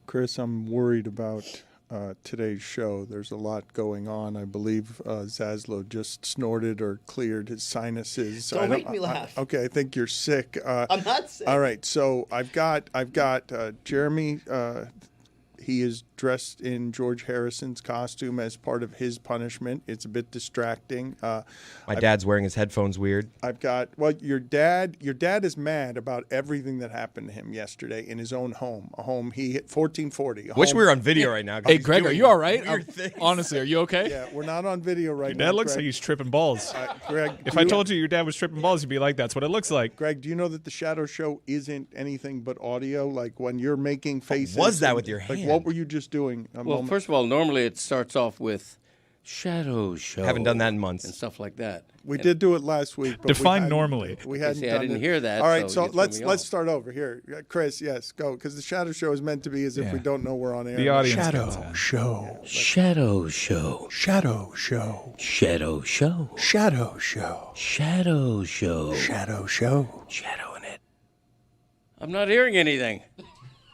Chris, I'm worried about today's show. There's a lot going on. I believe Zaslow just snorted or cleared his sinuses. Don't make me laugh. Okay, I think you're sick. I'm not sick. All right, so I've got Jeremy. He is dressed in George Harrison's costume as part of his punishment. It's a bit distracting. My dad's wearing his headphones weird. Your dad is mad about everything that happened to him yesterday in his own home. A home he hit 1440. Wish we were on video right now. Hey, Greg, are you all right? Honestly, are you okay? Yeah, we're not on video right now. Your dad looks Greg. like he's tripping balls. Greg, if I told you your dad was tripping balls, you'd be like, that's what it looks like. Greg, do you know that the Shadow Show isn't anything but audio? Like when you're making faces. What was that with your hand? Like what were you just doing? Well, first of all, normally it starts off with Shadow Show. Haven't done that in months. And stuff like that. We did do it last week. But Define normally. We hadn't See, done I didn't it. hear that. All right, so you threw me let's off. start over here. Chris, yes, go. Because the Shadow Show is meant to be as if we don't know we're on air. The audience Shadow gets that. Show. Shadow Show. Shadow Show. Shadow Show. Shadow Show. Shadow Show. Shadow Show. Shadowing it. I'm not hearing anything.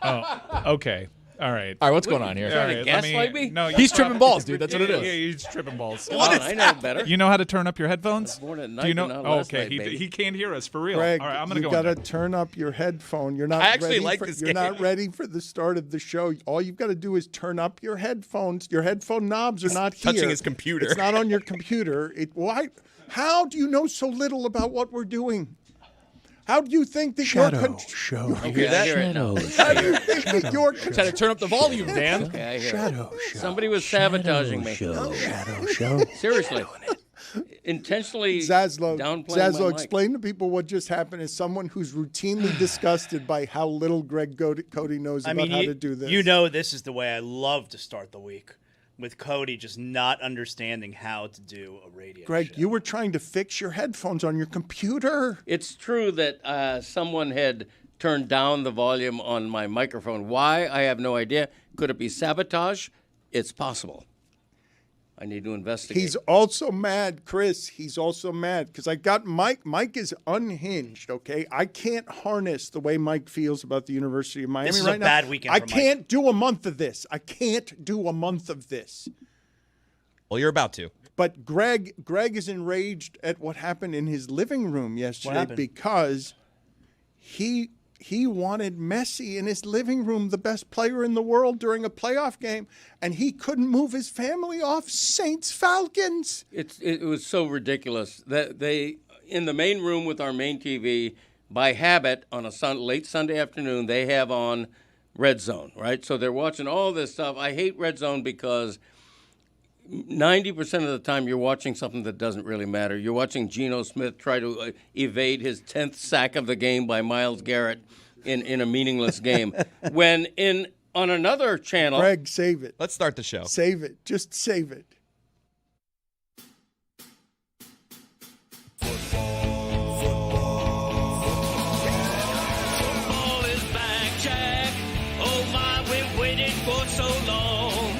Oh, okay. All right. All right, what's going on here? Trying to let gaslight me? No, He's tripping balls, dude. That's what it is. Yeah, he's tripping balls. Come on, I know better. You know how to turn up your headphones? Born at night, Do you know? but not Oh, last okay. night, baby. He can't hear us for real. Greg, All right, I'm gonna you go. in got to there. turn up your headphone. You're not. I actually ready like for, this You're game. not ready for the start of the show. All you've got to do is turn up your headphones. Your headphone knobs are not here. touching his computer. It's not on your computer. Why? How do you know so little about what we're doing? How do you think that Shadow Show. You hear that? Shadow How do you think that you're Try to turn up the volume, Dan. Okay, I hear Shadow it. Show. Somebody was sabotaging me. Shadow Show. Seriously. Intentionally Zaslow, downplaying my mic. explain to people what just happened as someone who's routinely disgusted by how little Greg Cody knows about how to do this. You know this is the way I love to start the week, with Cody just not understanding how to do a radio Greg, show. you were trying to fix your headphones on your computer. It's true that someone had turned down the volume on my microphone. Why? I have no idea. Could it be sabotage? It's possible. I need to investigate. He's also mad, Chris. He's also mad because I got Mike. Mike is unhinged, okay? I can't harness the way Mike feels about the University of Miami This is right a now. bad weekend I for Mike. can't do a month of this. I can't do a month of this. Well, you're about to. But Greg is enraged at what happened in his living room yesterday happened? because he wanted Messi in his living room, the best player in the world during a playoff game, and he couldn't move his family off Saints Falcons. It was so ridiculous that they, in the main room with our main TV, by habit on a late Sunday afternoon, they have on Red Zone, right? So they're watching all this stuff. I hate Red Zone because 90% of the time you're watching something that doesn't really matter. You're watching Geno Smith try to evade his 10th sack of the game by Myles Garrett in a meaningless game. When on another channel... Greg, save it. Let's start the show. Save it. Just save it. Football is back, Jack. Oh my, we've waited for so long.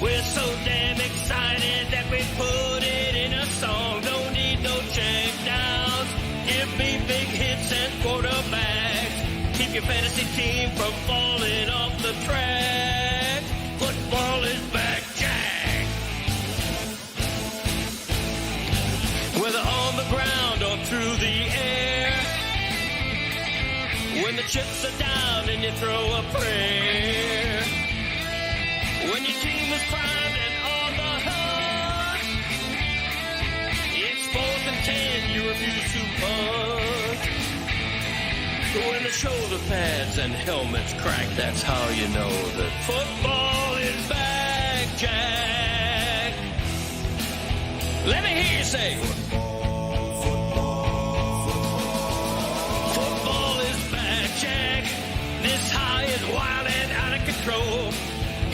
We're so damn excited that we put it in a song. Don't need no check downs. Give me big hits and quarterbacks. Keep your fantasy team from falling off the track. Football is back, Jack. Whether on the ground or through the air. When the chips are down and you throw a prayer. When your team is primed and on the hunt. It's 4th and 10, you refuse to punt. When the shoulder pads and helmets crack, that's how you know that football is back, Jack. Let me hear you say football is back, Jack. This high is wild and out of control.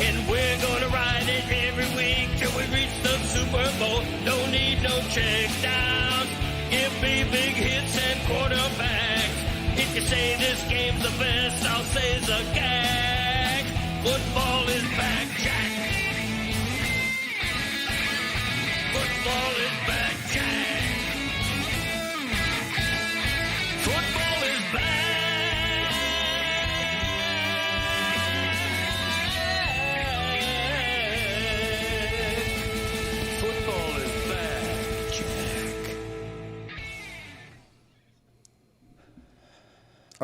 And we're gonna ride it every week till we reach the Super Bowl. Don't need no check downs. Give me big hits and quarterbacks. If you say this game's the best, I'll say it's a gag. Football is back, Jack. Football is back, Jack. Football is back.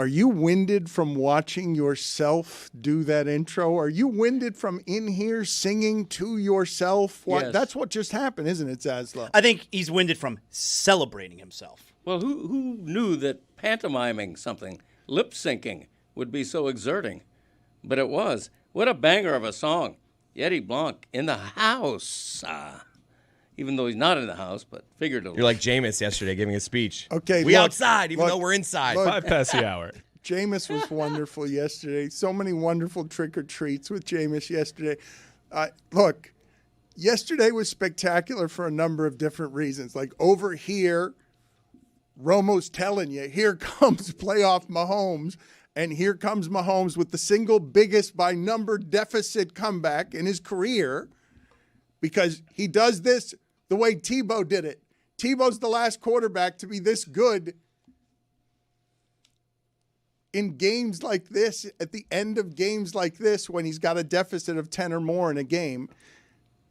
Are you winded from watching yourself do that intro? Are you winded from in here singing to yourself? Yes. That's what just happened, isn't it, Zaslow? I think he's winded from celebrating himself. Well, who knew that pantomiming something, lip syncing, would be so exerting? But it was. What a banger of a song. Yeti Blanc in the house. Even though he's not in the house, but figuratively. You're like Jameis yesterday giving a speech. Okay, We look, outside, even look, though we're inside. look. 5 past the hour. Jameis was wonderful yesterday. So many wonderful trick or treats with Jameis yesterday. Look, yesterday was spectacular for a number of different reasons. Like over here, Romo's telling you, here comes playoff Mahomes, and here comes Mahomes with the single biggest by number deficit comeback in his career because he does this the way Tebow did it. Tebow's the last quarterback to be this good in games like this, at the end of games like this, when he's got a deficit of 10 or more in a game.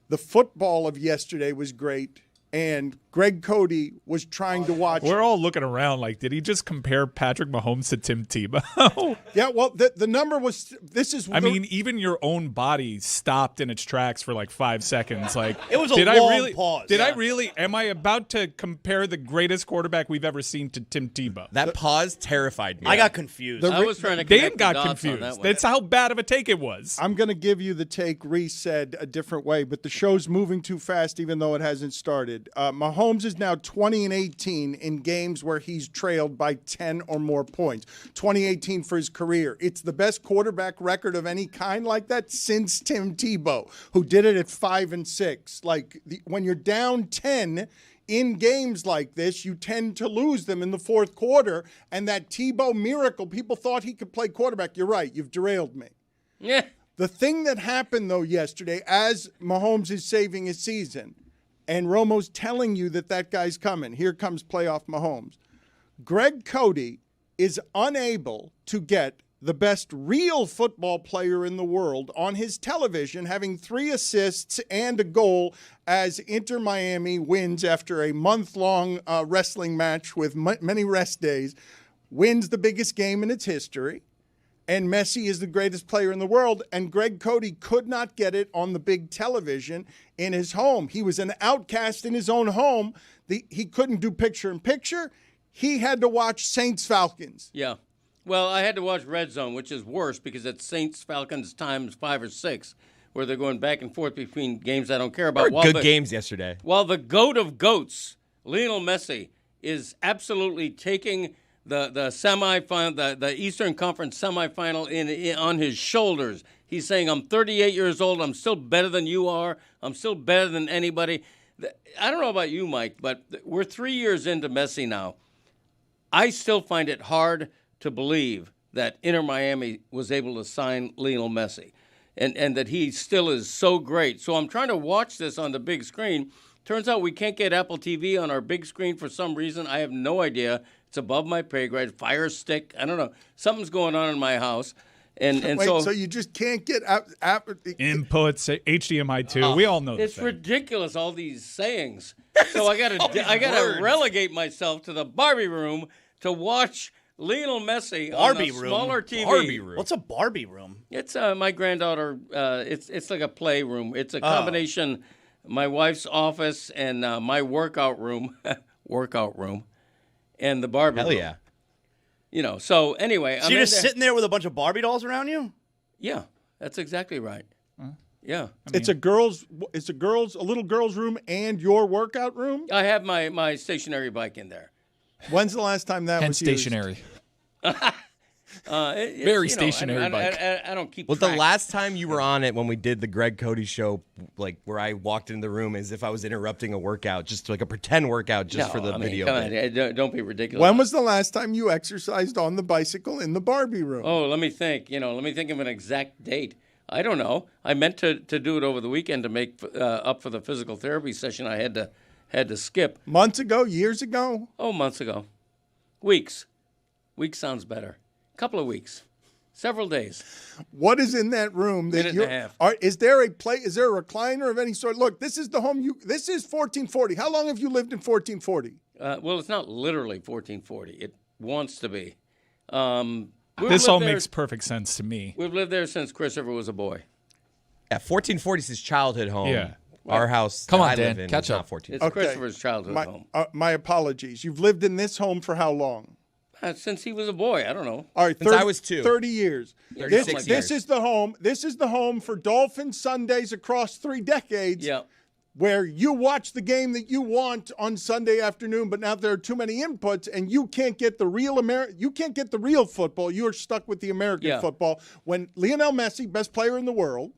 The football of yesterday was great, and Greg Cody was trying to watch. We're all looking around like, did he just compare Patrick Mahomes to Tim Tebow? Yeah, well, the number was, this is. I mean, even your own body stopped in its tracks for like 5 seconds. Like, It was a did long I really, pause, Did I yeah. really? Am I about to compare the greatest quarterback we've ever seen to Tim Tebow? That pause terrified me. I got confused. I was trying to Dan connect the got dots on confused. that one. That's how bad of a take it was. I'm going to give you the take Reese said a different way, but the show's moving too fast even though it hasn't started. Mahomes is now 20-18 in games where he's trailed by 10 or more points. 2018 for his career. It's the best quarterback record of any kind like that since Tim Tebow, who did it at 5-6. Like when you're down 10 in games like this, you tend to lose them in the fourth quarter. And that Tebow miracle, people thought he could play quarterback. You're right. You've derailed me. Yeah. The thing that happened, though, yesterday, as Mahomes is saving his season, and Romo's telling you that guy's coming, here comes playoff Mahomes, Greg Cody is unable to get the best real football player in the world on his television, having 3 assists and a goal as Inter Miami wins after a month-long wrestling match with many rest days, wins the biggest game in its history. And Messi is the greatest player in the world, and Greg Cody could not get it on the big television in his home. He was an outcast in his own home. He couldn't do picture-in-picture. He had to watch Saints-Falcons. Yeah. Well, I had to watch Red Zone, which is worse because it's Saints-Falcons times 5 or 6, where they're going back and forth between games I don't care about. There were good games yesterday. While the GOAT of GOATs, Lionel Messi, is absolutely taking the semifinal, the Eastern Conference semifinal in on his shoulders. He's saying, I'm 38 years old. I'm still better than you are. I'm still better than anybody. I don't know about you, Mike, but we're 3 years into Messi now. I still find it hard to believe that Inter Miami was able to sign Lionel Messi and that he still is so great. So I'm trying to watch this on the big screen. Turns out we can't get Apple TV on our big screen for some reason. I have no idea. It's above my pay grade. Fire stick. I don't know. Something's going on in my house. And Wait, so you just can't get Inputs, HDMI 2. We all know it's this. ridiculous, all these sayings. So I gotta relegate myself to the Barbie room to watch Lionel Messi Barbie on a room? smaller TV. Barbie room. What's a Barbie room? It's my granddaughter. It's like a playroom. It's a combination. My wife's office and my workout room, and the Barbie Hell room. yeah. You know. So anyway, So you're just sitting there with a bunch of Barbie dolls around you? Yeah, that's exactly right. Yeah, It's a little girl's room and your workout room? I have my stationary bike in there. When's the last time that Hence was used? stationary. Very stationary bike. I don't keep Well, track. the last time you were on it when we did the Greg Cody show, like where I walked into the room as if I was interrupting a workout, just like a pretend workout just for the video. Come bit. on, don't be ridiculous. When was the last time you exercised on the bicycle in the Barbie room? Oh, let me think. Let me think of an exact date. I don't know. I meant to do it over the weekend to make up for the physical therapy session I had to skip. Months ago? Years ago? Oh, months ago. Weeks. Weeks sounds better. Couple of weeks. Several days. What is in that room that Minute and a half. Is there a recliner of any sort? Look, this is the home this is 1440. How long have you lived in 1440? Well, it's not literally 1440. It wants to be. This all makes perfect sense to me. We've lived there since Christopher was a boy. Yeah, 1440 is his childhood home. Yeah. Our house. Come on, I live Dan, in catch is not up. 14. It's Christopher's childhood home. My apologies. You've lived in this home for how long? Since he was a boy, I don't know. All right, Since I was 2. 30 years. 36 This years. is the home. This is the home for Dolphin Sundays across 3 decades. Yeah. Where you watch the game that you want on Sunday afternoon, but now there are too many inputs, and you can't get the real you can't get the real football. You are stuck with the American football. When Lionel Messi, best player in the world,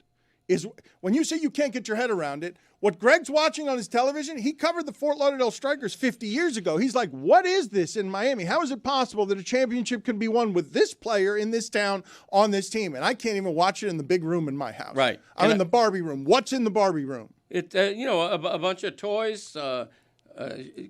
is when you say you can't get your head around it. What Greg's watching on his television, he covered the Fort Lauderdale Strikers 50 years ago. He's like, what is this in Miami? How is it possible that a championship can be won with this player in this town on this team? And I can't even watch it in the big room in my house. Right. I'm in the Barbie room. What's in the Barbie room? It a bunch of toys,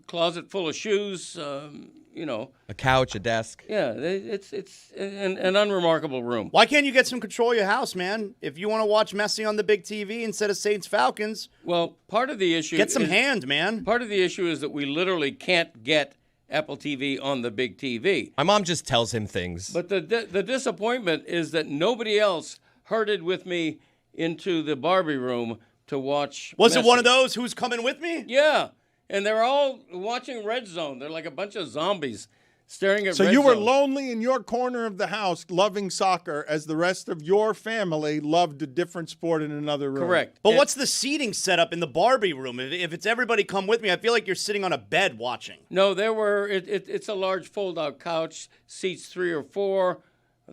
closet full of shoes, A couch, a desk. Yeah, it's an unremarkable room. Why can't you get some control of your house, man? If you want to watch Messi on the big TV instead of Saints Falcons, Well, part of the issue get some is, hand, man. Part of the issue is that we literally can't get Apple TV on the big TV. My mom just tells him things. But the disappointment is that nobody else herded with me into the Barbie room to watch. Was it Messi. one of those who's coming with me? Yeah, and they're all watching Red Zone. They're like a bunch of zombies staring at So Red you were Zone. lonely in your corner of the house loving soccer as the rest of your family loved a different sport in another room. Correct. But what's the seating setup in the Barbie room? If it's everybody come with me, I feel like you're sitting on a bed watching. No, there were. It's a large fold-out couch, seats 3 or 4,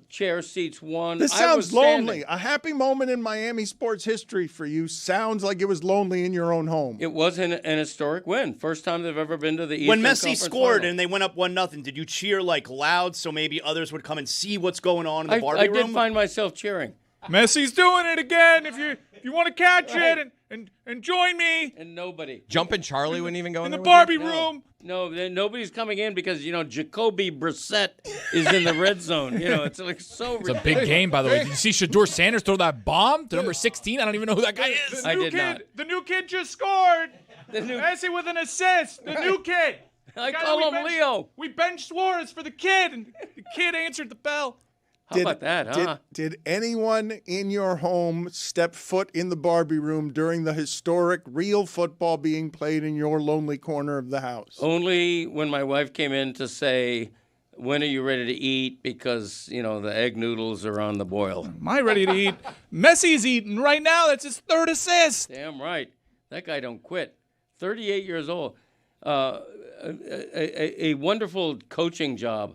chair seats 1. This I was sounds lonely. standing. A happy moment in Miami sports history for you sounds like it was lonely in your own home. It was an historic win. First time they've ever been to the Eastern When Messi Conference scored Final. and they went up 1-0, did you cheer like loud so maybe others would come and see what's going on in the Barbie I room? did find myself cheering. Messi's doing it again. If you want to catch it and join me And nobody. Jumpin' Charlie wouldn't even go in in the there Barbie with you? room. No, nobody's coming in because, Jacoby Brissett is in the red zone. It's like so It's a big game, by the way. Did you see Shador Sanders throw that bomb to number 16? I don't even know who that guy is. I did not. The new kid just scored. The new- Messi with an assist. The new kid. I The guy call that we him benched- Leo. We benched Suarez for the kid, and the kid answered the bell. How about that, huh? Did anyone in your home step foot in the Barbie room during the historic real football being played in your lonely corner of the house? Only when my wife came in to say, when are you ready to eat? Because, the egg noodles are on the boil. Am I ready to eat? Messi's eating right now. That's his 3rd assist. Damn right. That guy don't quit. 38 years old. A wonderful coaching job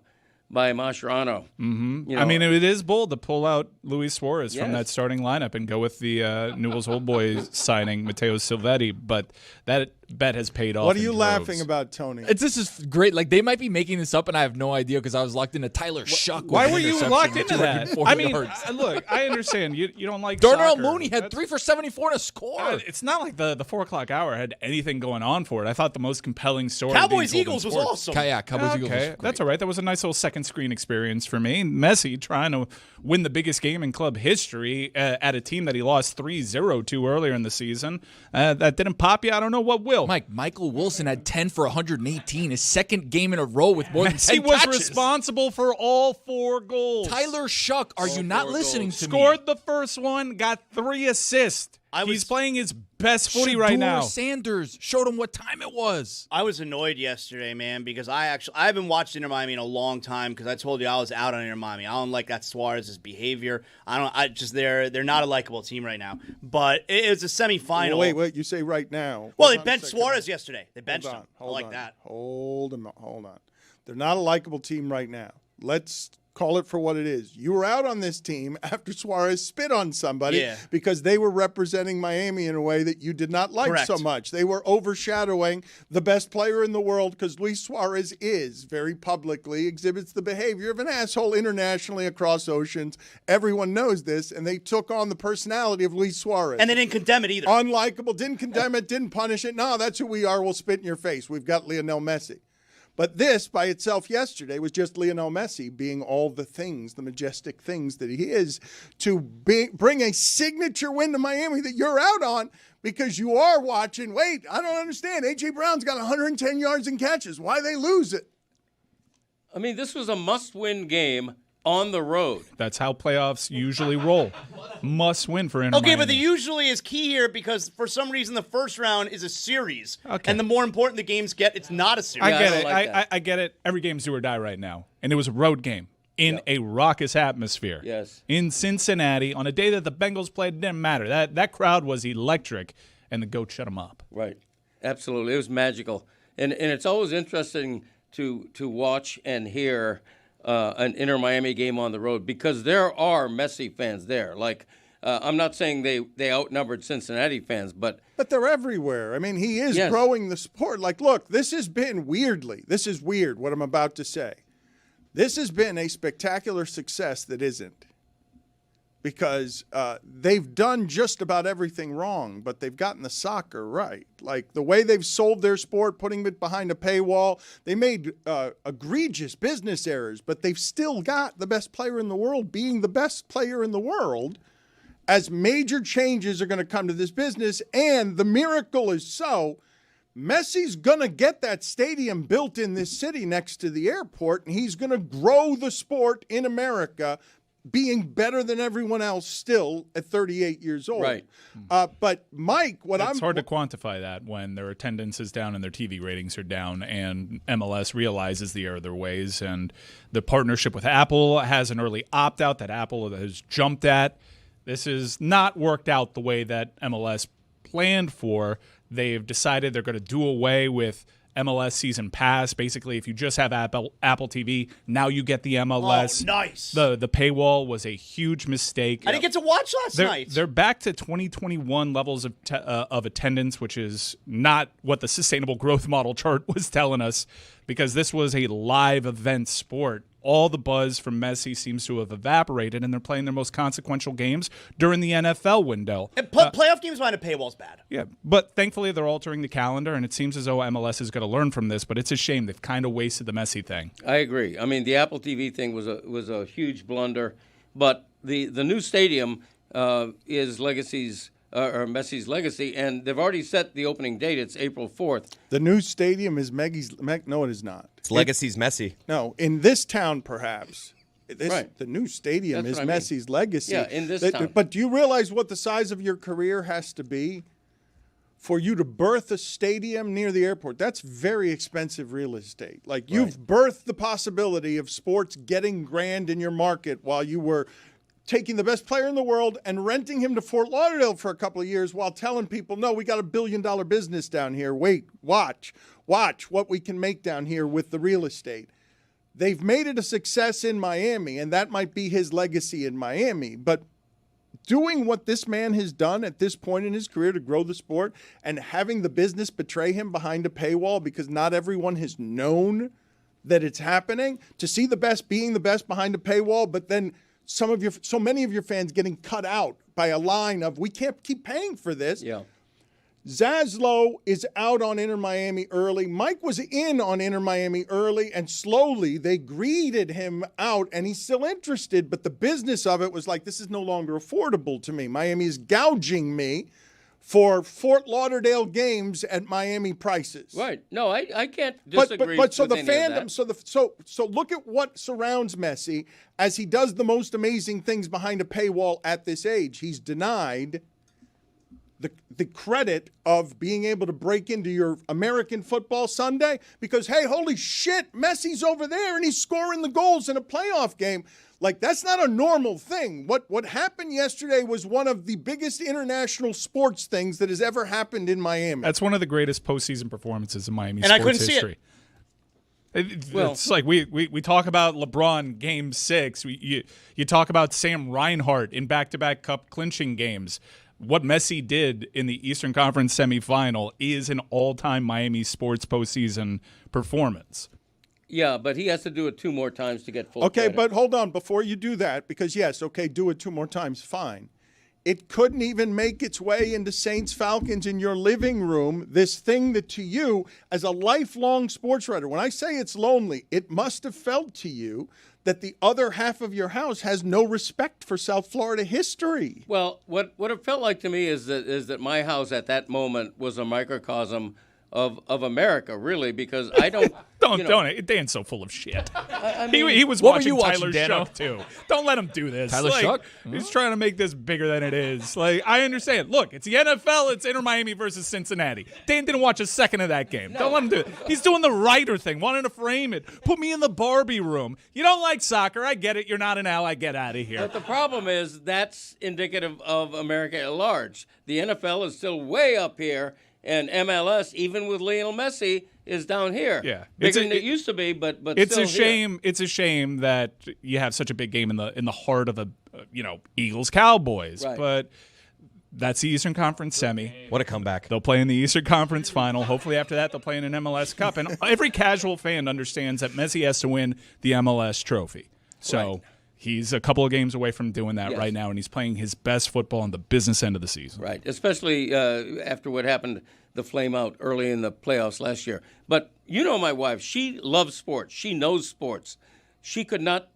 by Mascherano. Mm-hmm. I mean, it is bold to pull out Luis Suarez from Yes. that starting lineup and go with the Newell's Old Boys signing, Matteo Silvetti. But that bet has paid off. What are in you droves. laughing about, Tony? This is great. Like, they might be making this up, and I have no idea because I was locked into Tyler Shuck. with Why an were you interception locked with into that? 240 I mean, yards. look, I understand you don't like Darnell soccer. Mooney had That's- 3 for 74 and a score. It's not like the 4 o'clock hour had anything going on for it. I thought the most compelling story. Cowboys being told in Eagles was sports. awesome. Yeah, Cowboys Eagles was Okay, great. that's all right. That was a nice little second screen experience for me. Messi trying to win the biggest game in club history at a team that he lost 3-0 to earlier in the season. That didn't pop you. I don't know what will. Michael Wilson had 10 for 118, his second game in a row with more than 10 Messi was catches. responsible for all 4 goals. Tyler Shuck, are you not listening to me? Scored the first one, got 3 assists. He's playing his best footy right now. Sanders showed him what time it was. I was annoyed yesterday, man, because I haven't watched Inter Miami in a long time because I told you I was out on Inter Miami. I don't like that Suarez's behavior. They're not a likable team right now. But it was a semifinal. Wait, you say right now. Well, Hold they on a benched second. Suarez yesterday. They benched him. I Hold like on. that. Hold on. They're not a likable team right now. Let's call it for what it is. You were out on this team after Suarez spit on somebody because they were representing Miami in a way that you did not like Correct. so much. They were overshadowing the best player in the world because Luis Suarez is very publicly exhibits the behavior of an asshole internationally across oceans. Everyone knows this, and they took on the personality of Luis Suarez. And they didn't condemn it either. Unlikable, didn't condemn it, didn't punish it. No, that's who we are. We'll spit in your face. We've got Lionel Messi. But this, by itself yesterday, was just Lionel Messi being all the things, the majestic things that he is, to bring a signature win to Miami that you're out on because you are watching. Wait, I don't understand. A.J. Brown's got 110 yards and catches. Why they lose it? I mean, this was a must-win game on the road. That's how playoffs usually roll. Must win for Inter Okay, Miami. but the usually is key here because for some reason the first round is a series. Okay. And the more important the games get, it's not a series. I Yeah, get I it. don't like that. I get it. Every game's do or die right now. And it was a road game in a raucous atmosphere. Yes. In Cincinnati on a day that the Bengals played, it didn't matter. That crowd was electric, and the GOAT shut them up. Right. Absolutely. It was magical. And it's always interesting to watch and hear an Inter Miami game on the road because there are Messi fans there. Like, I'm not saying they outnumbered Cincinnati fans, but they're everywhere. I mean, he is Yes. growing the sport. Like, look, this has been this is weird what I'm about to say. This has been a spectacular success that isn't. Because they've done just about everything wrong, but they've gotten the soccer right. Like the way they've sold their sport, putting it behind a paywall, they made egregious business errors, but they've still got the best player in the world being the best player in the world as major changes are going to come to this business. And the miracle is Messi's going to get that stadium built in this city next to the airport, and he's going to grow the sport in America being better than everyone else still at 38 years old. Right. But Mike, It's hard to quantify that when their attendance is down and their TV ratings are down, and MLS realizes the error of their ways. And the partnership with Apple has an early opt-out that Apple has jumped at. This has not worked out the way that MLS planned for. They've decided they're going to do away with MLS Season Pass. Basically, if you just have Apple TV, now you get the MLS. Oh, nice. The paywall was a huge mistake. I didn't get to watch last night. They're back to 2021 levels of attendance, which is not what the sustainable growth model chart was telling us, because this was a live event sport. All the buzz from Messi seems to have evaporated, and they're playing their most consequential games during the NFL window. And playoff games behind a paywall is bad. Yeah, but thankfully they're altering the calendar, and it seems as though MLS is going to learn from this, but it's a shame. They've kind of wasted the Messi thing. I agree. I mean, the Apple TV thing was a huge blunder, but the new stadium is Messi's legacy, and they've already set the opening date. It's April 4th. the new stadium is no, it is not. It's legacy's Messi. No, in this town, perhaps. Right. The new stadium That's is what I mean. Messi's legacy. Yeah, in this town. But do you realize what the size of your career has to be for you to birth a stadium near the airport? That's very expensive real estate. Like, you've birthed the possibility of sports getting grand in your market while you were taking the best player in the world and renting him to Fort Lauderdale for a couple of years while telling people, no, we got $1 billion business down here. Wait, watch what we can make down here with the real estate. They've made it a success in Miami, and that might be his legacy in Miami. But doing what this man has done at this point in his career to grow the sport and having the business betray him behind a paywall because not everyone has known that it's happening, to see the best being the best behind a paywall, but then so many of your fans getting cut out by a line of, we can't keep paying for this. Yeah. Zaslow is out on Inter Miami early. Mike was in on Inter Miami early, and slowly they greeted him out, and he's still interested, but the business of it was like, this is no longer affordable to me. Miami is gouging me for Fort Lauderdale games at Miami prices. Right. No, I can't disagree But so with the any of fandom, that. so look at what surrounds Messi as he does the most amazing things behind a paywall at this age. He's denied the credit of being able to break into your American football Sunday because, hey, holy shit, Messi's over there and he's scoring the goals in a playoff game. Like, that's not a normal thing. What happened yesterday was one of the biggest international sports things that has ever happened in Miami. That's one of the greatest postseason performances in Miami And I sports couldn't see history. It's like we talk about LeBron Game 6. You talk about Sam Reinhart in back-to-back cup clinching games. What Messi did in the Eastern Conference semifinal is an all-time Miami sports postseason performance. Yeah, but he has to do it 2 more times to get full Okay, credit. but hold on before you do that, because yes, okay, do it 2 more times, fine. It couldn't even make its way into Saints Falcons in your living room, this thing that to you, as a lifelong sports writer, when I say it's lonely, it must have felt to you that the other half of your house has no respect for South Florida history. Well, what it felt like to me is that my house at that moment was a microcosm of America, really, because I don't. Don't. Dan's so full of shit. I mean, he was What were watching you watching, Tyler Dano? Shuck too. Don't let him do this. Tyler Shuck? He's trying to make this bigger than it is. Like, I understand. Look, it's the NFL. It's Inter Miami versus Cincinnati. Dan didn't watch a second of that game. Don't let him do it. He's doing the writer thing, wanting to frame it. Put me in the Barbie room. You don't like soccer. I get it. You're not an ally. Get out of here. But the problem is that's indicative of America at large. The NFL is still way up here, and MLS, even with Lionel Messi, is down here. Yeah. Bigger than it used to be, but It's still a here. shame. It's a shame that you have such a big game in the heart of a Eagles Cowboys. Right. But that's the Eastern Conference semi. What a comeback. They'll play in the Eastern Conference final. Hopefully after that they'll play in an MLS Cup. And every casual fan understands that Messi has to win the MLS trophy. So he's a couple of games away from doing that right now, and he's playing his best football on the business end of the season. Right, especially after what happened, the flame out early in the playoffs last year. But you know my wife, she loves sports. She knows sports. She could not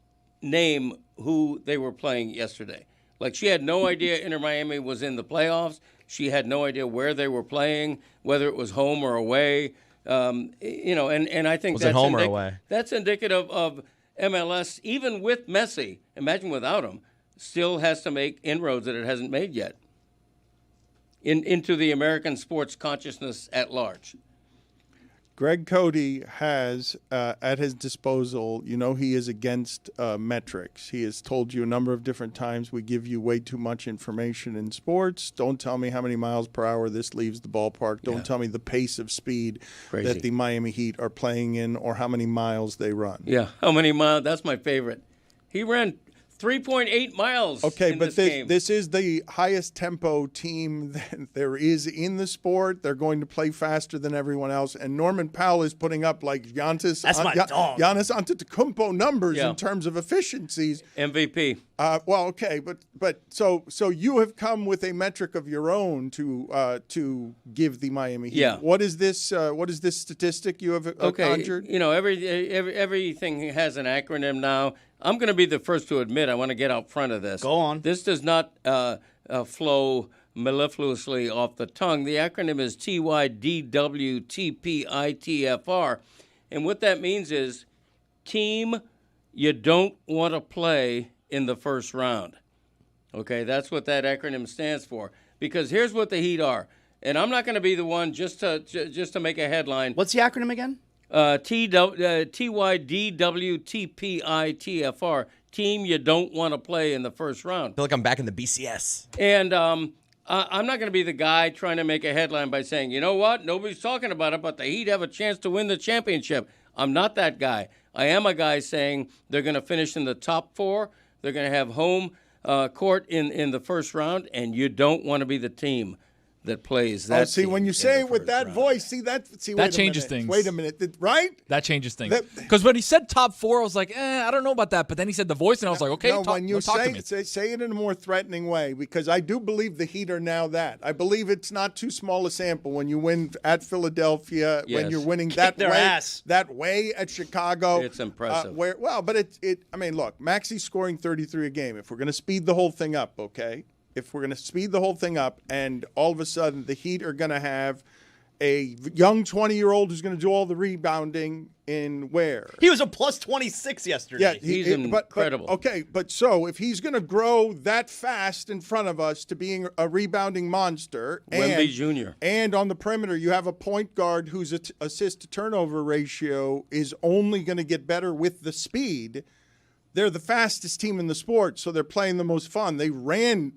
name who they were playing yesterday. Like, she had no idea Inter Miami was in the playoffs. She had no idea where they were playing, whether it was home or away. And I think Was it home or away? That's indicative of MLS, even with Messi, imagine without him, still has to make inroads that it hasn't made yet into the American sports consciousness at large. Greg Cody has at his disposal, he is against metrics. He has told you a number of different times, we give you way too much information in sports. Don't tell me how many miles per hour this leaves the ballpark. Don't tell me the pace of speed that the Miami Heat are playing in or how many miles they run. Yeah, how many miles? That's my favorite. He ran 3.8 miles Okay, in but this game. this is the highest tempo team that there is in the sport. They're going to play faster than everyone else. And Norman Powell is putting up like Giannis Antetokounmpo numbers in terms of efficiencies. MVP. Well, okay, but so you have come with a metric of your own to give the Miami Heat. Yeah. What is this statistic you have conjured? Everything has an acronym now. I'm going to be the first to admit I want to get out front of this. Go on. This does not flow mellifluously off the tongue. The acronym is TYDWTPITFR. And what that means is team you don't want to play in the first round. Okay, that's what that acronym stands for. Because here's what the Heat are. And I'm not going to be the one just to make a headline. What's the acronym again? TYDWTPITFR, team you don't want to play in the first round. I feel like I'm back in the BCS. And I'm not going to be the guy trying to make a headline by saying, you know what, nobody's talking about it, but the Heat have a chance to win the championship. I'm not that guy. I am a guy saying they're going to finish in the top four. They're going to have home court in the first round, and you don't want to be the team that plays that. See, when you say it with that voice, that wait changes a minute. things. Wait a minute, right? That changes things. Because when he said top four, I was like, I don't know about that. But then he said the voice, and I was like, okay, no, talk when you to me. say it in a more threatening way, because I do believe the Heat are now that. I believe it's not too small a sample when you win at Philadelphia, when you're winning that way at Chicago. It's impressive. I mean, look, Maxi's scoring 33 a game. If we're going to speed the whole thing up, okay? If we're going to speed the whole thing up and all of a sudden the Heat are going to have a young 20-year-old who's going to do all the rebounding in where? He was a plus 26 yesterday. Yeah, he's incredible. But so if he's going to grow that fast in front of us to being a rebounding monster, Wemby Jr. And on the perimeter you have a point guard whose assist-to-turnover ratio is only going to get better with the speed. They're the fastest team in the sport, so they're playing the most fun. They ran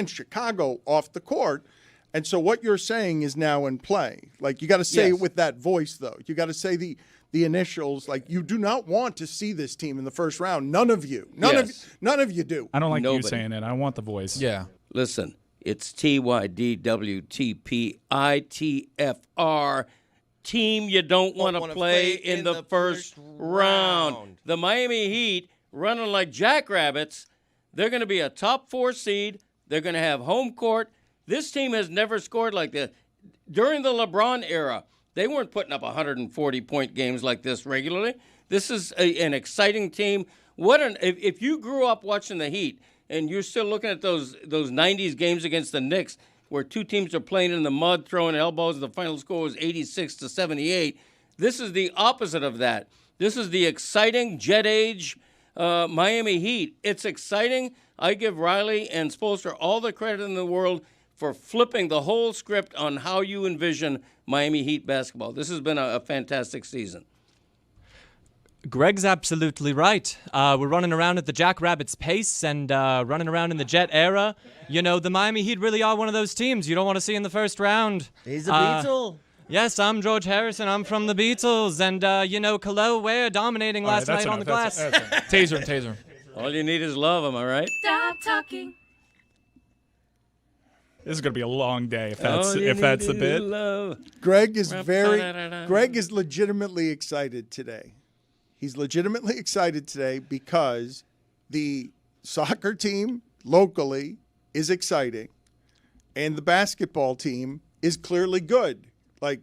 Chicago off the court, and so what you're saying is now in play. Like, you got to say it with that voice, though. You got to say the initials. Like, you do not want to see this team in the first round. None of you. None of you do. I don't like Nobody. you saying it. I want the voice. Yeah. Listen, it's TYDWTPITFR. Team you don't want to play in the first round. The Miami Heat, running like jackrabbits, they're going to be a top 4 seed. They're going to have home court. This team has never scored like this. During the LeBron era, they weren't putting up 140-point games like this regularly. This is an exciting team. If you grew up watching the Heat and you're still looking at those 90s games against the Knicks, where two teams are playing in the mud, throwing elbows, and the final score is 86-78. This is the opposite of that. This is the exciting jet age Miami Heat. It's exciting. I give Riley and Spoelstra all the credit in the world for flipping the whole script on how you envision Miami Heat basketball. This has been a fantastic season. Greg's absolutely right. We're running around at the Jackrabbits pace and running around in the Jet era. You know, the Miami Heat really are one of those teams you don't want to see in the first round. He's a Beatle. Yes, I'm George Harrison. I'm from the Beatles. And, Khalil Ware dominating last night on the glass. Taser him. All you need is love, am I right? Stop talking. This is going to be a long day if that's the bit. Love. Greg is legitimately excited today. He's legitimately excited today because the soccer team locally is exciting and the basketball team is clearly good. Like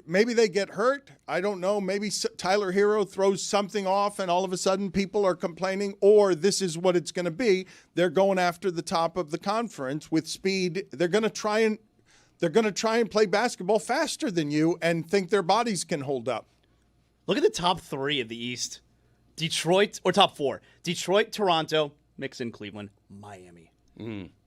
maybe they get hurt. I don't know. Maybe Tyler Herro throws something off and all of a sudden people are complaining, or this is what it's going to be. They're going after the top of the conference with speed. They're going to try and play basketball faster than you and think their bodies can hold up. Look at the top 3 of the East. Detroit, or top 4. Detroit, Toronto, mix in Cleveland, Miami.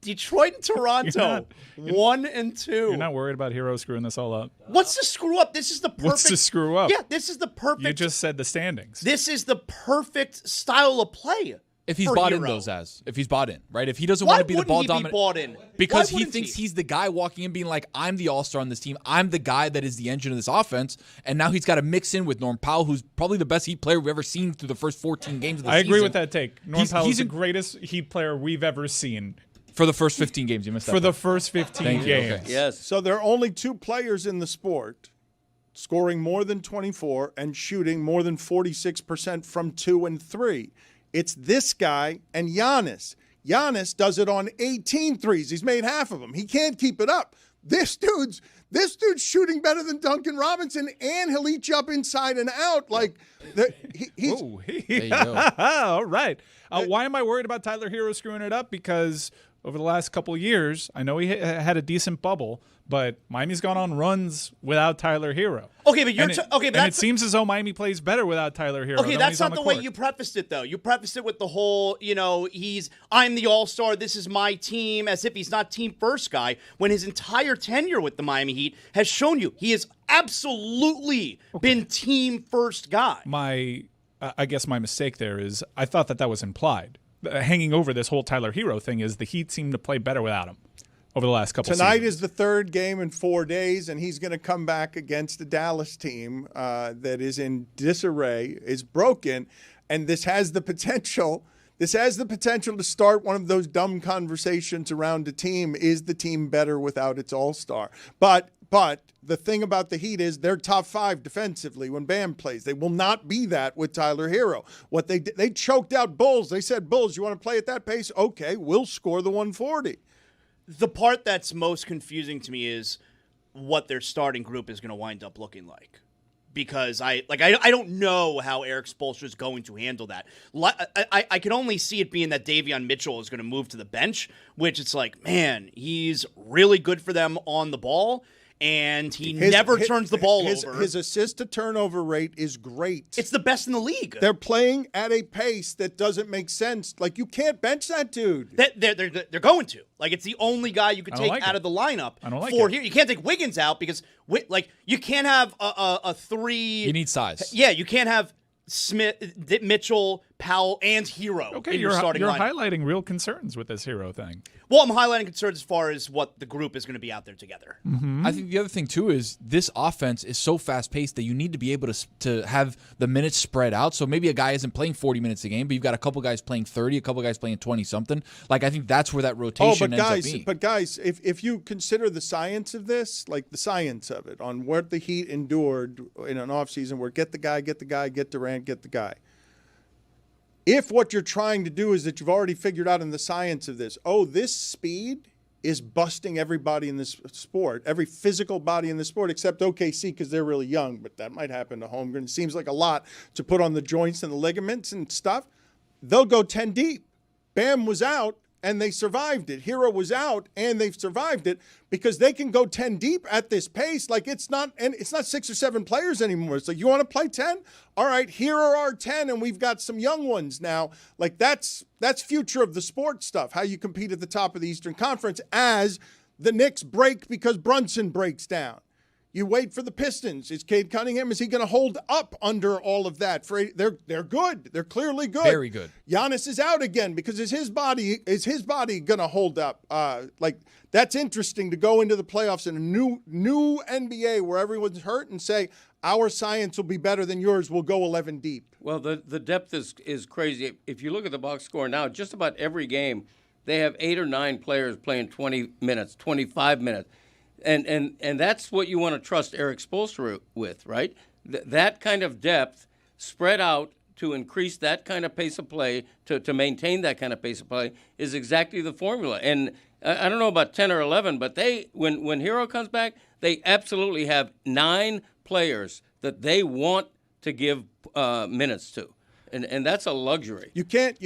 Detroit and Toronto, 1 and 2. You're not worried about Herro screwing this all up? What's to screw up? This is the perfect. What's to screw up? Yeah, this is the perfect. You just said the standings. This is the perfect style of play. If he's for bought in, Herro. if he's bought in, right? If he doesn't Why want to be the ball wouldn't he be dominant, bought in? because Why he wouldn't thinks he's the guy walking in, being like, "I'm the all-star on this team. I'm the guy that is the engine of this offense." And now he's got to mix in with Norm Powell, who's probably the best Heat player we've ever seen through the first 14 games of the season. I agree with that take. Norm Powell is the a- greatest Heat player we've ever seen. For the first 15 games, you missed that. For the part. first 15 Thank you. games. Okay. Yes. So there are only 2 players in the sport scoring more than 24 and shooting more than 46% from 2 and 3. It's this guy and Giannis. Giannis does it on 18 threes. He's made half of them. He can't keep it up. This dude's shooting better than Duncan Robinson, and he'll eat you up inside and out. Like he's. Oh, There you go. all right. Why am I worried about Tyler Herro screwing it up? Because over the last couple of years, I know he had a decent bubble, but Miami's gone on runs without Tyler Herro. Okay, but you're and it seems as though Miami plays better without Tyler Herro. Okay, than that's when he's on not the way court. you prefaced it, though. You prefaced it with the whole, I'm the all-star, this is my team, as if he's not team first guy, when his entire tenure with the Miami Heat has shown you he has absolutely been team first guy. I guess my mistake there is I thought that was implied. Hanging over this whole Tyler Herro thing is the Heat seem to play better without him over the last couple Tonight seasons. is the 3rd game in 4 days, and he's going to come back against a Dallas team that is in disarray, is broken, and this has the potential. This has the potential to start one of those dumb conversations around a team. Is the team better without its all-star? But the thing about the Heat is they're top 5 defensively when Bam plays. They will not be that with Tyler Herro. What they choked out Bulls. They said, Bulls, you want to play at that pace? Okay, we'll score the 140. The part that's most confusing to me is what their starting group is going to wind up looking like. Because I don't know how Eric Spoelstra is going to handle that. I can only see it being that Davion Mitchell is going to move to the bench, which it's like, man, he's really good for them on the ball, and he never turns the ball over. His assist to turnover rate is great. It's the best in the league. They're playing at a pace that doesn't make sense. Like, you can't bench that dude. They're going to. Like, it's the only guy you could take out of the lineup. I don't like for it. here. You can't take Wiggins out because, you can't have a 3. You need size. Yeah, you can't have Smith, Mitchell, Powell, and Herro Okay, in you're your starting lineup. highlighting real concerns with this Herro thing. Well, I'm highlighting concerns as far as what the group is going to be out there together. I think the other thing too is this offense is so fast paced that you need to be able to have the minutes spread out. So maybe a guy isn't playing 40 minutes a game, but you've got a couple guys playing 30, a couple guys playing 20 something. Like I think that's where that rotation ends up being. But guys, if you consider the science of this, like the science of it, on what the Heat endured in an offseason where get Durant, get the guy. If what you're trying to do is that you've already figured out in the science of this, this speed is busting everybody in this sport, every physical body in the sport, except OKC because they're really young, but that might happen to Holmgren. It seems like a lot to put on the joints and the ligaments and stuff. They'll go 10 deep. Bam was out. and they survived it. Herro was out, and they've survived it because they can go 10 deep at this pace. Like it's not 6 or 7 players anymore. It's like, you want to play 10? All right, here are our 10, and we've got some young ones now. Like that's future of the sport stuff, how you compete at the top of the Eastern Conference as the Knicks break because Brunson breaks down. You wait for the Pistons. Is Cade Cunningham, is he going to hold up under all of that? They're good. They're clearly good. Very good. Giannis is out again because is his body going to hold up? That's interesting to go into the playoffs in a new NBA where everyone's hurt and say our science will be better than yours. We'll go 11 deep. Well, the depth is crazy. If you look at the box score now, just about every game, they have 8 or 9 players playing 20 minutes, 25 minutes. And that's what you want to trust Eric Spoelstra with, right? That kind of depth spread out to increase that kind of pace of play, to maintain that kind of pace of play, is exactly the formula. And I don't know about 10 or 11, but when Herro comes back, they absolutely have 9 players that they want to give minutes to. And that's a luxury. You can't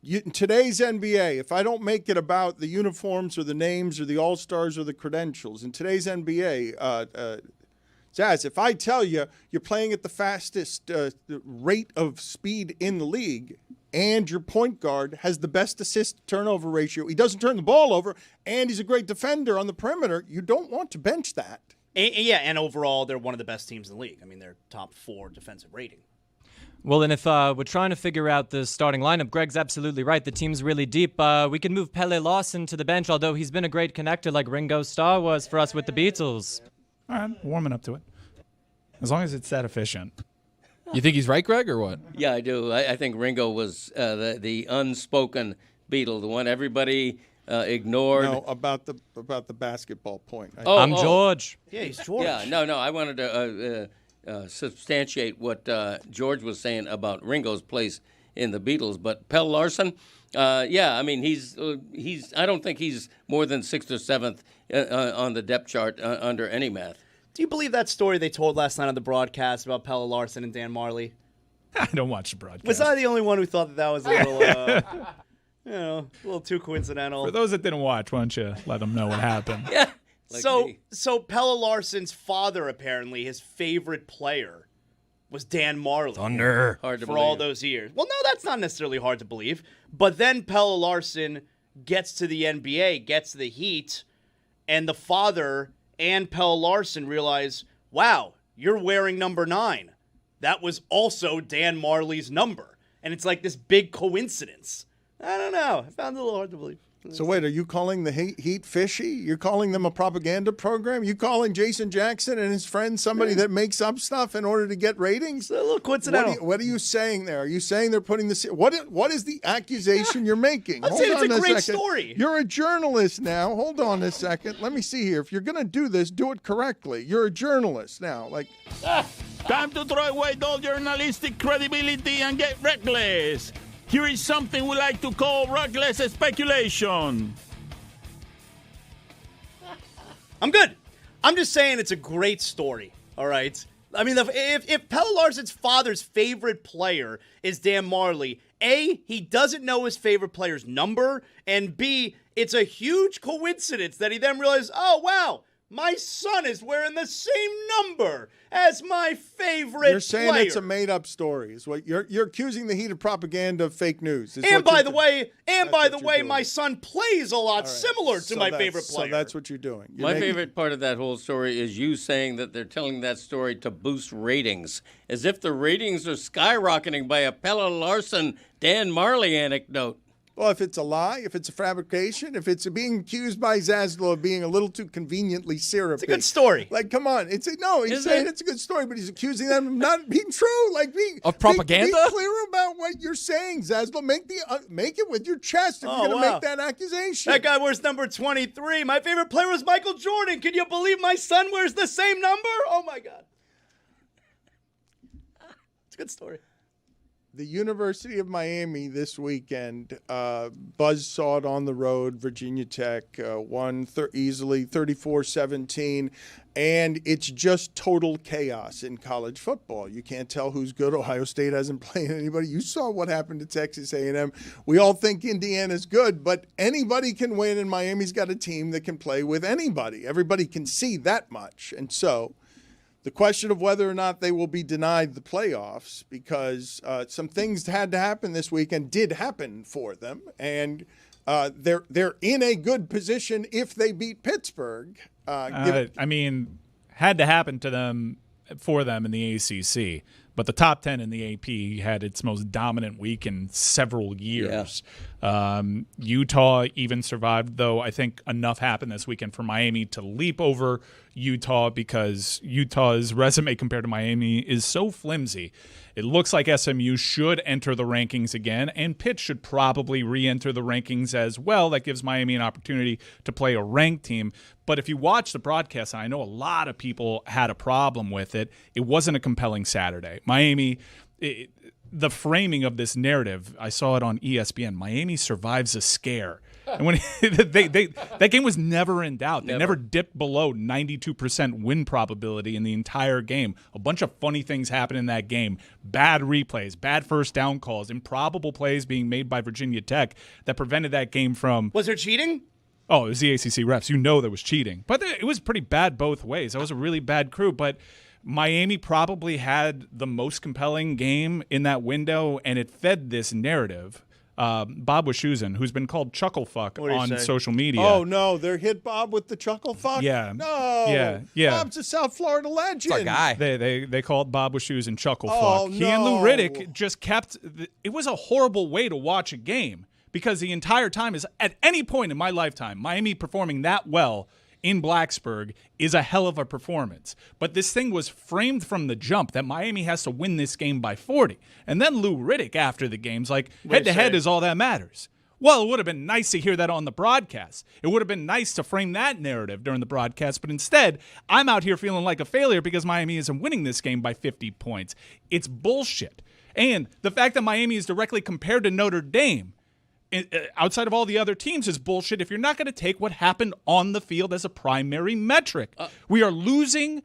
in today's NBA, if I don't make it about the uniforms or the names or the All-Stars or the credentials, in today's NBA, Zaz, if I tell you you're playing at the fastest rate of speed in the league and your point guard has the best assist-turnover ratio, he doesn't turn the ball over, and he's a great defender on the perimeter, you don't want to bench that. And overall, they're one of the best teams in the league. I mean, they're top 4 defensive rating. Well, and if we're trying to figure out the starting lineup, Greg's absolutely right. The team's really deep. We can move Pella Larson to the bench, although he's been a great connector like Ringo Starr was for us with the Beatles. All right, warming up to it. As long as it's that efficient. You think he's right, Greg, or what? Yeah, I do. I think Ringo was the unspoken Beatle, the one everybody ignored. No, about the basketball point. I'm George. Yeah, he's George. Yeah, no, I wanted to substantiate what George was saying about Ringo's place in the Beatles. But Pella Larson, I mean, he's. I don't think he's more than 6th or 7th on the depth chart under any math. Do you believe that story they told last night on the broadcast about Pella Larson and Dan Marley? I don't watch the broadcast. Was I the only one who thought that was a little, a little too coincidental? For those that didn't watch, why don't you let them know what happened? Yeah. So Pella Larson's father, apparently, his favorite player was Dan Marley. Thunder. Hard to for believe. all those years. Well, no, that's not necessarily hard to believe. But then Pella Larson gets to the NBA, gets the Heat, and the father and Pella Larson realize, wow, you're wearing number 9. That was also Dan Marley's number. And it's like this big coincidence. I don't know. I found it a little hard to believe. So wait, are you calling the Heat fishy? You're calling them a propaganda program? You calling Jason Jackson and his friends somebody that makes up stuff in order to get ratings? It's a little coincidental. What are you saying there? Are you saying they're putting this? What is the accusation you're making? I'm saying it's a great story. You're a journalist now. Hold on a second. Let me see here. If you're going to do this, do it correctly. You're a journalist now. Time to throw away all journalistic credibility and get reckless. Here is something we like to call reckless speculation. I'm good. I'm just saying it's a great story, all right? I mean, if Pella Larson's father's favorite player is Dan Marley, A, he doesn't know his favorite player's number, and B, it's a huge coincidence that he then realizes, oh, wow, my son is wearing the same number as my favorite You're saying player. it's a made-up story. Is what you're accusing the Heat of propaganda of fake news. And by the way, my son plays a lot similar to my favorite player. So that's what you're doing. My favorite part of that whole story is you saying that they're telling that story to boost ratings, as if the ratings are skyrocketing by a Pella Larson, Dan Marley anecdote. Well, if it's a lie, if it's a fabrication, if it's being accused by Zaslow of being a little too conveniently syrupy. It's a good story. Like, come on. He's saying it's a good story, but he's accusing them of not being true. Like, of propaganda? Be clear about what you're saying, Zaslow. Make it with your chest if you're going to make that accusation. That guy wears number 23. My favorite player was Michael Jordan. Can you believe my son wears the same number? Oh, my God. It's a good story. The University of Miami this weekend, Buzz saw it on the road. Virginia Tech won easily 34-17, and it's just total chaos in college football. You can't tell who's good. Ohio State hasn't played anybody. You saw what happened to Texas A&M. We all think Indiana's good, but anybody can win, and Miami's got a team that can play with anybody. Everybody can see that much, and so the question of whether or not they will be denied the playoffs, because some things had to happen this week and did happen for them, and they're in a good position if they beat Pittsburgh. Had to happen to them for them in the ACC, but the top 10 in the AP had its most dominant week in several years. Yeah. Utah even survived, though I think enough happened this weekend for Miami to leap over Utah, because Utah's resume compared to Miami is so flimsy. It looks like SMU should enter the rankings again, and Pitt should probably re-enter the rankings as well. That gives Miami an opportunity to play a ranked team. But if you watch the broadcast, and I know a lot of people had a problem with it, it wasn't a compelling Saturday. Miami, the framing of this narrative, I saw it on ESPN. Miami survives a scare. And when that game was never in doubt. They never dipped below 92% win probability in the entire game. A bunch of funny things happened in that game. Bad replays, bad first down calls, improbable plays being made by Virginia Tech that prevented that game from... Was there cheating? Oh, it was the ACC refs. You know there was cheating. But it was pretty bad both ways. That was a really bad crew. But Miami probably had the most compelling game in that window, and it fed this narrative. Bob Wischusen, who's been called Chucklefuck on social media. Oh, no, they hit Bob with the Chucklefuck? Yeah. No. Yeah. Bob's a South Florida legend. It's our guy. They called Bob Wischusen Chucklefuck. Oh, He and Lou Riddick just kept – it was a horrible way to watch a game, because the entire time is – at any point in my lifetime, Miami performing that well in Blacksburg is a hell of a performance. But this thing was framed from the jump that Miami has to win this game by 40. And then Lou Riddick after the game's like, head-to-head is all that matters. Well, it would have been nice to hear that on the broadcast. It would have been nice to frame that narrative during the broadcast. But instead, I'm out here feeling like a failure because Miami isn't winning this game by 50 points. It's bullshit. And the fact that Miami is directly compared to Notre Dame outside of all the other teams is bullshit if you're not going to take what happened on the field as a primary metric. We are losing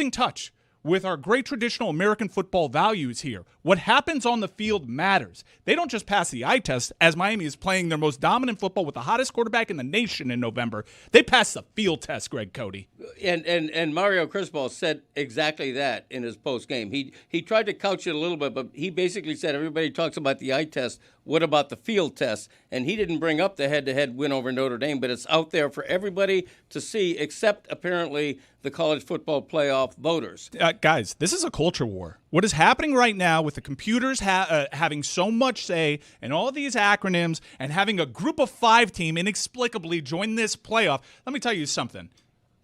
touch with our great traditional American football values here. What happens on the field matters. They don't just pass the eye test, as Miami is playing their most dominant football with the hottest quarterback in the nation in November. They pass the field test, Greg Cody. And Mario Cristobal said exactly that in his post game. He tried to couch it a little bit, but he basically said everybody talks about the eye test. What about the field test? And he didn't bring up the head-to-head win over Notre Dame, but it's out there for everybody to see, except apparently the college football playoff voters. Guys, this is a culture war. What is happening right now with the computers having so much say and all these acronyms and having a group of 5 team inexplicably join this playoff, let me tell you something.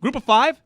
Group of 5?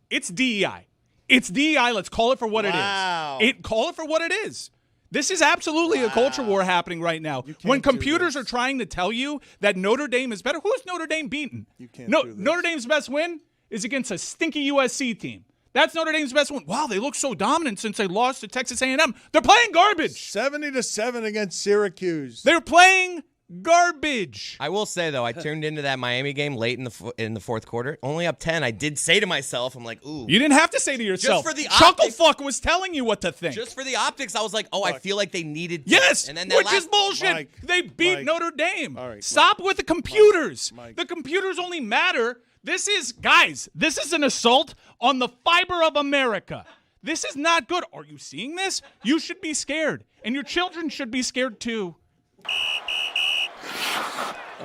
It's DEI. It's DEI. Let's call it for what it is. Call it for what it is. This is absolutely a culture war happening right now. When computers are trying to tell you that Notre Dame is better, who's Notre Dame beaten? You can't do this. Notre Dame's best win is against a stinky USC team. That's Notre Dame's best win. Wow, they look so dominant since they lost to Texas A&M. They're playing garbage. 70-7 against Syracuse. They're playing garbage. I will say, though, I tuned into that Miami game late in the fourth quarter. Only up 10. I did say to myself, I'm like, ooh. You didn't have to say to yourself. Just for the Chucklefuck was telling you what to think. Just for the optics, I was like, oh, I feel like they needed to. Yes, and then which is bullshit. They beat Notre Dame. All right, Stop with the computers. Mike. The computers only matter. This is an assault on the fiber of America. This is not good. Are you seeing this? You should be scared. And your children should be scared too.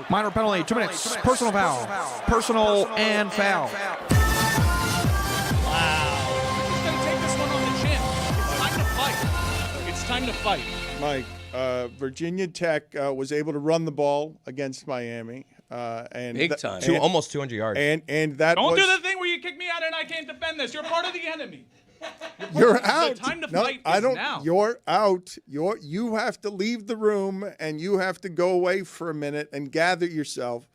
Minor penalty, 2 minutes. Personal foul. Personal and foul. Wow. Just going to take this one on the chin. It's time to fight. Mike, Virginia Tech was able to run the ball against Miami. And Big time. Almost 200 yards. And that Don't was, do the thing where you kick me out and I can't defend this. You're part of the enemy. You're out. The time to fight is now. You're out. You have to leave the room and you have to go away for a minute and gather yourself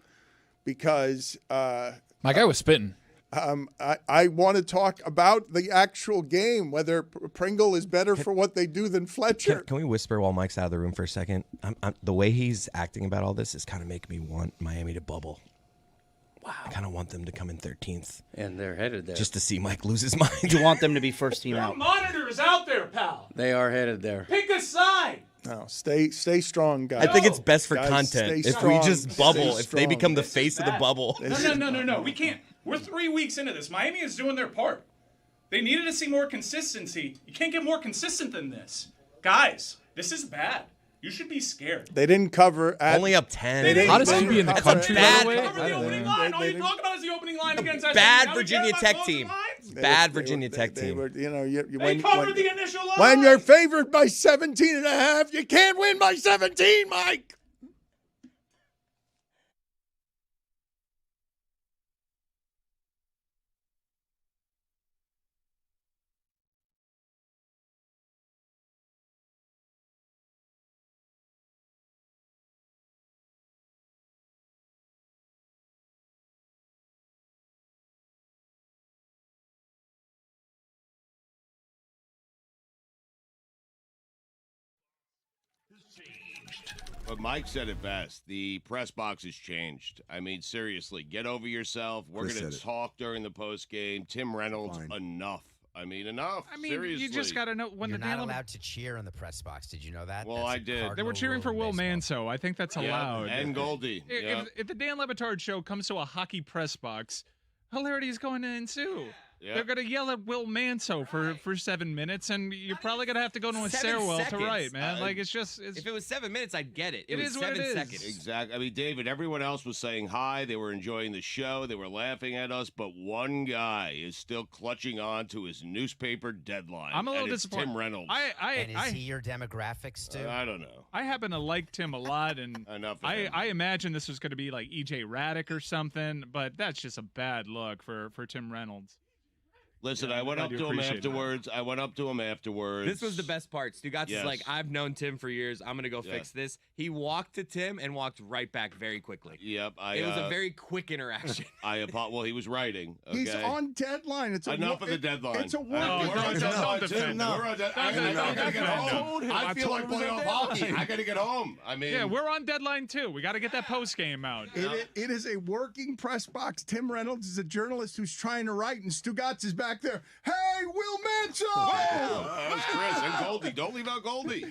because my guy was spitting. I want to talk about the actual game, whether Pringle is better for what they do than Fletcher. Can we whisper while Mike's out of the room for a second? The way he's acting about all this is kind of making me want Miami to bubble. Wow. I kind of want them to come in 13th. And they're headed there. Just to see Mike lose his mind. You want them to be first team out. Monitor is out there, pal. They are headed there. Pick a side. No, stay strong, guys. I think it's best for Guys, content stay if we strong. just bubble, Stay if they become the face of the bad. bubble. No. We can't. We're 3 weeks into this. Miami is doing their part. They needed to see more consistency. You can't get more consistent than this. Guys, this is bad. You should be scared. They didn't cover at Only up 10. How does he be in the That's country, by bad. the way? Cover the opening line. All you talk about is the opening line against SMU. Bad Now we Virginia care about Tech closing team. lines? Bad Virginia Tech They team. were, They covered the initial line. when you're favored by 17.5, you can't win by 17, Mike. But Mike said it best. The press box has changed. I mean, seriously, get over yourself. We're going to talk during the post game. Tim Reynolds, enough. I mean, enough. I mean, seriously. you just got to know when You're the not Dan Le- allowed to cheer in the press box. Did you know that? Well, That's I a did. They were cardinal cheering for rule Will in baseball. Manso. I think that's allowed. And Goldie. If the Dan Le Batard Show comes to a hockey press box, hilarity is going to ensue. Yeah. They're going to yell at Will Manso for 7 minutes, and you're probably going to have to go to a 7 stairwell seconds. to write, man. It's If it was 7 minutes, I'd get it. It was is what 7 it is. seconds. Exactly. I mean, David, everyone else was saying hi. They were enjoying the show. They were laughing at us. But one guy is still clutching on to his newspaper deadline. I'm a little and it's disappointed. Tim Reynolds. And is he your demographics, too? I don't know. I happen to like Tim a lot, and Enough of him. I imagine this was going to be like E.J. Raddick or something, but that's just a bad look for Tim Reynolds. Listen, Yeah, I went glad up you to him appreciate that. afterwards. This was the best part. Stugotz Yes. is like, I've known Tim for years. I'm going to go fix this. He walked to Tim and walked right back very quickly. Yep. It was a very quick interaction. Well, he was writing. Okay? He's on deadline. It's Enough of the deadline. It's a We're work. on deadline, too. defend We're him. on deadline. I gotta get home. I feel like playing off hockey. I got to get home. I mean, Yeah, we're on deadline, too. We got to get that post game out. It is a working press box. Tim Reynolds is a journalist who's trying to write, and Stugotz is back there. Hey, Will Manso! that was Chris and Goldie. Don't leave out Goldie.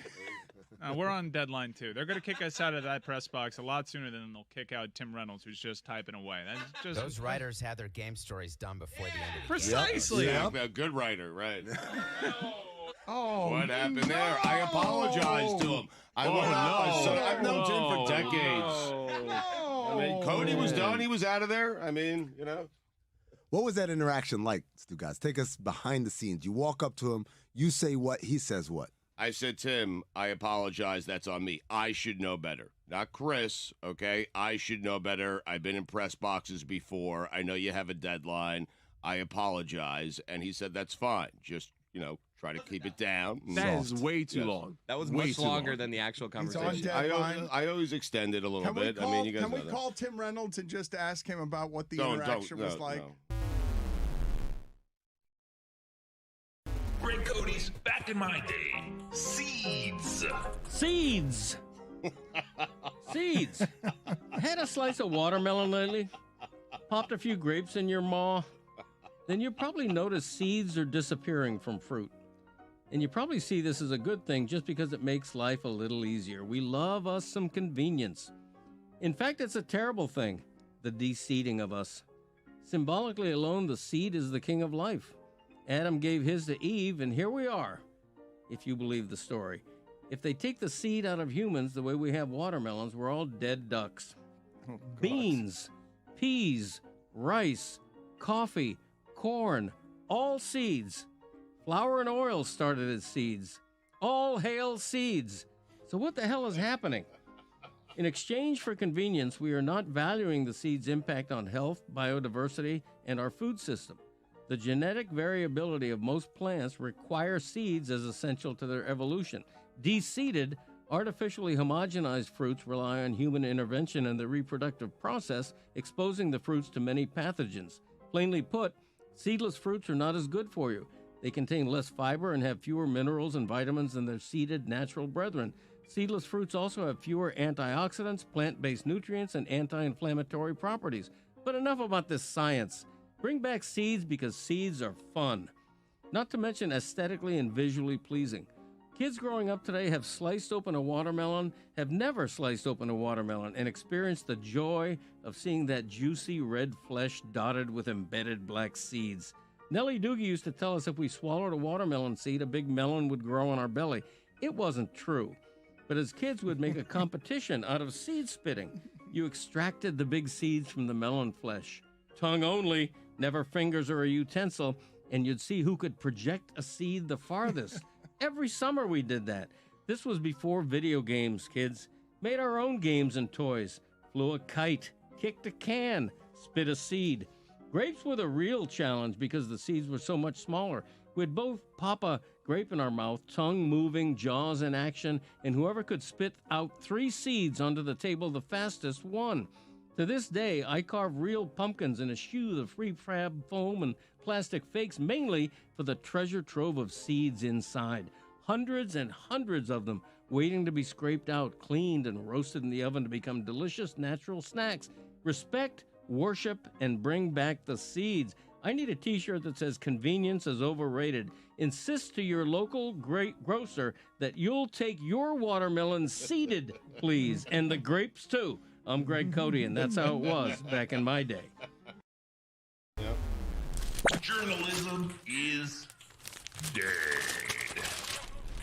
We're on deadline, too. They're going to kick us out of that press box a lot sooner than they'll kick out Tim Reynolds, who's just typing away. That's just Those writers had their game stories done before the end of the Precisely. Yeah, a good writer, right? Oh, What happened there? I apologize to him. I've known Tim for decades. I mean, Cody was done. He was out of there. I mean, you know. What was that interaction like, Stugotz? Take us behind the scenes. You walk up to him, you say what, he says what. I said, Tim, I apologize. That's on me. I should know better. Not Chris, okay? I should know better. I've been in press boxes before. I know you have a deadline. I apologize. And he said, that's fine. Just, try to keep it down. That is way too long. That was Way much too longer long. than the actual He's on conversation. deadline. I always extend it a little bit. I mean, you guys Can we know that. call Tim Reynolds and just ask him about what the interaction was like? No. Greg Cody's back in my day. Seeds. Seeds. Seeds. Had a slice of watermelon lately? Popped a few grapes in your maw? Then you probably notice seeds are disappearing from fruit. And you probably see this as a good thing just because it makes life a little easier. We love us some convenience. In fact, it's a terrible thing, the de-seeding of us. Symbolically alone, the seed is the king of life. Adam gave his to Eve, and here we are, if you believe the story. If they take the seed out of humans the way we have watermelons, we're all dead ducks. Beans, peas, rice, coffee, corn, all seeds. Flour and oil started as seeds. All hail seeds. So what the hell is happening? In exchange for convenience, we are not valuing the seed's impact on health, biodiversity, and our food system. The genetic variability of most plants require seeds as essential to their evolution. De-seeded, artificially homogenized fruits rely on human intervention in the reproductive process, exposing the fruits to many pathogens. Plainly put, seedless fruits are not as good for you. They contain less fiber and have fewer minerals and vitamins than their seeded natural brethren. Seedless fruits also have fewer antioxidants, plant-based nutrients, and anti-inflammatory properties. But enough about this science. Bring back seeds because seeds are fun. Not to mention aesthetically and visually pleasing. Kids growing up today have sliced open a watermelon, have never sliced open a watermelon, and experienced the joy of seeing that juicy red flesh dotted with embedded black seeds. Nellie Doogie used to tell us if we swallowed a watermelon seed, a big melon would grow in our belly. It wasn't true. But as kids, we'd make a competition out of seed spitting. You extracted the big seeds from the melon flesh. Tongue only, never fingers or a utensil, and you'd see who could project a seed the farthest. Every summer we did that. This was before video games, kids. Made our own games and toys. Flew a kite, kicked a can, spit a seed. Grapes were the real challenge because the seeds were so much smaller. We'd both pop a grape in our mouth, tongue moving, jaws in action, and whoever could spit out 3 seeds onto the table the fastest won. To this day, I carve real pumpkins and eschew the free fab foam and plastic fakes, mainly for the treasure trove of seeds inside. Hundreds and hundreds of them waiting to be scraped out, cleaned, and roasted in the oven to become delicious natural snacks. Respect, worship, and bring back the seeds. I need a t-shirt that says convenience is overrated. Insist to your local grocer that you'll take your watermelon seeded, please, and the grapes too. I'm Greg Cody, and that's how it was back in my day. Journalism is dead.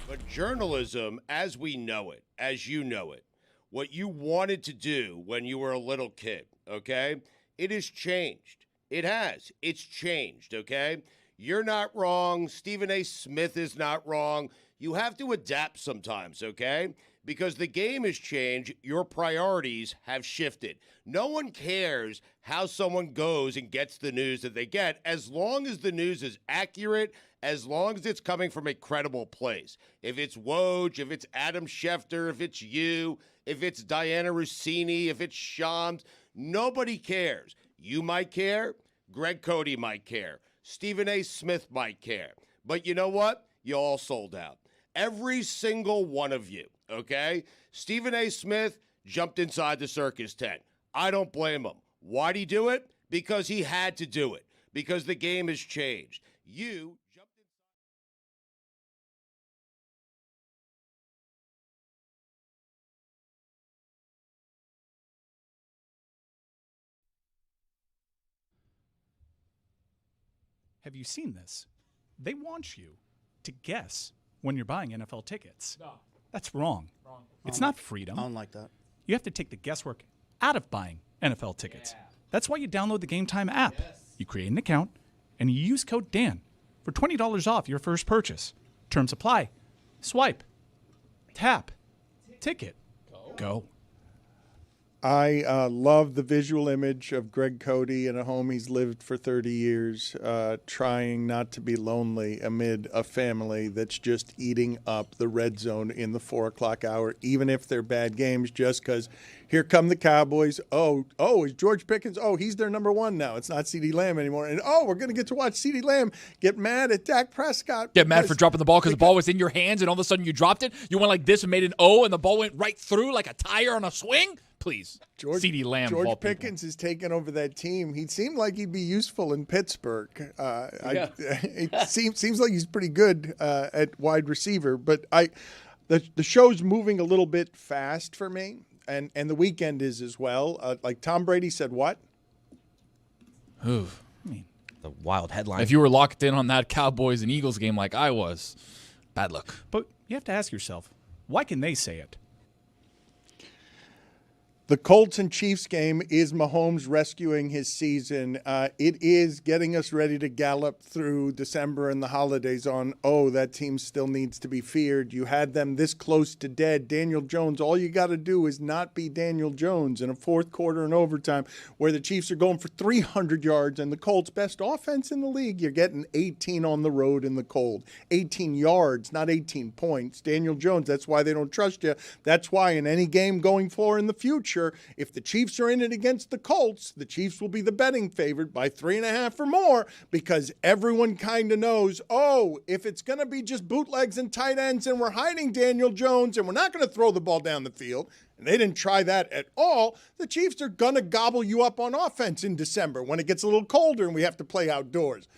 But journalism, as we know it, as you know it, what you wanted to do when you were a little kid, okay, it has changed. It has. It's changed, okay? You're not wrong. Stephen A. Smith is not wrong. You have to adapt sometimes, okay? Because the game has changed, your priorities have shifted. No one cares how someone goes and gets the news that they get, as long as the news is accurate, as long as it's coming from a credible place. If it's Woj, if it's Adam Schefter, if it's you, if it's Diana Rossini, if it's Shams, nobody cares. You might care. Greg Cody might care. Stephen A. Smith might care. But you know what? You all sold out. Every single one of you, okay? Stephen A. Smith jumped inside the circus tent. I don't blame him. Why'd he do it? Because he had to do it. Because the game has changed. You jumped inside. Have you seen this? They want you to guess when you're buying NFL tickets. No. That's wrong. It's not freedom. I don't like that. You have to take the guesswork out of buying NFL tickets. Yeah. That's why you download the Game Time app. Yes. You create an account, and you use code DAN for $20 off your first purchase. Terms apply. Swipe. Tap. Ticket. Go. I love the visual image of Greg Cody in a home he's lived for 30 years, trying not to be lonely amid a family that's just eating up the red zone in the 4 o'clock hour, even if they're bad games, just because here come the Cowboys. Oh, is George Pickens? Oh, he's their number one now. It's not CeeDee Lamb anymore. And, we're going to get to watch CeeDee Lamb get mad at Dak Prescott. Get mad for dropping the ball because the ball was in your hands and all of a sudden you dropped it. You went like this and made an O and the ball went right through like a tire on a swing? Please. CeeDee Lamb. George Pickens is taking over that team. He seemed like he'd be useful in Pittsburgh. It seems like he's pretty good at wide receiver. But the show's moving a little bit fast for me, and the weekend is as well. Like Tom Brady said, what? The wild headline. If you were locked in on that Cowboys and Eagles game like I was, bad luck. But you have to ask yourself, why can they say it? The Colts and Chiefs game is Mahomes rescuing his season. It is getting us ready to gallop through December and the holidays on, that team still needs to be feared. You had them this close to dead. Daniel Jones, all you got to do is not be Daniel Jones in a fourth quarter and overtime where the Chiefs are going for 300 yards and the Colts' best offense in the league. You're getting 18 on the road in the cold. 18 yards, not 18 points. Daniel Jones, that's why they don't trust you. That's why in any game going forward in the future, future. If the Chiefs are in it against the Colts, the Chiefs will be the betting favorite by 3.5 or more because everyone kind of knows, if it's going to be just bootlegs and tight ends and we're hiding Daniel Jones and we're not going to throw the ball down the field, and they didn't try that at all, the Chiefs are going to gobble you up on offense in December when it gets a little colder and we have to play outdoors.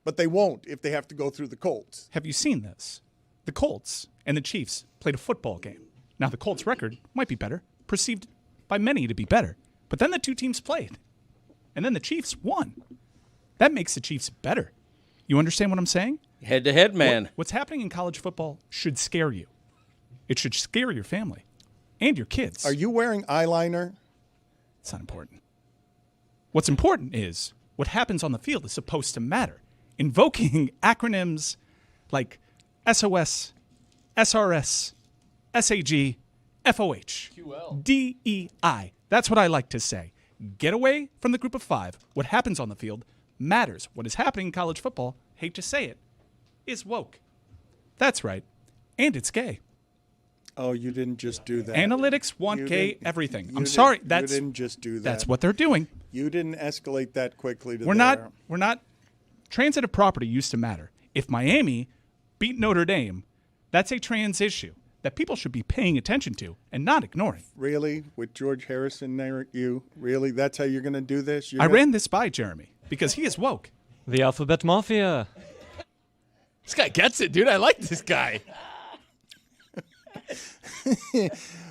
But they won't if they have to go through the Colts. Have you seen this? The Colts and the Chiefs played a football game. Now, the Colts' record might be better, perceived by many to be better. But then the two teams played. And then the Chiefs won. That makes the Chiefs better. You understand what I'm saying? Head-to-head, man. What's happening in college football should scare you. It should scare your family and your kids. Are you wearing eyeliner? It's not important. What's important is what happens on the field is supposed to matter. Invoking acronyms like SOS, SRS, SAG, FOH, DEI. That's what I like to say. Get away from the group of five. What happens on the field matters. What is happening in college football, hate to say it, is woke. That's right. And it's gay. Oh, you didn't just do that. Analytics want gay everything. I'm sorry. You didn't just do that. That's what they're doing. You didn't escalate that quickly to We're not. Transitive property used to matter. If Miami beat Notre Dame, that's a trans issue that people should be paying attention to and not ignoring. Really? With George Harrison there, really? That's how you're going to do this? I ran this by Jeremy because he is woke. The Alphabet Mafia. This guy gets it, dude. I like this guy.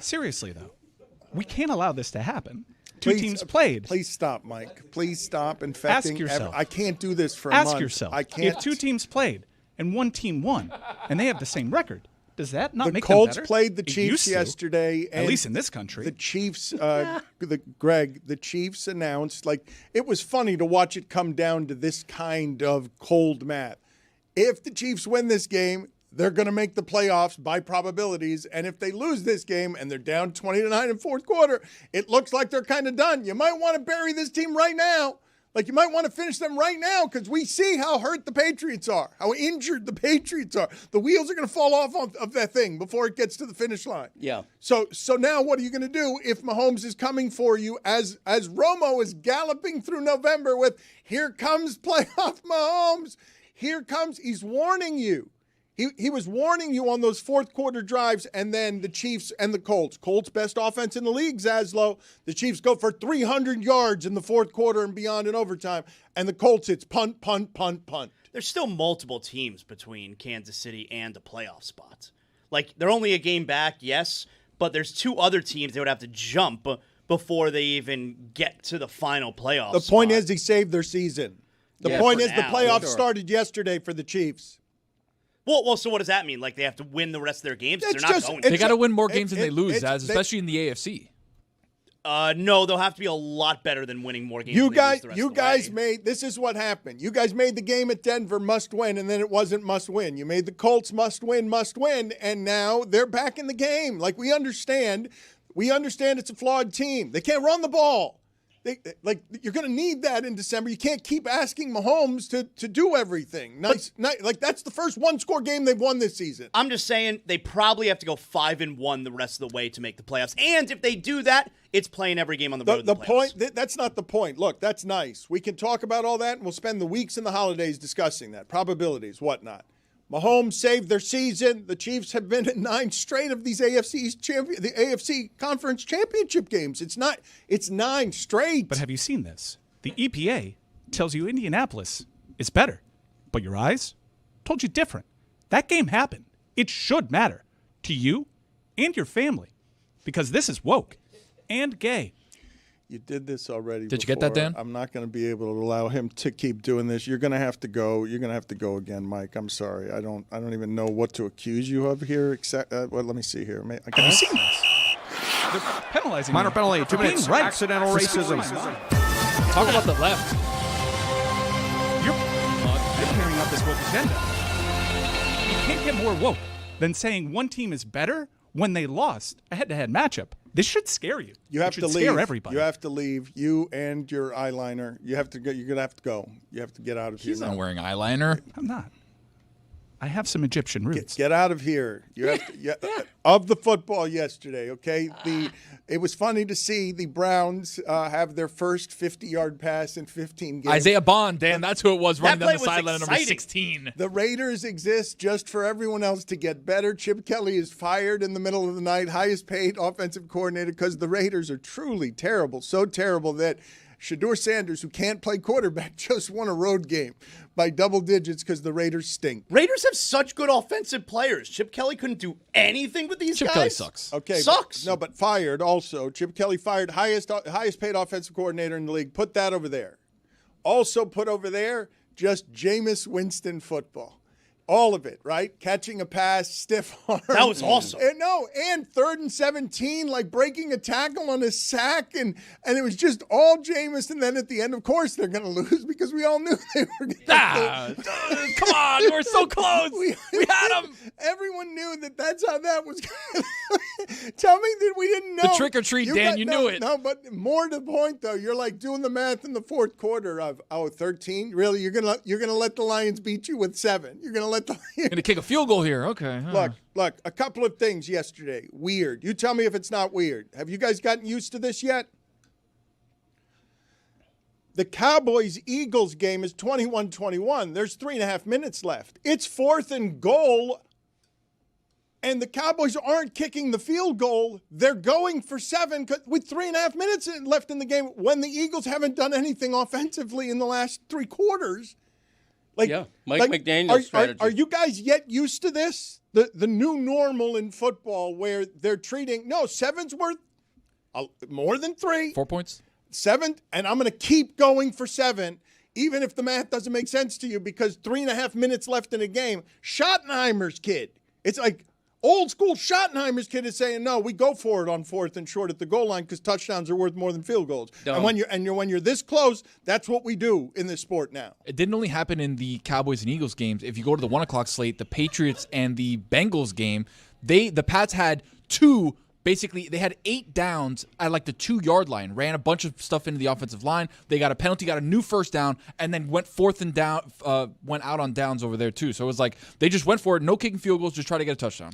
Seriously, though, we can't allow this to happen. Two Please, teams played. Please stop, Mike. Please stop infecting. Ask yourself. I can't do this for a month. Ask yourself. I can't. If two teams played and one team won, and they have the same record, does that not make Colts them better? played the It Chiefs used to, yesterday, and at least in this country. The Chiefs, the Chiefs announced, it was funny to watch it come down to this kind of cold math. If the Chiefs win this game, they're going to make the playoffs by probabilities. And if they lose this game and they're down 20-9 in fourth quarter, it looks like they're kind of done. You might want to bury this team right now. You might want to finish them right now because we see how hurt the Patriots are, how injured the Patriots are. The wheels are going to fall off of that thing before it gets to the finish line. Yeah. So now what are you going to do if Mahomes is coming for you as Romo is galloping through November with, here comes playoff Mahomes. Here comes, he's warning you. He was warning you on those fourth quarter drives, and then the Chiefs and the Colts. Colts best offense in the league, Zaslow. The Chiefs go for 300 yards in the fourth quarter and beyond in overtime. And the Colts, it's punt, punt, punt, punt. There's still multiple teams between Kansas City and the playoff spots. They're only a game back, yes, but there's two other teams they would have to jump before they even get to the final playoff The point is he saved their season. The point is the playoffs started yesterday for the Chiefs. Well, so what does that mean? They have to win the rest of their games? It's They're not just- going They to. got to win more games than they lose, especially in the AFC. No, they'll have to be a lot better than winning more games. You than they lose guys, the rest you of the guys way. made, this is what happened. You guys made the game at Denver must win, and then it wasn't must win. You made the Colts must win, and now they're back in the game. We understand it's a flawed team. They can't run the ball. You're going to need that in December. You can't keep asking Mahomes to do everything. That's the first one-score game they've won this season. I'm just saying they probably have to go 5-1 the rest of the way to make the playoffs. And if they do that, it's playing every game on the road. The point, that's not the point. Look, that's nice. We can talk about all that, and we'll spend the weeks and the holidays discussing that, probabilities, whatnot. Mahomes saved their season. The Chiefs have been in 9 straight of these the AFC Conference Championship games. It's 9 straight. But have you seen this? The EPA tells you Indianapolis is better, but your eyes told you different. That game happened. It should matter to you and your family because this is woke and gay. You did this already. Did you get that, Dan? I'm not going to be able to allow him to keep doing this. You're going to have to go. You're going to have to go again, Mike. I'm sorry. I don't even know what to accuse you of here. Except, let me see here. Have you seen this? They're penalizing. Minor you penalty, for 2 being minutes. right. Accidental For racism. Talk about the left. You're carrying out this woke agenda. You can't get more woke than saying one team is better when they lost a head-to-head matchup. This should scare you. You have it to should leave. Scare everybody. You have to leave. You and your eyeliner. You have to go. You're going to have to go. You have to get out of here. He's now. not wearing eyeliner. I'm not. I have some Egyptian roots. Get out of here. You have to, of the football yesterday, okay? It was funny to see the Browns have their first 50-yard pass in 15 games. Isaiah Bond, Dan, that's who it was running down the sideline, number exciting. 16. The Raiders exist just for everyone else to get better. Chip Kelly is fired in the middle of the night, highest paid offensive coordinator, because the Raiders are truly terrible, so terrible that Shedeur Sanders, who can't play quarterback, just won a road game by double digits because the Raiders stink. Raiders have such good offensive players. Chip Kelly couldn't do anything with these guys. Chip Kelly sucks. Okay, sucks. But fired also. Chip Kelly fired highest paid offensive coordinator in the league. Put that over there. Also put over there just Jameis Winston football. All of it, right? Catching a pass, stiff arm. That was awesome. And 3rd and 17, like breaking a tackle on a sack, and it was just all Jameis. And then at the end, of course, they're going to lose because we all knew they were going to lose. Come on, we were so close. We had him. Everyone knew that's how that was going to Tell me that we didn't know. The trick or treat, Dan, you knew it. No, but more to the point, though, you're like doing the math in the fourth quarter of 13. Really, you're gonna let the Lions beat you with 7. You're gonna let the Going to kick a field goal here. Okay. Look, a couple of things yesterday. Weird. You tell me if it's not weird. Have you guys gotten used to this yet? The Cowboys-Eagles game is 21-21. There's 3.5 minutes left. It's 4th and goal, and the Cowboys aren't kicking the field goal. They're going for 7 with 3.5 minutes left in the game when the Eagles haven't done anything offensively in the last 3 quarters. Mike McDaniel's strategy. Are you guys yet used to this? The new normal in football where they're treating, 7's worth more than 3. 4 points. 7, and I'm going to keep going for 7, even if the math doesn't make sense to you, because 3.5 minutes left in a game. Schottenheimer's kid. It's like old school Schottenheimer's kid is saying, no, we go for it on 4th and short at the goal line because touchdowns are worth more than field goals. Dumb. And when you're this close, that's what we do in this sport now. It didn't only happen in the Cowboys and Eagles games. If you go to the 1 o'clock slate, the Patriots and the Bengals game, the Pats had 2. Basically, they had 8 downs at like the 2-yard line, ran a bunch of stuff into the offensive line. They got a penalty, got a new first down, and then went 4th and down, went out on downs over there too. So it was like they just went for it, no kicking field goals, just try to get a touchdown.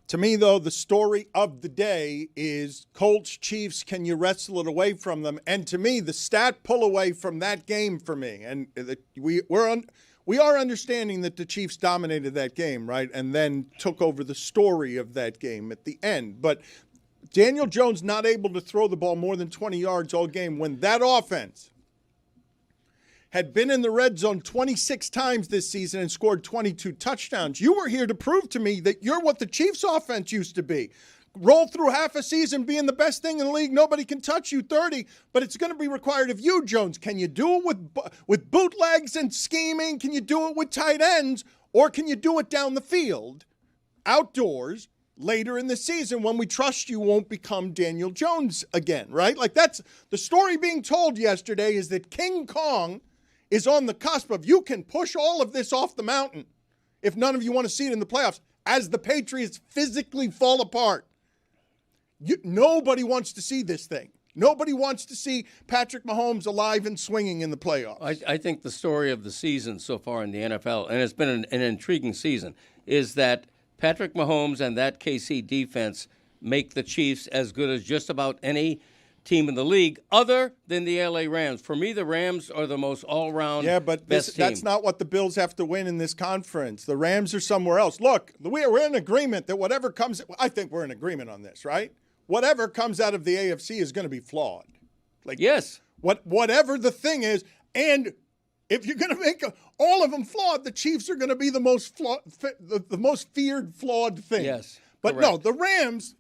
To me, though, the story of the day is Colts, Chiefs, can you wrestle it away from them? And to me, the stat pull away from that game for me, and we are understanding that the Chiefs dominated that game, right, and then took over the story of that game at the end. But Daniel Jones not able to throw the ball more than 20 yards all game when that offense had been in the red zone 26 times this season and scored 22 touchdowns. You were here to prove to me that you're what the Chiefs offense used to be. Roll through half a season being the best thing in the league. Nobody can touch you 30, but it's going to be required of you, Jones. Can you do it with bootlegs and scheming? Can you do it with tight ends? Or can you do it down the field, outdoors, later in the season when we trust you won't become Daniel Jones again, right? Like that's the story being told yesterday is that King Kong is on the cusp of you can push all of this off the mountain if none of you want to see it in the playoffs as the Patriots physically fall apart. Nobody wants to see this thing. Nobody wants to see Patrick Mahomes alive and swinging in the playoffs. I think the story of the season so far in the NFL, and it's been an intriguing season, is that Patrick Mahomes and that KC defense make the Chiefs as good as just about any team in the league other than the LA Rams. For me, the Rams are the most all-round best team. That's not what the Bills have to win in this conference. The Rams are somewhere else. Look, we're in agreement that whatever comes – I think we're in agreement on this, right? Whatever comes out of the AFC is going to be flawed. Like yes. Whatever the thing is, and if you're going to make all of them flawed, the Chiefs are going to be the most the most feared flawed thing. Yes. But correct. the Rams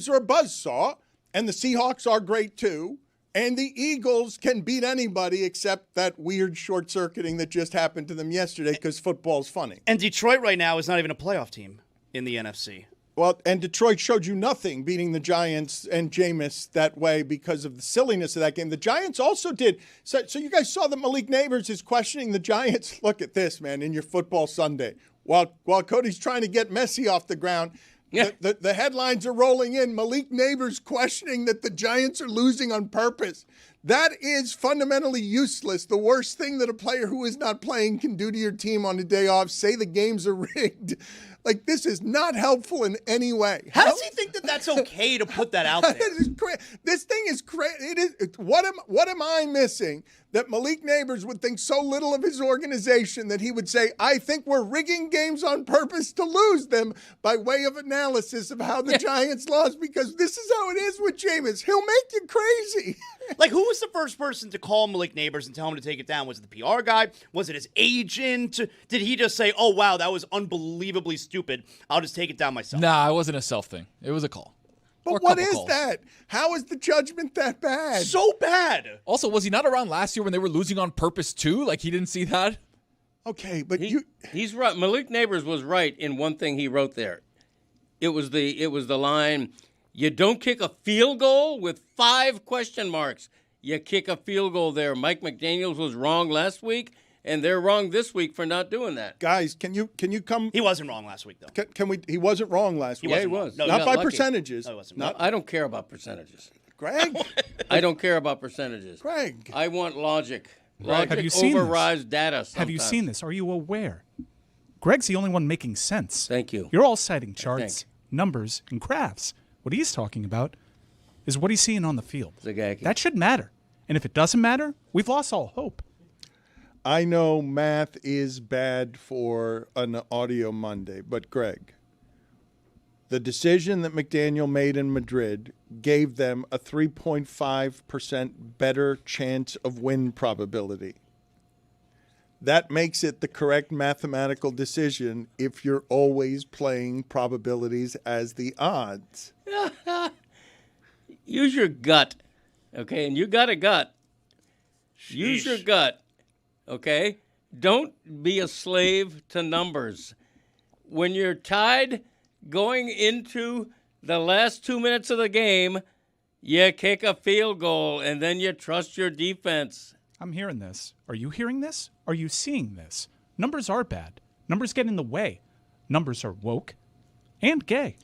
are a buzzsaw, and the Seahawks are great too, and the Eagles can beat anybody except that weird short-circuiting that just happened to them yesterday because football's funny. And Detroit right now is not even a playoff team in the NFC. Well, and Detroit showed you nothing beating the Giants and Jameis that way because of the silliness of that game. The Giants also did. So you guys saw that Malik Neighbors is questioning the Giants. Look at this, man, in your football Sunday. While Cody's trying to get Messi off the ground, The headlines are rolling in. Malik Neighbors questioning that the Giants are losing on purpose. That is fundamentally useless. The worst thing that a player who is not playing can do to your team on a day off, say the games are rigged. Like, this is not helpful in any way. How does he think that that's okay to put that out there? This thing is crazy. What am I missing that Malik Neighbors would think so little of his organization that he would say, I think we're rigging games on purpose to lose them by way of analysis of how the Giants lost, because this is how it is with Jameis. He'll make you crazy. Like, who was the first person to call Malik Neighbors and tell him to take it down? Was it the PR guy? Was it his agent? Did he just say, oh, wow, that was unbelievably stupid. I'll just take it down myself? Nah, it wasn't a self thing. It was a call. But what is that? How is the judgment that bad? So bad. Also, was he not around last year when they were losing on purpose too? Like, he didn't see that? Okay, but he's right. Malik Neighbors was right in one thing he wrote there. It was the line, you don't kick a field goal with 5 question marks. You kick a field goal there. Mike McDaniels was wrong last week, and they're wrong this week for not doing that. Guys, can you come? He wasn't wrong last week, though. Can we? He wasn't wrong last week. Yeah, he was. No, not by lucky. percentages. No, he wasn't. Not, I don't care about percentages. Greg. I don't care about percentages. Greg. I want logic. Greg, Logic have you seen overrides data sometimes. Have you seen this? Are you aware? Greg's the only one making sense. Thank you. You're all citing charts, numbers, and graphs. What he's talking about is what he's seeing on the field. Zagacki. That should matter. And if it doesn't matter, we've lost all hope. I know math is bad for an audio Monday, but Greg, the decision that McDaniel made in Madrid gave them a 3.5% better chance of win probability. That makes it the correct mathematical decision if you're always playing probabilities as the odds. Use your gut, okay? And you got a gut. Use your gut, okay? Don't be a slave to numbers. When you're tied going into the last 2 minutes of the game, you kick a field goal, and then you trust your defense. I'm hearing this. Are you hearing this? Are you seeing this? Numbers are bad. Numbers get in the way. Numbers are woke and gay.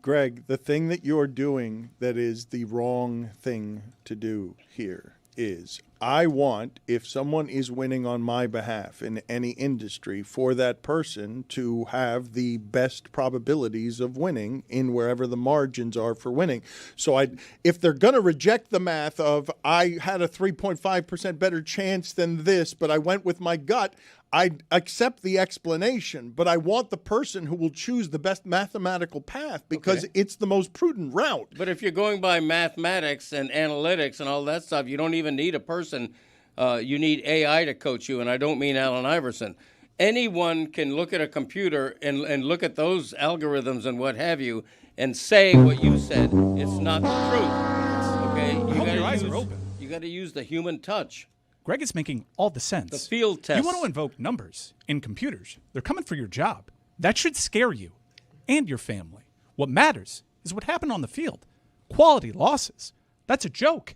Greg, the thing that you're doing that is the wrong thing to do here is I want, if someone is winning on my behalf in any industry, for that person to have the best probabilities of winning in wherever the margins are for winning. So if they're going to reject the math of I had a 3.5% better chance than this, but I went with my gut, I accept the explanation, but I want the person who will choose the best mathematical path because it's the most prudent route. But if you're going by mathematics and analytics and all that stuff, you don't even need a person. You need AI to coach you, and I don't mean Allen Iverson. Anyone can look at a computer and look at those algorithms and what have you and say what you said. It's not the truth. Okay? Your eyes are open. You got to use the human touch. Greg is making all the sense. The field test. You want to invoke numbers in computers. They're coming for your job. That should scare you and your family. What matters is what happened on the field. Quality losses. That's a joke.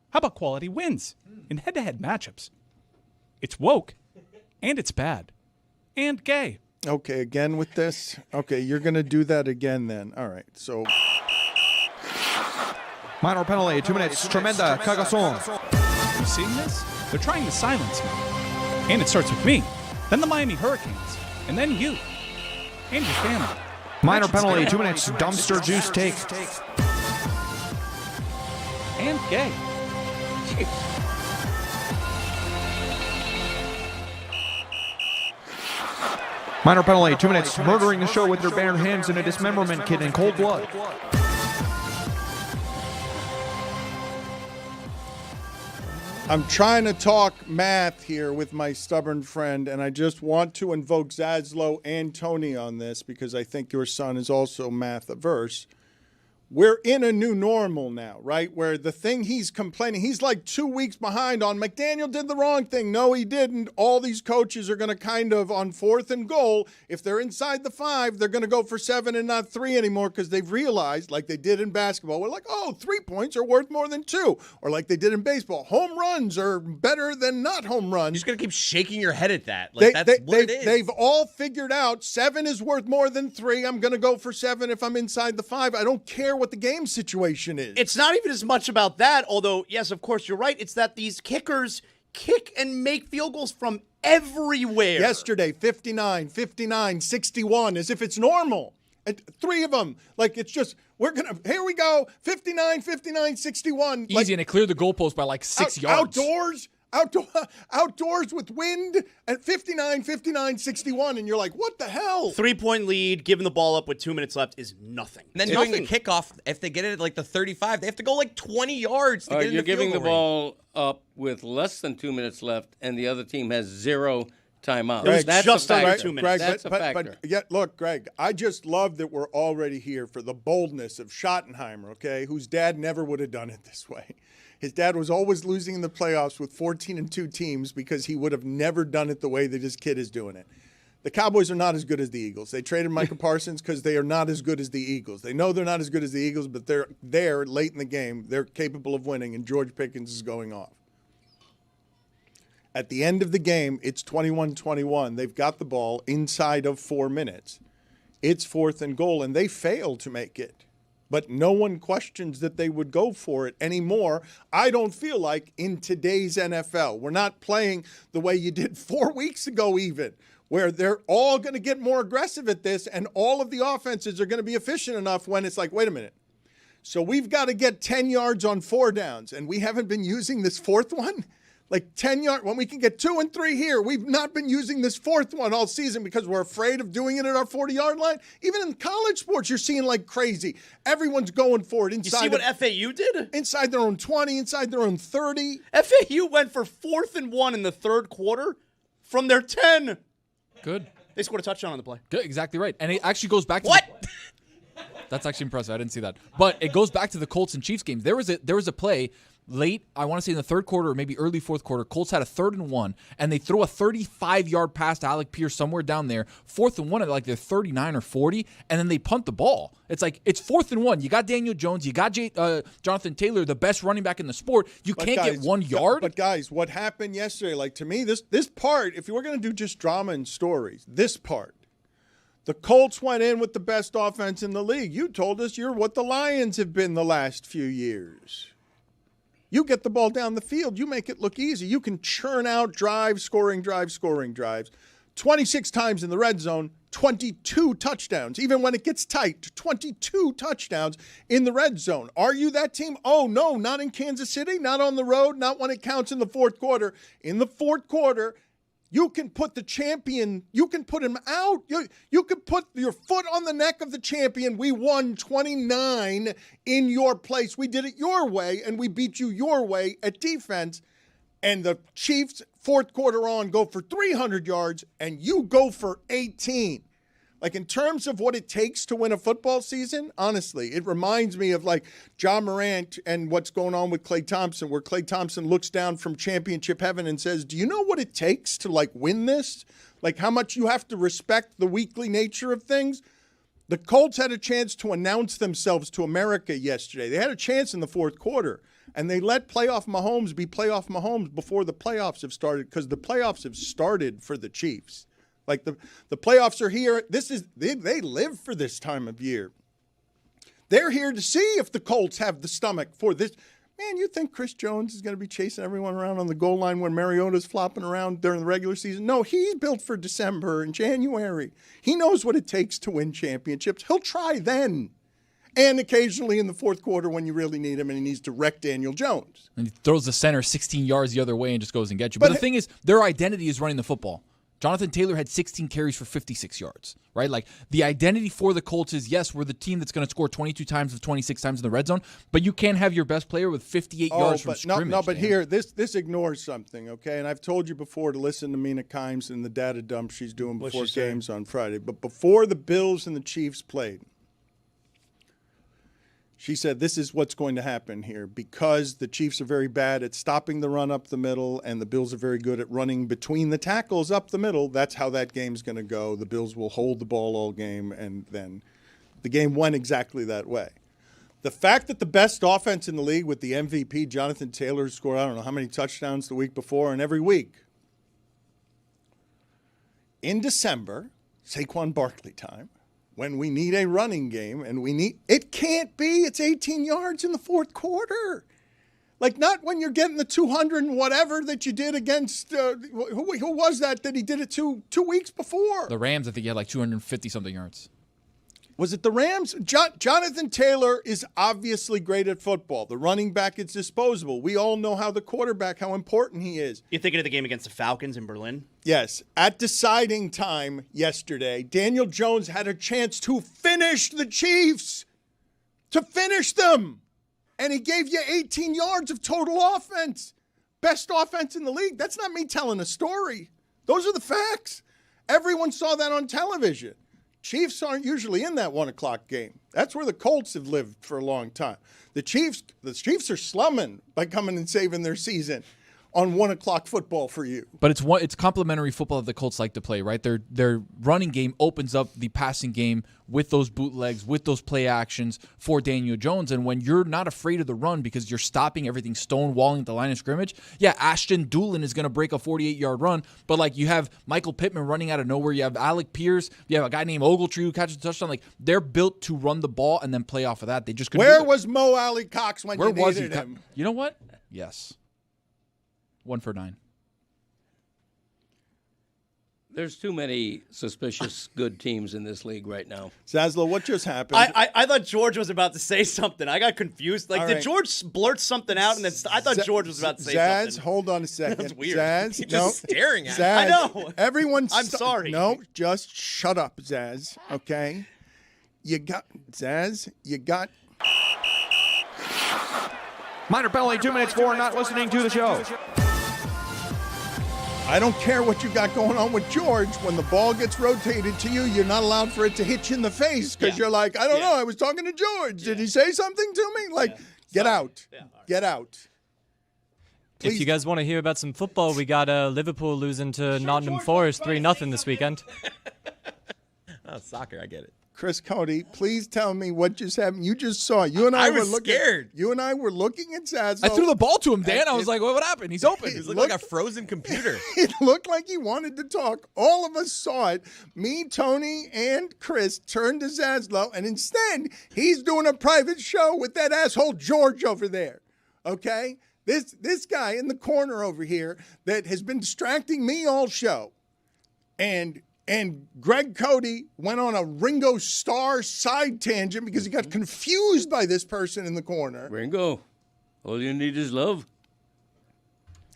How about quality wins in head-to-head matchups? It's woke, and it's bad, and gay. Okay, again with this? Okay, you're going to do that again then. All right, so... Minor penalty, 2 minutes. Tremenda, cagason. You seeing this? They're trying to silence me. And it starts with me, then the Miami Hurricanes, and then you, and your family. Minor penalty, 2 minutes. Dumpster juice take. And gay. Minor penalty, 2 minutes. Murdering the show with their bare hands in a dismemberment kit in cold blood. I'm trying to talk math here with my stubborn friend, and I just want to invoke Zaslow and Tony on this because I think your son is also math averse. we're in a new normal now, right? Where the thing he's complaining, he's like 2 weeks behind on McDaniel did the wrong thing. No, he didn't. All these coaches are going to kind of, on 4th and goal, if they're inside the 5, they're going to go for 7 and not 3 anymore because they've realized, like they did in basketball, we're like, 3 points are worth more than 2. Or like they did in baseball, home runs are better than not home runs. You're just going to keep shaking your head at that. Like, that's what it is. They've all figured out 7 is worth more than 3. I'm going to go for 7 if I'm inside the 5. I don't care what the game situation is. It's not even as much about that, although, yes, of course, you're right. It's that these kickers kick and make field goals from everywhere. Yesterday, 59, 59, 61, as if it's normal. And 3 of them. Like, it's just, here we go, 59, 59, 61. Easy, and it cleared the goalpost by like 6 yards. Outdoors with wind at 59, 59, 61, and you're like, what the hell? 3-point lead, giving the ball up with 2 minutes left is nothing. And then doing the kickoff, if they get it at like the 35, they have to go like 20 yards to get in the You're giving field the goal range. ball up with less than 2 minutes left, and the other team has 0 timeouts. Greg, That's just a under factor. 2 minutes. That's a factor. But yet, look, Greg, I just love that we're already here for the boldness of Schottenheimer, okay, whose dad never would have done it this way. His dad was always losing in the playoffs with 14-2 teams because he would have never done it the way that his kid is doing it. The Cowboys are not as good as the Eagles. They traded Micah Parsons because they are not as good as the Eagles. They know they're not as good as the Eagles, but they're there late in the game. They're capable of winning, and George Pickens is going off. At the end of the game, it's 21-21. They've got the ball inside of 4 minutes. It's 4th and goal, and they fail to make it. But no one questions that they would go for it anymore. I don't feel like in today's NFL. We're not playing the way you did 4 weeks ago even, where they're all going to get more aggressive at this, and all of the offenses are going to be efficient enough when it's like, wait a minute. So we've got to get 10 yards on 4 downs, and we haven't been using this 4th one? Like 10 yards, when we can get 2 and 3 here, we've not been using this 4th one all season because we're afraid of doing it at our 40-yard line. Even in college sports, you're seeing like crazy. Everyone's going for it inside. You see what FAU did? Inside their own 20, inside their own 30. FAU went for 4th and 1 in the 3rd quarter from their 10. Good. They scored a touchdown on the play. Good, exactly right. And it actually goes back to what? That's actually impressive. I didn't see that. But it goes back to the Colts and Chiefs game. There was a play late, I want to say in the 3rd quarter or maybe early 4th quarter. Colts had a 3rd and 1, and they throw a 35-yard pass to Alec Pierce somewhere down there. 4th and 1 at like their 39 or 40, and then they punt the ball. It's like, it's 4th and 1. You got Daniel Jones. You got Jonathan Taylor, the best running back in the sport. You can't get 1 yard? But guys, what happened yesterday, like to me, this part, if you were going to do just drama and stories, this part, the Colts went in with the best offense in the league. You told us you're what the Lions have been the last few years. You get the ball down the field. You make it look easy. You can churn out scoring drives. 26 times in the red zone, 22 touchdowns. Even when it gets tight, 22 touchdowns in the red zone. Are you that team? Oh, no, not in Kansas City, not on the road, not when it counts in the 4th quarter. In the 4th quarter, you can put the champion, you can put him out. You can put your foot on the neck of the champion. We won 29 in your place. We did it your way, and we beat you your way at defense. And the Chiefs, 4th quarter on, go for 300 yards, and you go for 18. Like, in terms of what it takes to win a football season, honestly, it reminds me of, like, John Morant and what's going on with Klay Thompson, where Klay Thompson looks down from championship heaven and says, do you know what it takes to, like, win this? Like, how much you have to respect the weekly nature of things? The Colts had a chance to announce themselves to America yesterday. They had a chance in the 4th quarter, and they let playoff Mahomes be playoff Mahomes before the playoffs have started, because the playoffs have started for the Chiefs. Like the playoffs are here. They live for this time of year. They're here to see if the Colts have the stomach for this. Man, you think Chris Jones is going to be chasing everyone around on the goal line when Mariota's flopping around during the regular season? No, he's built for December and January. He knows what it takes to win championships. He'll try then. And occasionally in the 4th quarter when you really need him and he needs to wreck Daniel Jones. And he throws the center 16 yards the other way and just goes and gets you. But the thing is, their identity is running the football. Jonathan Taylor had 16 carries for 56 yards, right? Like, the identity for the Colts is, yes, we're the team that's going to score 22 times of 26 times in the red zone, but you can't have your best player with 58 yards from scrimmage. No, but here, this ignores something, okay? And I've told you before to listen to Mina Kimes and the data dump she's doing before games on Friday. But before the Bills and the Chiefs played, She said, this is what's going to happen here. Because the Chiefs are very bad at stopping the run up the middle and the Bills are very good at running between the tackles up the middle, that's how that game's going to go. The Bills will hold the ball all game, and then the game went exactly that way. The fact that the best offense in the league with the MVP, Jonathan Taylor, scored I don't know how many touchdowns the week before and every week. In December, Saquon Barkley time, when we need a running game and it can't be, it's 18 yards in the fourth quarter. Like, not when you're getting the 200 and whatever that you did against, who was that he did it 2 weeks before? The Rams, I think he had like 250-something yards. Was it the Rams? Jonathan Taylor is obviously great at football. The running back is disposable. We all know how the quarterback, how important he is. You're thinking of the game against the Falcons in Berlin? Yes. At deciding time yesterday, Daniel Jones had a chance to finish the Chiefs. To finish them. And he gave you 18 yards of total offense. Best offense in the league. That's not me telling a story. Those are the facts. Everyone saw that on television. Chiefs aren't usually in that 1 o'clock game. That's where the Colts have lived for a long time. The Chiefs are slumming by coming and saving their season on 1 o'clock football for you. But it's complementary football that the Colts like to play, right? Their running game opens up the passing game with those bootlegs, with those play actions for Daniel Jones. And when you're not afraid of the run because you're stopping everything, stonewalling at the line of scrimmage, yeah, Ashton Doolin is going to break a 48-yard run. But, like, you have Michael Pittman running out of nowhere. You have Alec Pierce. You have a guy named Ogletree who catches a touchdown. Like, they're built to run the ball and then play off of that. They just couldn't do it. Where was Mo Alley Cox when you needed him? You know what? Yes. 1 for 9. There's too many suspicious good teams in this league right now. Zaslow, what just happened? I thought George was about to say something. I got confused. Like, did George blurt something out? And then I thought George was about to say something. Zaz, hold on a second. That's weird. Zaz, He's just staring at me. I know. Everyone, I'm sorry. No, just shut up, Zaz. Okay? Zaz, you got. Minor penalty, 2 minutes for not listening to the show. I don't care what you got going on with George. When the ball gets rotated to you, you're not allowed for it to hit you in the face because you're like, I don't know, I was talking to George. Did he say something to me? Like, get out. Get out. Please. If you guys want to hear about some football, we got Liverpool losing to Nottingham Forest 3-0 this weekend. Oh, soccer, I get it. Chris Cody, please tell me what just happened. You just saw. You and I were looking. Scared. You and I were looking at Zaslow. I threw the ball to him, Dan. I was like, what happened? He's open. He looked like a frozen computer. It looked like he wanted to talk. All of us saw it. Me, Tony, and Chris turned to Zaslow, and instead, he's doing a private show with that asshole George over there. Okay? This guy in the corner over here that has been distracting me all show. And Greg Cody went on a Ringo Starr side tangent because he got confused by this person in the corner. Ringo, all you need is love.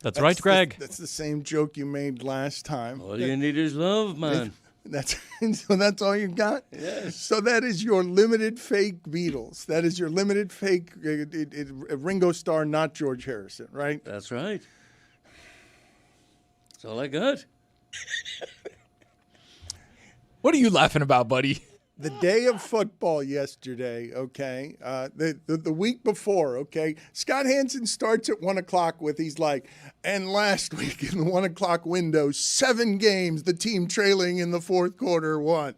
That's right, Greg. That's the same joke you made last time. All you need is love, man. So that's all you got? Yes. So that is your limited fake Beatles. That is your limited fake Ringo Starr, not George Harrison, right? That's right. That's all I got. What are you laughing about, buddy? The day of football yesterday, okay, the week before, okay, Scott Hansen starts at 1 o'clock with, he's like, and last week in the 1 o'clock window, 7 games, the team trailing in the fourth quarter won.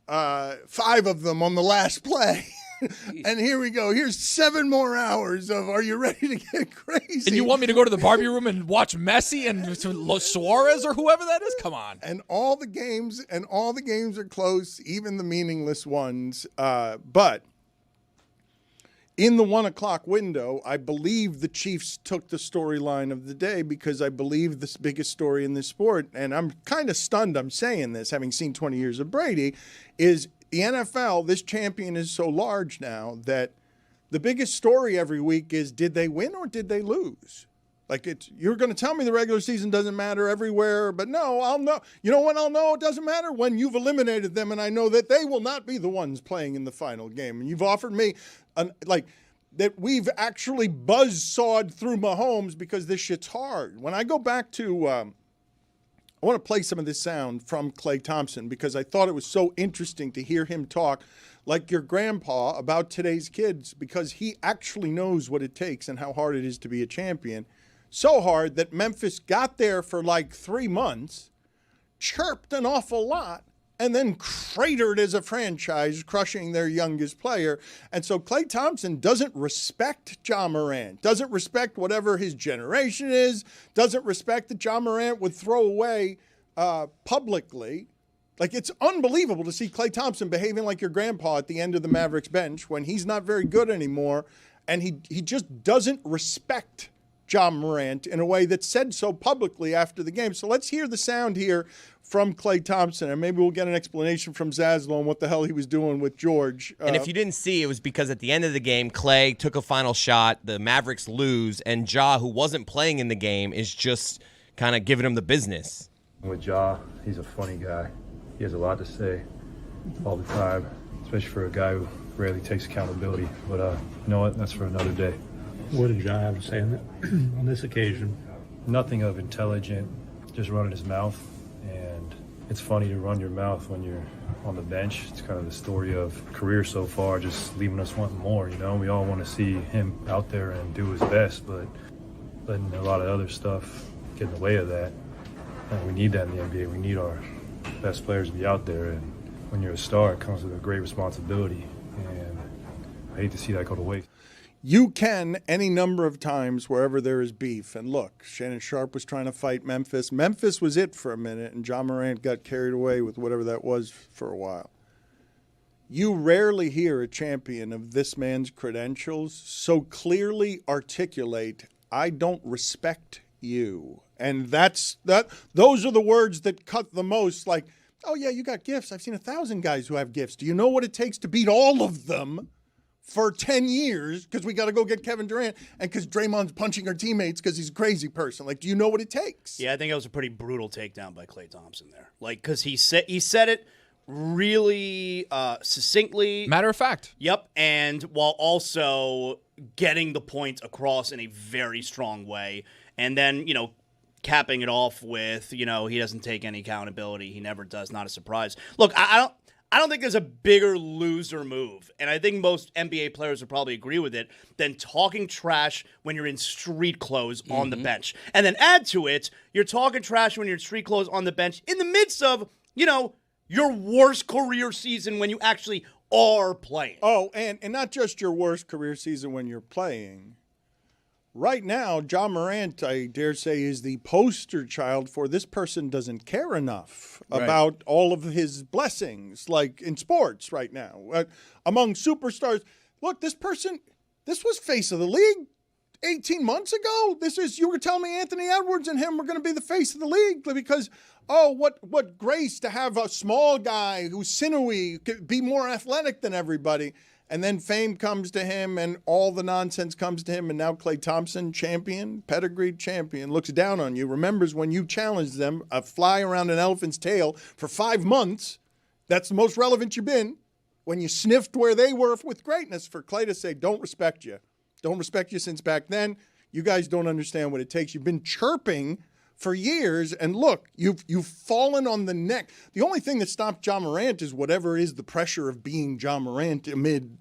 5 of them on the last play. And here we go. Here's 7 more hours of Are You Ready to Get Crazy? And you want me to go to the Barbie room and watch Messi and Suarez or whoever that is? Come on. And all the games are close, even the meaningless ones. But in the 1 o'clock window, I believe the Chiefs took the storyline of the day because I believe the biggest story in this sport, and I'm kind of stunned I'm saying this, having seen 20 years of Brady, is the NFL, this champion is so large now that the biggest story every week is, did they win or did they lose? Like, you're going to tell me the regular season doesn't matter everywhere, but no, I'll know. You know when I'll know it doesn't matter? When you've eliminated them and I know that they will not be the ones playing in the final game. And you've offered me, that we've actually buzzsawed through Mahomes because this shit's hard. When I go back to I want to play some of this sound from Klay Thompson because I thought it was so interesting to hear him talk like your grandpa about today's kids because he actually knows what it takes and how hard it is to be a champion. So hard that Memphis got there for like 3 months, chirped an awful lot, and then cratered as a franchise, crushing their youngest player. And so Klay Thompson doesn't respect Ja Morant, doesn't respect whatever his generation is, doesn't respect that Ja Morant would throw away publicly. Like, it's unbelievable to see Klay Thompson behaving like your grandpa at the end of the Mavericks bench when he's not very good anymore, and he just doesn't respect Ja Morant in a way that's said so publicly after the game. So let's hear the sound here from Klay Thompson, and maybe we'll get an explanation from Zaslow on what the hell he was doing with George. And if you didn't see, it was because at the end of the game, Klay took a final shot, the Mavericks lose, and Ja, who wasn't playing in the game, is just kind of giving him the business. With Ja, he's a funny guy. He has a lot to say all the time, especially for a guy who rarely takes accountability. But you know what? That's for another day. What did Ja have to say on this occasion? Nothing of intelligent, just running his mouth. And it's funny to run your mouth when you're on the bench. It's kind of the story of career so far, just leaving us wanting more. You know, we all want to see him out there and do his best, but letting a lot of other stuff get in the way of that. And we need that in the NBA. We need our best players to be out there, and when you're a star, it comes with a great responsibility, and I hate to see that go to waste. You can any number of times wherever there is beef. And look, Shannon Sharp was trying to fight Memphis. Memphis was it for a minute, and Ja Morant got carried away with whatever that was for a while. You rarely hear a champion of this man's credentials so clearly articulate, I don't respect you. And those are the words that cut the most. Like, oh yeah, you got gifts. I've seen 1,000 guys who have gifts. Do you know what it takes to beat all of them for 10 years? Because we got to go get Kevin Durant, and because Draymond's punching our teammates because he's a crazy person. Like, do you know what it takes? Yeah, I think it was a pretty brutal takedown by Klay Thompson there. Like, because he said it really succinctly. Matter of fact. Yep, and while also getting the point across in a very strong way. And then, capping it off with, he doesn't take any accountability. He never does. Not a surprise. Look, I don't think there's a bigger loser move, and I think most NBA players would probably agree with it, than talking trash when you're in street clothes on the bench. And then add to it, you're talking trash when you're in street clothes on the bench in the midst of, your worst career season when you actually are playing. Oh, and not just your worst career season when you're playing. Right now, Ja Morant, I dare say, is the poster child for this person doesn't care enough about all of his blessings, like in sports right now. Among superstars, look, this was face of the league 18 months ago. You were telling me Anthony Edwards and him were going to be the face of the league because, what grace to have a small guy who's sinewy, be more athletic than everybody. And then fame comes to him and all the nonsense comes to him. And now Klay Thompson, champion, pedigreed champion, looks down on you, remembers when you challenged them a fly around an elephant's tail for 5 months. That's the most relevant you've been. When you sniffed where they were with greatness, for Klay to say, don't respect you since back then. You guys don't understand what it takes. You've been chirping for years, and look, you've fallen on the neck. The only thing that stopped Ja Morant is whatever is the pressure of being Ja Morant amid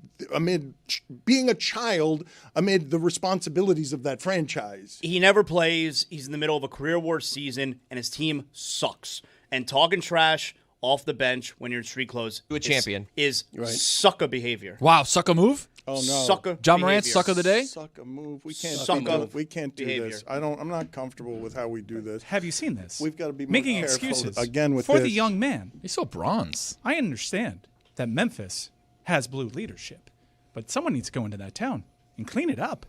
being a child, amid the responsibilities of that franchise. He never plays. He's in the middle of a career worst season, and his team sucks. And talking trash off the bench when you're in street clothes to a champion is sucker behavior. Wow, sucker move? Oh no, sucker. Ja Morant, suck of the day. Suck a move. We can't do this. I'm not comfortable with how we do this. Have you seen this? We've got to be making more careful excuses again with for this. the young man. He's so bronze. I understand that Memphis has blue leadership, but someone needs to go into that town and clean it up.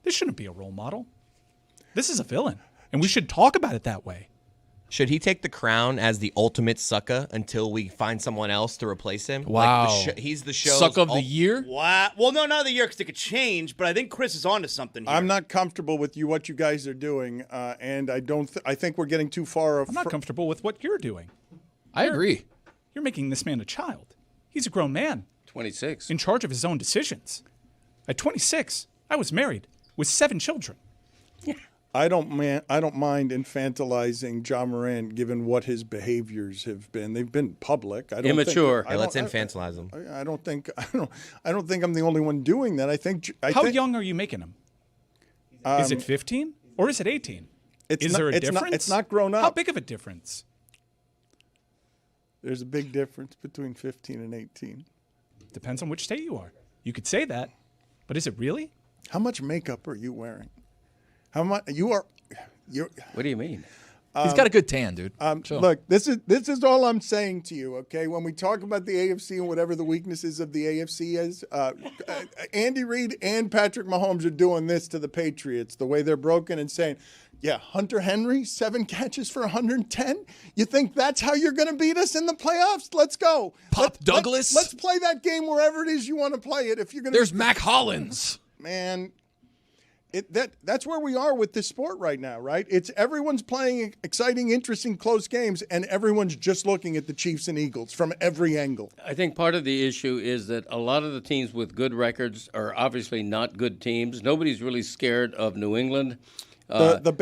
This shouldn't be a role model. This is a villain, and we should talk about it that way. Should he take the crown as the ultimate sucker until we find someone else to replace him? Wow. Like he's the show's suck of the year? Wow. Well, no, not of the year because it could change, but I think Chris is onto something here. I'm not comfortable with what you guys are doing, and I don't. I think we're getting too far. I'm not comfortable with what you're doing. I agree. You're making this man a child. He's a grown man. 26. In charge of his own decisions. At 26, I was married with 7 children. I don't mind infantilizing Ja Morant given what his behaviors have been. They've been public. I don't Immature. Hey, let's infantilize him. I don't think I'm the only one doing that. How young are you making him? Is it 15 or is it 18? Is there a difference? It's not grown up. How big of a difference? There's a big difference between 15 and 18. Depends on which state you are. You could say that, but is it really? How much makeup are you wearing? How much you're? What do you mean? He's got a good tan, dude. Look, this is all I'm saying to you. Okay, when we talk about the AFC and whatever the weaknesses of the AFC is, Andy Reid and Patrick Mahomes are doing this to the Patriots. The way they're broken and saying, "Yeah, Hunter Henry, 7 catches for 110. You think that's how you're going to beat us in the playoffs? Let's go, Douglas. Let's play that game wherever it is you want to play it. If you're going, there's Mac Hollins, man." That's where we are with this sport right now, right? It's everyone's playing exciting, interesting, close games, and everyone's just looking at the Chiefs and Eagles from every angle. I think part of the issue is that a lot of the teams with good records are obviously not good teams. Nobody's really scared of New England. The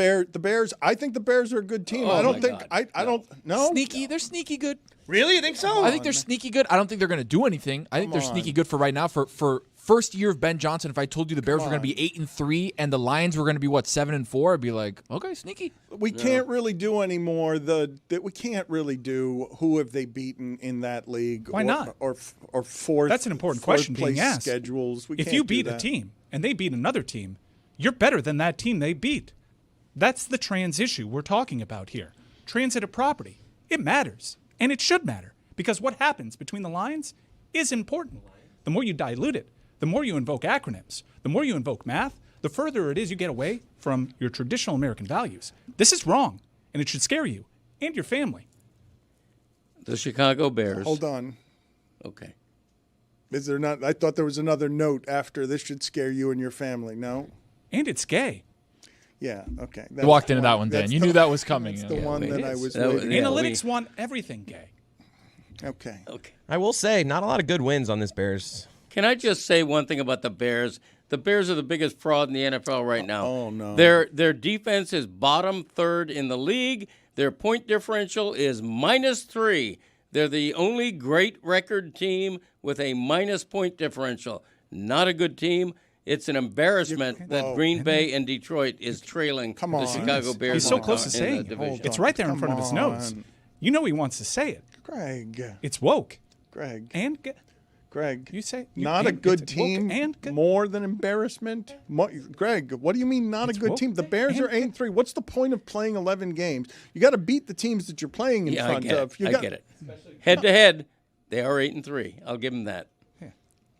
Bears. I think the Bears are a good team. I don't think. I don't. No. Sneaky. They're sneaky good. Really? You think so? I think they're sneaky good. I don't think they're going to do anything. I think they're sneaky good for right now. For first year of Ben Johnson, if I told you the Bears were going to be 8-3 and the Lions were going to be 7-4, I'd be like, okay, sneaky. We can't really do anymore. We can't really do who have they beaten in that league. Why not? Or fourth. That's an important question being place asked. Schedules. If you beat a team and they beat another team, you're better than that team they beat. That's the trans issue we're talking about here. Transitive property. It matters, and it should matter, because what happens between the lines is important. The more you dilute it, the more you invoke acronyms, the more you invoke math, the further it is you get away from your traditional American values. This is wrong, and it should scare you and your family. The Chicago Bears. Hold on. Okay. Is there not? I thought there was another note after this should scare you and your family. No? And it's gay. Yeah, okay. You walked into that one, Dan. You knew that was coming. That's the one that I was waiting. Analytics want everything gay. Okay. I will say, not a lot of good wins on this Bears. Can I just say one thing about the Bears? The Bears are the biggest fraud in the NFL right now. Oh, no. Their defense is bottom third in the league. Their point differential is -3. They're the only great record team with a minus point differential. Not a good team. It's an embarrassment that Green Bay and Detroit is trailing the Chicago Bears. He's so close to saying it. It's right there in front of his nose. You know he wants to say it. Greg. It's woke. Greg. And Greg. You say not a good team. More than embarrassment. Greg, what do you mean not a good team? The Bears are 8-3. What's the point of playing 11 games? You got to beat the teams that you're playing in front of. I get it. Head to head, they are 8-3. I'll give them that.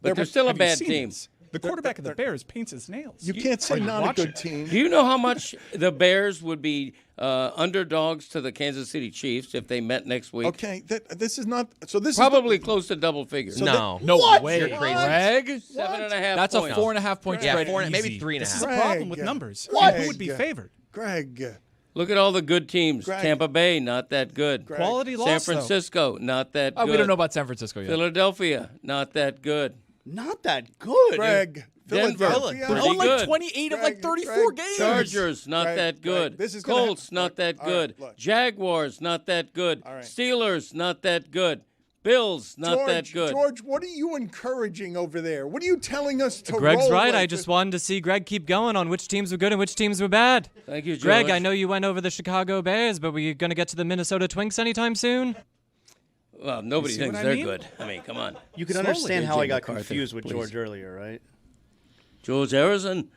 But they're still a bad team. The quarterback of the Bears paints his nails. You can't say not a good team. Do you know how much the Bears would be underdogs to the Kansas City Chiefs if they met next week? Okay, this is not. So this probably is close to double figures. So no way. You're crazy. Greg, 7.5. That's points. a 4.5 point spread. Maybe 3.5. This is a problem with numbers. Who would be favored? Greg. Look at all the good teams. Greg. Tampa Bay, not that good. Greg. Quality San loss, Francisco, not that good. We don't know about San Francisco yet. Philadelphia, not that good. Not that good. Greg. Denver, Philadelphia. pretty Oh, like good. 28 of like 34 games. Chargers, not that good. This is gonna Colts, not that all good. right, look. Jaguars, not that good. All right. Steelers, not that good. Bills, not that good. George, what are you encouraging over there? What are you telling us to Greg's roll right. with? I just wanted to see Greg keep going on which teams were good and which teams were bad. Thank you, George. Greg, I know you went over the Chicago Bears, but were you going to get to the Minnesota Twinks anytime soon? Well, nobody see thinks what I they're mean? good. I mean, come on. You can Slowly, understand how AJ I got McCarthy, confused with please. George earlier, right? George Harrison,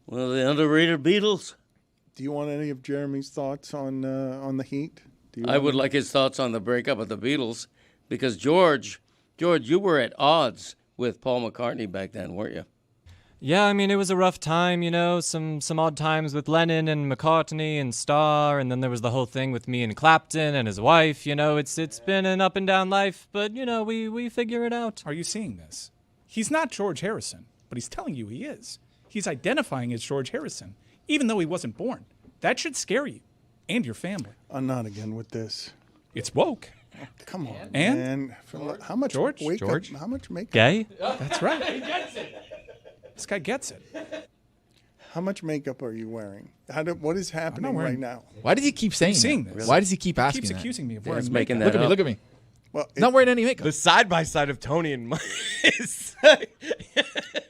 one of the underrated Beatles. Do you want any of Jeremy's thoughts on the Heat? Do you I want would any- like his thoughts on the breakup of the Beatles, because George, you were at odds with Paul McCartney back then, weren't you? Yeah, I mean, it was a rough time, you know, some odd times with Lennon and McCartney and Starr, and then there was the whole thing with me and Clapton and his wife, you know, it's been an up and down life, but, you know, we figure it out. Are you seeing this? He's not George Harrison, but he's telling you he is. He's identifying as George Harrison, even though he wasn't born. That should scare you and your family. I'm not again with this. It's woke. Come on, And? man. How much George? wake up- George? how much makeup? Gay? That's right. This guy gets it. How much makeup are you wearing? What is happening right now? Why does he keep saying that? Why does he keep asking He keeps that? accusing me of Yeah, wearing he's makeup. making Look that at me. up. Look at me. Well, Not wearing any makeup. The side by side of Tony and Mike is.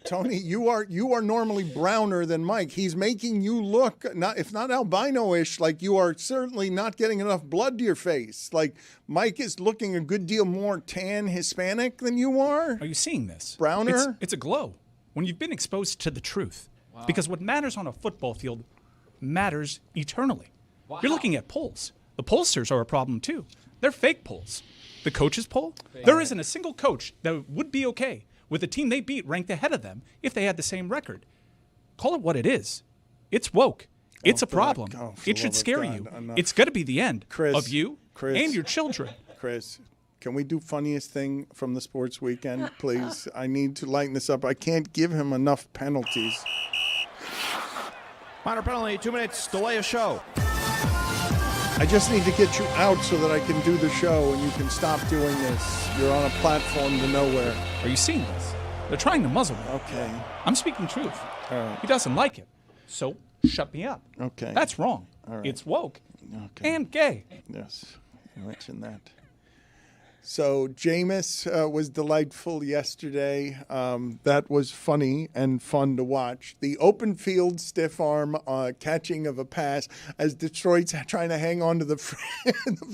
Tony, you are normally browner than Mike. He's making you look, if not albino-ish, like you are certainly not getting enough blood to your face. Like Mike is looking a good deal more tan Hispanic than you are. Are you seeing this? Browner? It's a glow when you've been exposed to the truth. Because what matters on a football field matters eternally. You're looking at polls. The pollsters are a problem too. They're fake polls. The coaches poll, there isn't a single coach that would be okay with the team they beat ranked ahead of them if they had the same record. Call it what it is. It's woke. It's a problem. It should scare you. It's going to be the end of you and your children. Chris, can we do funniest thing from the sports weekend, please? I need to lighten this up. I can't give him enough penalties. Minor penalty, 2 minutes, delay of show. I just need to get you out so that I can do the show and you can stop doing this. You're on a platform to nowhere. Are you seeing this? They're trying to muzzle me. Okay. I'm speaking truth. All right. He doesn't like it. So shut me up. Okay. That's wrong. All right. It's woke Okay. and gay. Yes, you mentioned that. So Jameis was delightful yesterday. That was funny and fun to watch. The open field stiff arm catching of a pass as Detroit's trying to hang on to the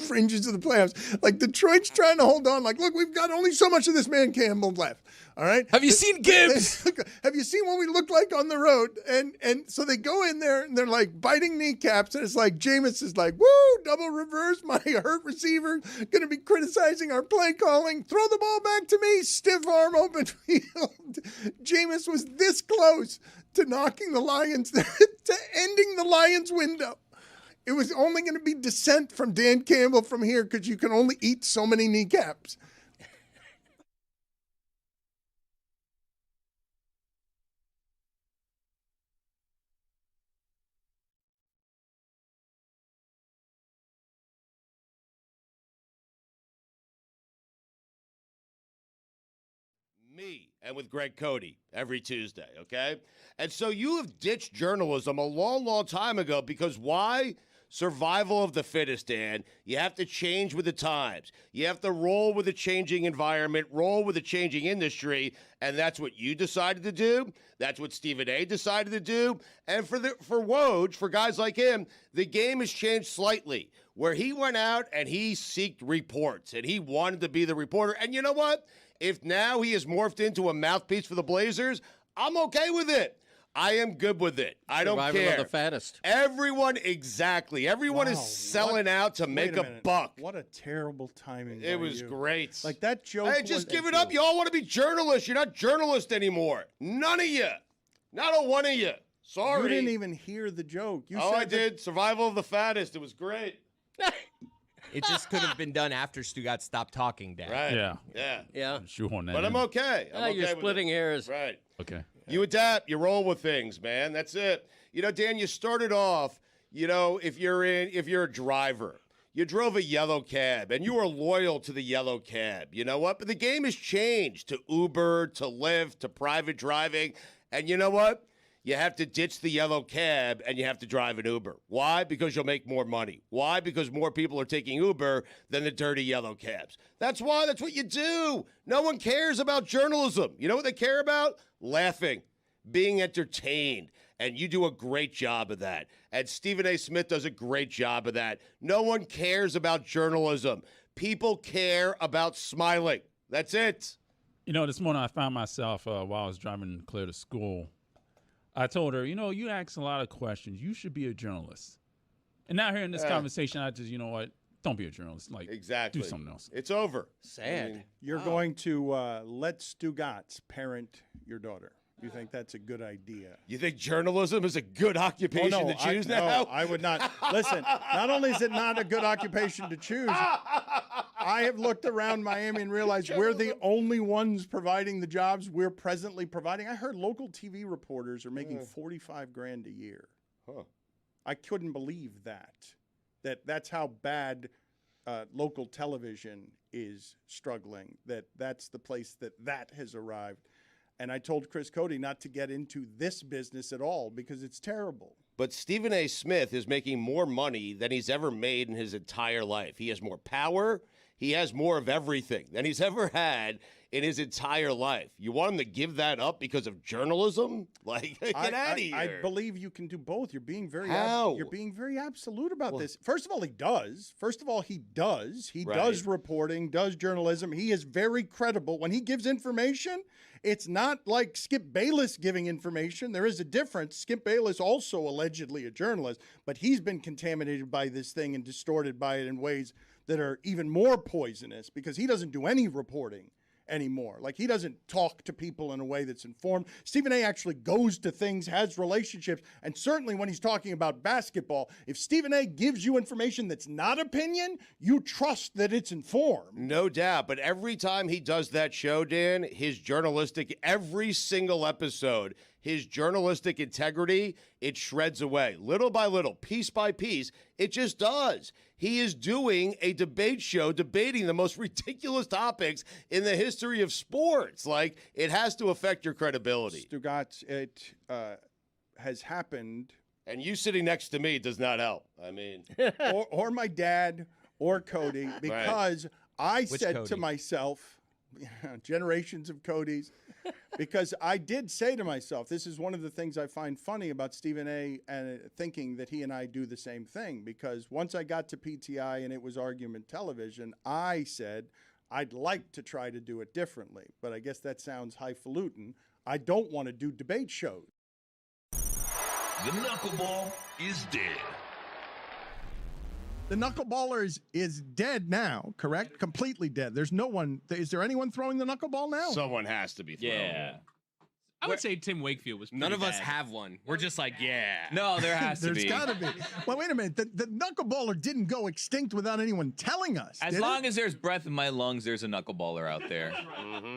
fringes of the playoffs. Like Detroit's trying to hold on. Like, look, we've got only so much of this man Campbell left. All right. Have you seen Gibbs? Have you seen what we look like on the road? And so they go in there and they're like biting kneecaps. And it's like Jameis is like, woo, double reverse. My hurt receiver going to be criticizing our play calling. Throw the ball back to me. Stiff arm open field. Jameis was this close to knocking the Lions, to ending the Lions window. It was only going to be dissent from Dan Campbell from here because you can only eat so many kneecaps. Me and with Greg Cody every Tuesday, okay? And so you have ditched journalism a long, long time ago because why? Survival of the fittest, Dan. You have to change with the times. You have to roll with the changing environment, roll with the changing industry, and that's what you decided to do. That's what Stephen A. decided to do. And for Woj, for guys like him, the game has changed slightly, where he went out and he sought reports, and he wanted to be the reporter. And you know what? If now he has morphed into a mouthpiece for the Blazers, I'm okay with it. I am good with it. I don't Survival care. of the fattest. Everyone, exactly. Everyone is selling out to make a buck. What a terrible timing. It by was you. great. Like that joke. Hey, just give it up. You all want to be journalists. You're not journalists anymore. None of you. Not a one of you. Sorry. You didn't even hear the joke. You said I did. Survival of the fattest. It was great. It just could have been done after Stugotz stopped talking, Dan. Right. Yeah. Yeah. Shoehorn that But I'm in. okay. I'm okay You're with splitting it. hairs. Right. Okay. You adapt, you roll with things, man. That's it. You know, Dan, you started off, you know, if you're a driver, you drove a yellow cab and you were loyal to the yellow cab. You know what? But the game has changed to Uber, to Lyft, to private driving. And you know what? You have to ditch the yellow cab and you have to drive an Uber. Why? Because you'll make more money. Why? Because more people are taking Uber than the dirty yellow cabs. That's why. That's what you do. No one cares about journalism. You know what they care about? Laughing, being entertained. And you do a great job of that. And Stephen A. Smith does a great job of that. No one cares about journalism. People care about smiling. That's it. You know, this morning I found myself while I was driving Claire to school. I told her, you know, you ask a lot of questions. You should be a journalist. And now here in this conversation, I just, you know what? Don't be a journalist. Like, exactly. Do something else. It's over. Sad. You're going to let Stugotz parent your daughter. You think that's a good idea? You think journalism is a good occupation to choose now? No, I would not. Listen, not only is it not a good occupation to choose, I have looked around Miami and realized we're the only ones providing the jobs we're presently providing. I heard local TV reporters are making $45,000 a year. Huh. I couldn't believe that's how bad local television is struggling, that's the place that has arrived. And I told Chris Cody not to get into this business at all because it's terrible. But Stephen A. Smith is making more money than he's ever made in his entire life. He has more power. He has more of everything than he's ever had in his entire life. You want him to give that up because of journalism? Like, get out of here. I believe you can do both. You're being very How? You're being very absolute about this. First of all, he does. He Right. does reporting, does journalism. He is very credible. When he gives information, it's not like Skip Bayless giving information. There is a difference. Skip Bayless also allegedly a journalist, but he's been contaminated by this thing and distorted by it in ways that are even more poisonous because he doesn't do any reporting anymore. Like, he doesn't talk to people in a way that's informed. Stephen A. actually goes to things, has relationships, and certainly when he's talking about basketball, if Stephen A. gives you information that's not opinion, you trust that it's informed. No doubt. But every time he does that show, Dan, every single episode, his journalistic integrity, it shreds away. Little by little, piece by piece, it just does. He is doing a debate show debating the most ridiculous topics in the history of sports. Like, it has to affect your credibility. Stugotz, it has happened. And you sitting next to me does not help. I mean, or my dad or Cody, because I said Cody? to myself, generations of Codys, because I did say to myself, this is one of the things I find funny about Stephen A. and thinking that he and I do the same thing, because once I got to PTI and it was argument television, I said I'd like to try to do it differently, but I guess that sounds highfalutin. I don't want to do debate shows. The knuckleball is dead. The knuckleballer is dead now, correct? Completely dead. There's no one. Is there anyone throwing the knuckleball now? Someone has to be throwing it. I would say Tim Wakefield was pretty None of us bad. have one. We're just like, yeah. No, there has to There's be. got to be. Well, wait a minute. The knuckleballer didn't go extinct without anyone telling us. As did long it? as there's breath in my lungs, there's a knuckleballer out there.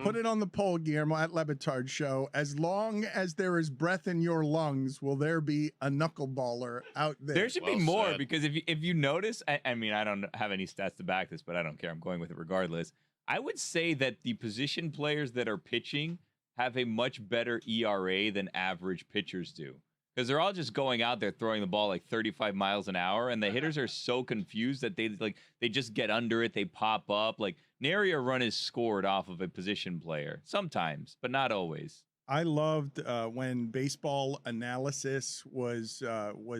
Put it on the poll, Guillermo, at Le Batard Show. As long as there is breath in your lungs, will there be a knuckleballer out there? There should be more because if you notice, I mean, I don't have any stats to back this, but I don't care. I'm going with it regardless. I would say that the position players that are pitching have a much better ERA than average pitchers do. Because they're all just going out there throwing the ball like 35 miles an hour, and the hitters are so confused that they just get under it, they pop up. Like, nary a run is scored off of a position player. Sometimes, but not always. I loved when baseball analysis was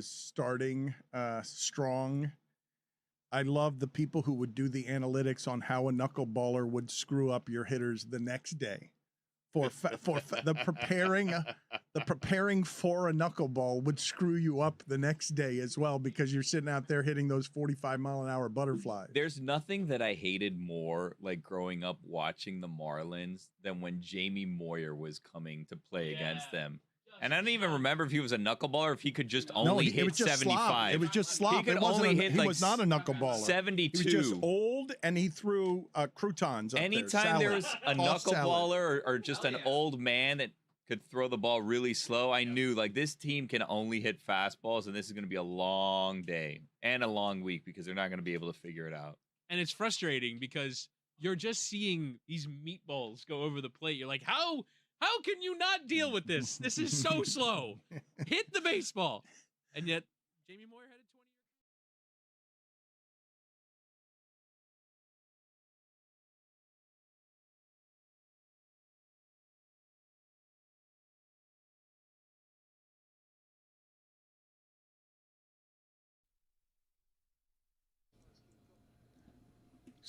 starting strong. I loved the people who would do the analytics on how a knuckleballer would screw up your hitters the next day. For the preparing for a knuckleball would screw you up the next day as well, because you're sitting out there hitting those 45-mile-an-hour butterflies. There's nothing that I hated more, like growing up watching the Marlins, than when Jamie Moyer was coming to play against them. And I don't even remember if he was a knuckleballer or if he could just only hit 75. It was just slop. He could It wasn't only a- hit he like was not a knuckleballer. 72. He was just old, and he threw croutons up Anytime there was a Tossed salad. knuckleballer or just an old man that could throw the ball really slow, I knew like this team can only hit fastballs, and this is going to be a long day and a long week because they're not going to be able to figure it out. And it's frustrating because you're just seeing these meatballs go over the plate. You're like, how can you not deal with this? This is so slow. Hit the baseball. And yet, Jamie Moyer had a 20-year.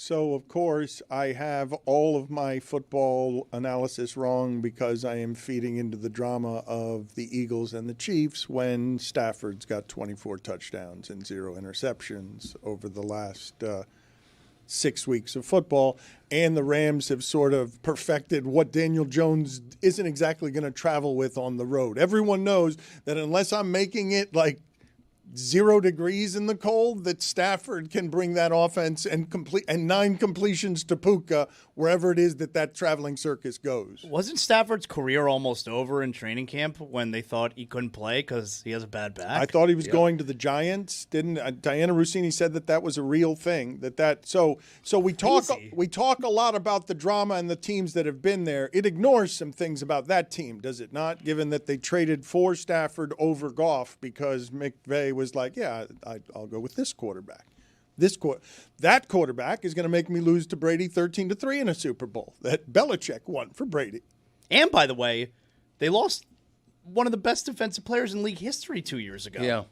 So, of course, I have all of my football analysis wrong because I am feeding into the drama of the Eagles and the Chiefs when Stafford's got 24 touchdowns and 0 interceptions over the last 6 weeks of football. And the Rams have sort of perfected what Daniel Jones isn't exactly going to travel with on the road. Everyone knows that unless I'm making it like 0 degrees in the cold, that Stafford can bring that offense and 9 completions to Puka wherever it is that traveling circus goes. Wasn't Stafford's career almost over in training camp when they thought he couldn't play because he has a bad back? I thought he was going to the Giants. Didn't Diana Rossini said that was a real thing. So we talk a lot about the drama and the teams that have been there. It ignores some things about that team, does it not? Given that they traded for Stafford over Goff because McVay was like, yeah, I'll go with this quarterback. That quarterback is going to make me lose to Brady 13-3 in a Super Bowl that Belichick won for Brady. And by the way, they lost one of the best defensive players in league history 2 years ago. Yeah.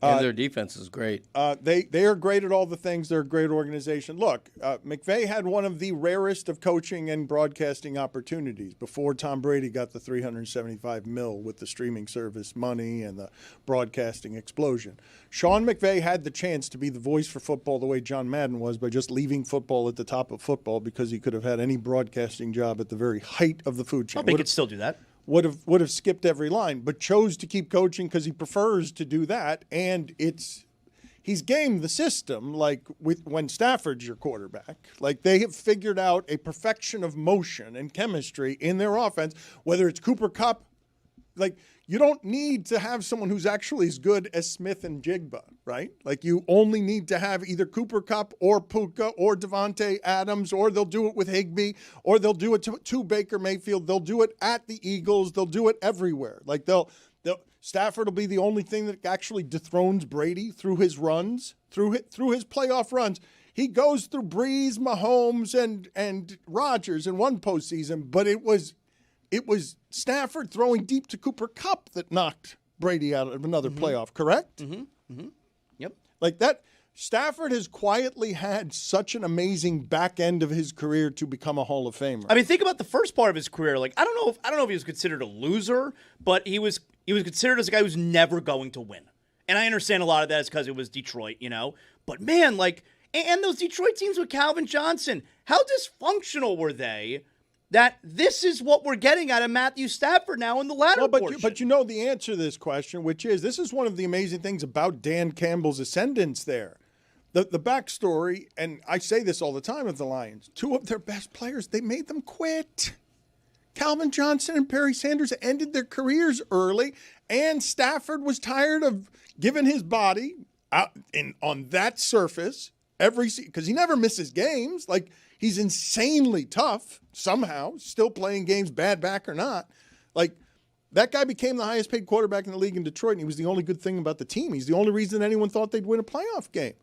And their defense is great. They are great at all the things. They're a great organization. Look, McVay had one of the rarest of coaching and broadcasting opportunities before Tom Brady got the $375 million with the streaming service money and the broadcasting explosion. Sean McVay had the chance to be the voice for football the way John Madden was by just leaving football at the top of football because he could have had any broadcasting job at the very height of the food chain. I think he could still do that. Would have skipped every line, but chose to keep coaching because he prefers to do that. And he's gamed the system like when Stafford's your quarterback. Like they have figured out a perfection of motion and chemistry in their offense, whether it's Cooper Kupp. Like you don't need to have someone who's actually as good as Smith and Jigba, right? Like you only need to have either Cooper Kupp or Puka or Devontae Adams, or they'll do it with Higbee, or they'll do it to Baker Mayfield. They'll do it at the Eagles. They'll do it everywhere. Like Stafford will be the only thing that actually dethrones Brady through his runs, through his playoff runs. He goes through Breeze, Mahomes, and Rodgers in one postseason, but it was Stafford throwing deep to Cooper Kupp that knocked Brady out of another playoff, correct? Yep. Like that, Stafford has quietly had such an amazing back end of his career to become a Hall of Famer. I mean, think about the first part of his career. Like, I don't know if he was considered a loser, but he was considered as a guy who's never going to win. And I understand a lot of that is because it was Detroit, But man, like, and those Detroit teams with Calvin Johnson, how dysfunctional were they? That this is what we're getting out of Matthew Stafford now in the latter portion. But you know the answer to this question, which is this is one of the amazing things about Dan Campbell's ascendance there. The backstory, and I say this all the time with the Lions, 2 of their best players, they made them quit. Calvin Johnson and Barry Sanders ended their careers early, and Stafford was tired of giving his body out on that surface because he never misses games. Like, he's insanely tough somehow, still playing games, bad back or not. Like, that guy became the highest paid quarterback in the league in Detroit, and he was the only good thing about the team. He's the only reason anyone thought they'd win a playoff game.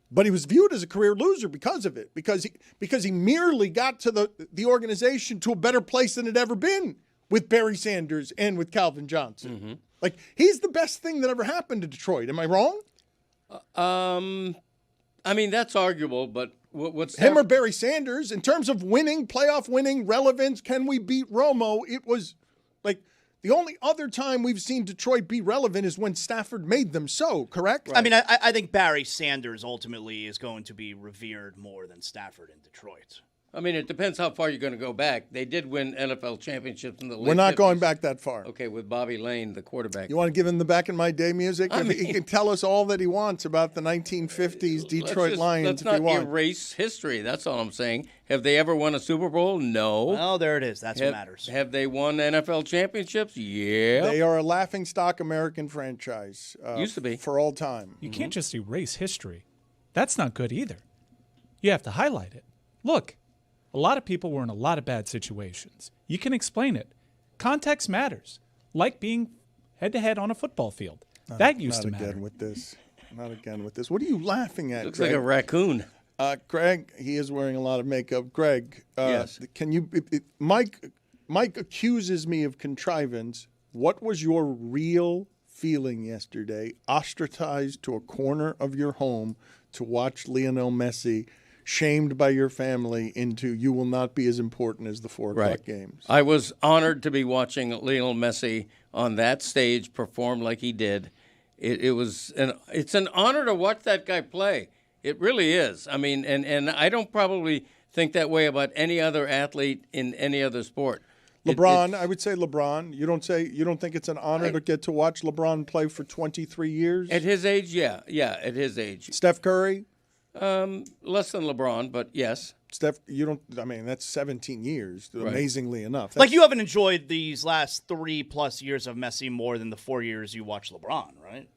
But he was viewed as a career loser because of it, because he merely got to the organization to a better place than it had ever been with Barry Sanders and with Calvin Johnson. Mm-hmm. Like, he's the best thing that ever happened to Detroit. Am I wrong? I mean, that's arguable, but what's him or Barry Sanders in terms of winning, playoff winning, relevance? Can we beat Romo? It was like the only other time we've seen Detroit be relevant is when Stafford made them so, correct? Right. I mean, I think Barry Sanders ultimately is going to be revered more than Stafford in Detroit. I mean, it depends how far you're going to go back. They did win NFL championships in the late We're not 50s. going back that far. Okay, with Bobby Lane, the quarterback. You want to give him the back in my day music? He can tell us all that he wants about the 1950s Detroit Lions let's if he not wants. erase history. That's all I'm saying. Have they ever won a Super Bowl? No. Oh, there it is. That's what matters. Have they won NFL championships? Yeah. They are a laughingstock American franchise. Used to be. For all time. You can't just erase history. That's not good either. You have to highlight it. Look. A lot of people were in a lot of bad situations. You can explain it. Context matters. Like being head-to-head on a football field. That used to matter. Not again with this. Not again with this. What are you laughing at, Looks Greg? like a raccoon. Greg, he is wearing a lot of makeup. Greg, yes. Can you? Mike accuses me of contrivance. What was your real feeling yesterday, ostracized to a corner of your home to watch Lionel Messi, shamed by your family into you will not be as important as the 4 o'clock games? I was honored to be watching Lionel Messi on that stage perform like he did. It's an honor to watch that guy play. It really is. I mean, and I don't probably think that way about any other athlete in any other sport. LeBron, I would say LeBron. You don't think it's an honor to get to watch LeBron play for 23 years? At his age, yeah, at his age. Steph Curry? Less than LeBron, but yes. Steph, that's 17 years, Right. amazingly enough. Like, you haven't enjoyed these last 3+ years of Messi more than the 4 years you watched LeBron, right?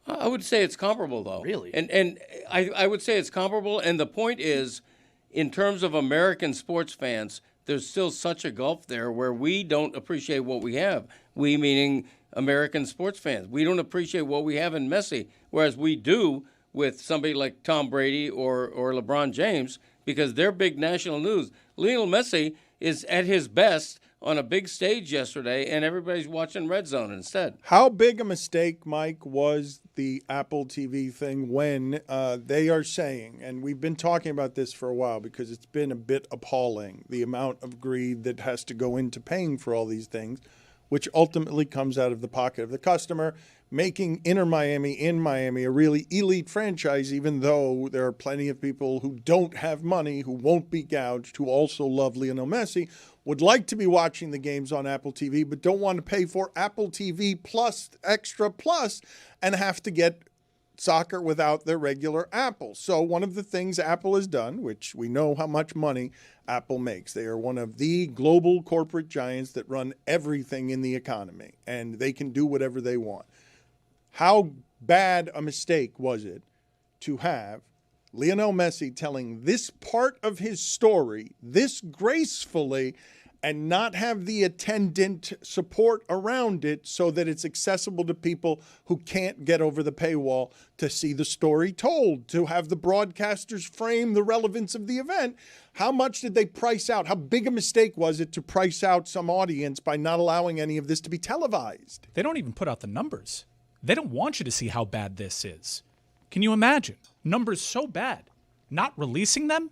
I would say it's comparable, though. Really? And I would say it's comparable. And the point is, in terms of American sports fans, there's still such a gulf there where we don't appreciate what we have. We meaning American sports fans. We don't appreciate what we have in Messi, whereas we do with somebody like Tom Brady or LeBron James, because they're big national news. Lionel Messi is at his best on a big stage yesterday, and everybody's watching Red Zone instead. How big a mistake, Mike, was the Apple TV thing when they are saying, and we've been talking about this for a while because it's been a bit appalling, the amount of greed that has to go into paying for all these things, which ultimately comes out of the pocket of the customer, making Inter Miami in Miami a really elite franchise, even though there are plenty of people who don't have money, who won't be gouged, who also love Lionel Messi, would like to be watching the games on Apple TV, but don't want to pay for Apple TV Plus, Extra Plus, and have to get soccer without their regular Apple. So one of the things Apple has done, which we know how much money Apple makes. They are one of the global corporate giants that run everything in the economy, and they can do whatever they want. How bad a mistake was it to have Lionel Messi telling this part of his story this gracefully and not have the attendant support around it so that it's accessible to people who can't get over the paywall to see the story told, to have the broadcasters frame the relevance of the event? How much did they price out? How big a mistake was it to price out some audience by not allowing any of this to be televised? They don't even put out the numbers. They don't want you to see how bad this is. Can you imagine? Numbers so bad. Not releasing them?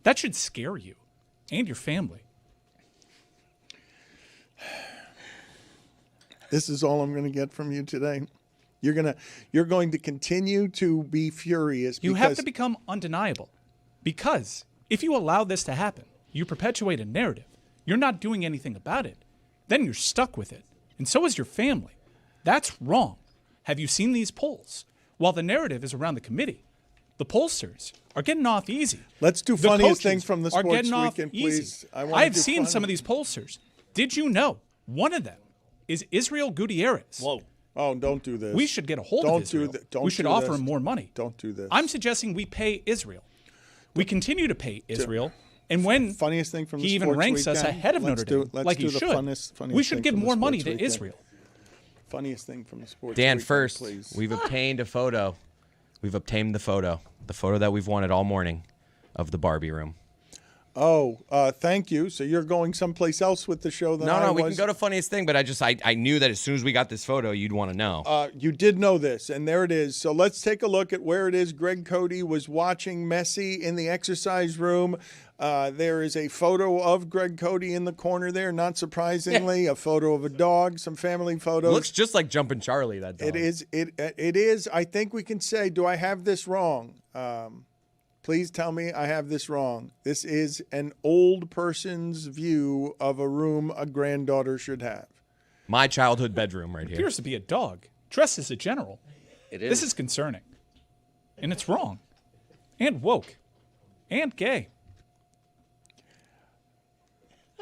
That should scare you and your family. This is all I'm going to get from you today. You're going to continue to be furious. You have to become undeniable. Because if you allow this to happen, you perpetuate a narrative. You're not doing anything about it. Then you're stuck with it. And so is your family. That's wrong. Have you seen these polls? While the narrative is around the committee, the pollsters are getting off easy. Let's do The funniest thing coaches from the are sports getting off weekend, easy. please. I've seen some of these pollsters. Did you know one of them is Israel Gutierrez? Whoa. Oh, don't do this. We should get a hold of Israel. We should offer him more money. Don't do this. I'm suggesting we pay Israel. We continue to pay Israel. And when funniest thing from the he even sports ranks us weekend? ahead of Let's Notre Dame, let's like do he the should, funniest we should thing give from the more money sports to weekend. Israel. Funniest thing from the sports Dan, weekend, first, please. we've obtained a photo. We've obtained the photo that we've wanted all morning of the Barbie room. Oh, thank you. So you're going someplace else with the show than I was? No, we can go to funniest thing, but I knew that as soon as we got this photo, you'd want to know. You did know this, and there it is. So let's take a look at where it is. Greg Cody was watching Messi in the exercise room. There is a photo of Greg Cody in the corner there, not surprisingly. A photo of a dog, some family photos. Looks just like Jumpin' Charlie, that dog. It is. It is. I think we can say, do I have this wrong? Please tell me I have this wrong. This is an old person's view of a room a granddaughter should have. My childhood bedroom right here. Appears to be a dog dressed as a general. It is. This is concerning. And it's wrong. And woke. And gay.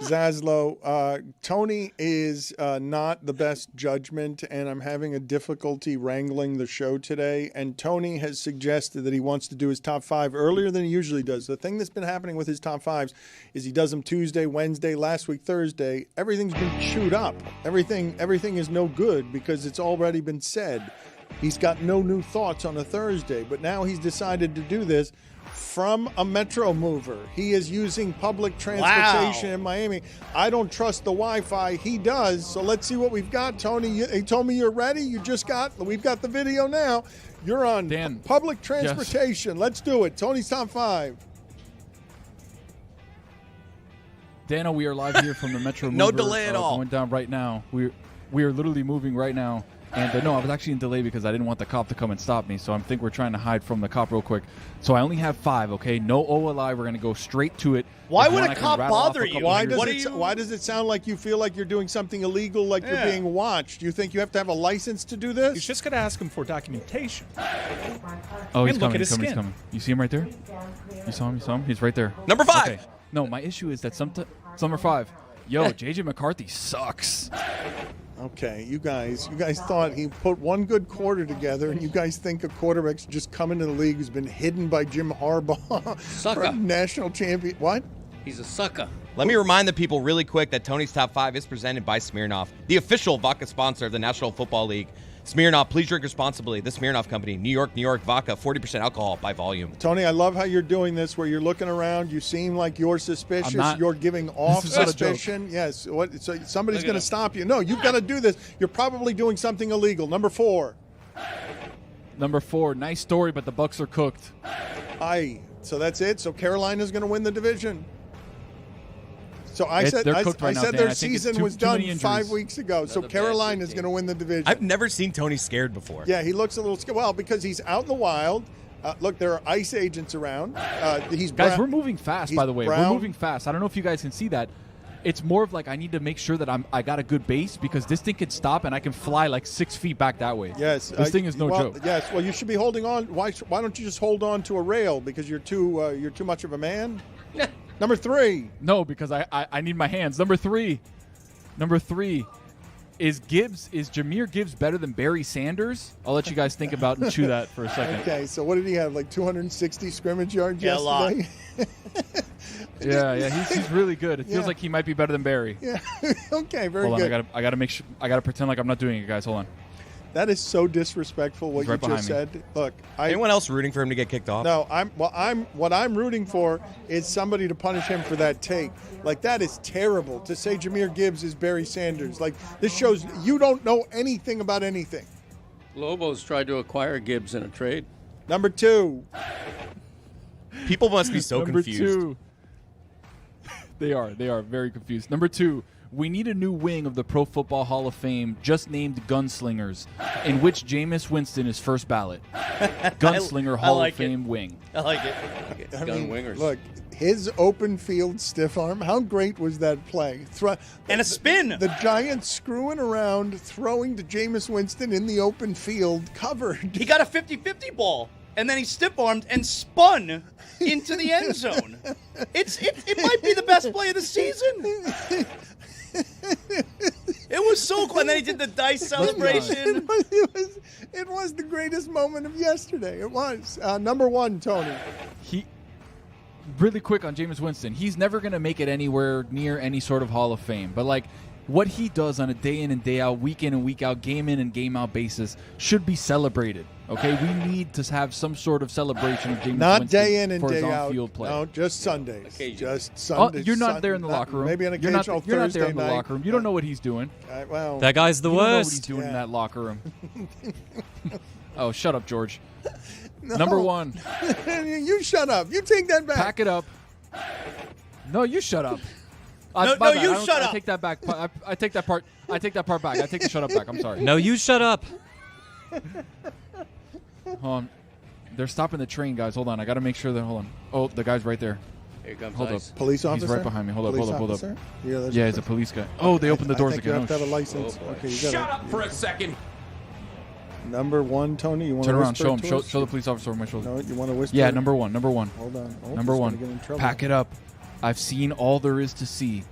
Zaslow, Tony is not the best judgment, and I'm having a difficulty wrangling the show today. And Tony has suggested that he wants to do his top 5 earlier than he usually does. The thing that's been happening with his top 5s is he does them Tuesday, Wednesday, last week, Thursday. Everything's been chewed up. Everything is no good because it's already been said. He's got no new thoughts on a Thursday, but now he's decided to do this from a Metro mover. He is using public transportation in Miami. I don't trust the Wi-Fi. He does. So let's see what we've got, Tony. He told me you're ready. We've got the video now. You're on public transportation. Yes. Let's do it. Tony's top 5. Dano, we are live here from the Metro mover. No delay at all. Going down right now. We are literally moving right now. And no, I was actually in delay because I didn't want the cop to come and stop me. So I think we're trying to hide from the cop real quick. So I only have 5, okay? No OLI. We're going to go straight to it. Why If you would want, a I can cop rattle off bother a you? couple Why hundred- does it sound like you feel like you're doing something illegal, like you're Yeah. being watched? You think you have to have a license to do this? He's just going to ask him for documentation. Oh, he's And look coming, at his he's coming, he's skin. coming. You see him right there? You saw him? You saw him? He's right there. Number 5. Okay. No, my issue is that number 5. Yo, JJ McCarthy sucks. Okay, you guys thought he put one good quarter together, and you guys think a quarterback's just come into the league who's been hidden by Jim Harbaugh, Sucker. national champion. What? He's a sucker. Let me remind the people really quick that Tony's Top 5 is presented by Smirnoff, the official vodka sponsor of the National Football League. Smirnoff, please drink responsibly. The Smirnoff Company, New York vodka, 40% alcohol by volume. Tony, I love how you're doing this, where you're looking around. You seem like you're suspicious. You're giving off is not a joke. suspicion. Yes. What? So somebody's going to stop you. No, you've got to do this. You're probably doing something illegal. Number 4. Number 4, nice story, but the Bucks are cooked. So that's it. So Carolina's going to win the division. So I said they're cooked right now, Dan. their I think it's season was too many done injuries. 5 weeks ago. So Another bad Carolina's team. going to win the division. I've never seen Tony scared before. Yeah, he looks a little scared. Well, because he's out in the wild. Look, there are ICE agents around. Guys, we're moving fast, by the way. brown. We're moving fast. I don't know if you guys can see that. It's more of like I need to make sure that I got a good base because this thing can stop and I can fly like 6 feet back that way. Yes, This thing is no well, joke. Yes, well, you should be holding on. Why don't you just hold on to a rail because you're too much of a man? Number 3. No, because I need my hands. Number 3. Is Jahmyr Gibbs better than Barry Sanders? I'll let you guys think about and chew that for a second. Okay, so what did he have? Like 260 scrimmage yards Yeah, a lot. yesterday? Yeah, he's really good. It feels like he might be better than Barry. Yeah. Okay, very Hold on, good. I gotta make sure. I gotta pretend like I'm not doing it, guys. Hold on. That is so disrespectful what He's right you just behind said. Look, Anyone else rooting for him to get kicked off? No, what I'm rooting for is somebody to punish him for that take. Like, that is terrible to say Jahmyr Gibbs is Barry Sanders. Like, this shows you don't know anything about anything. Lobos tried to acquire Gibbs in a trade. Number 2. People must be so Number confused. 2. They are very confused. Number 2. We need a new wing of the Pro Football Hall of Fame, just named Gunslingers, in which Jameis Winston is first ballot. Gunslinger I Hall like of it. Fame wing. I like it. I Gun mean, wingers. Look, his open field stiff arm, how great was that play? And a spin. The Giants screwing around, throwing to Jameis Winston in the open field, covered. He got a 50-50 ball, and then he stiff-armed and spun into the end zone. It might be the best play of the season. It was so cool. And then he did the dice celebration. It was the greatest moment of yesterday. It was. Number 1, Tony. Really quick on Jameis Winston. He's never going to make it anywhere near any sort of Hall of Fame. But, like, what he does on a day in and day out, week in and week out, game in and game out basis should be celebrated. Okay? We need to have some sort of celebration of Jameis Not Winston day in and for his day out. on-field play. No, just Sundays. Just Oh, Sundays. you're not there in the locker room. Maybe an You're not occasional there Thursday in the night. locker room. You don't know what he's doing. Well, That guy's the You don't know what worst. he's doing in that locker room. Oh, shut up, George. No. Number 1. You shut up. You take that back. Pack it up. No, you shut up. No, My no, bad. you I shut up. I take that back. I take that part. I take that part back. I take the shut up back. I'm sorry. No, you shut up. Hold on. They're stopping the train, guys. Hold on. I got to make sure that. Hold on. Oh, the guy's right there. Here comes Hold Ice. up. Police officer? He's right behind me. Hold up. Police Hold up. officer? Yeah, he's a police guy. Oh, they opened the doors I think again. You have to Oh, have a license. Okay, you gotta, Shut up for a second. Number 1, Tony. You want Turn to around. whisper Show him. to Show us? the police officer over my shoulder. No, you want to whisper? Yeah, number 1. Number 1. Hold on. Oh, Number he's 1. gonna get in trouble. Pack it up. I've seen all there is to see.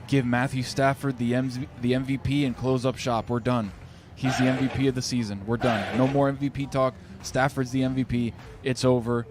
Give Matthew Stafford the MVP and close up shop. We're done. He's the MVP of the season. We're done. No more MVP talk. Stafford's the MVP. It's over.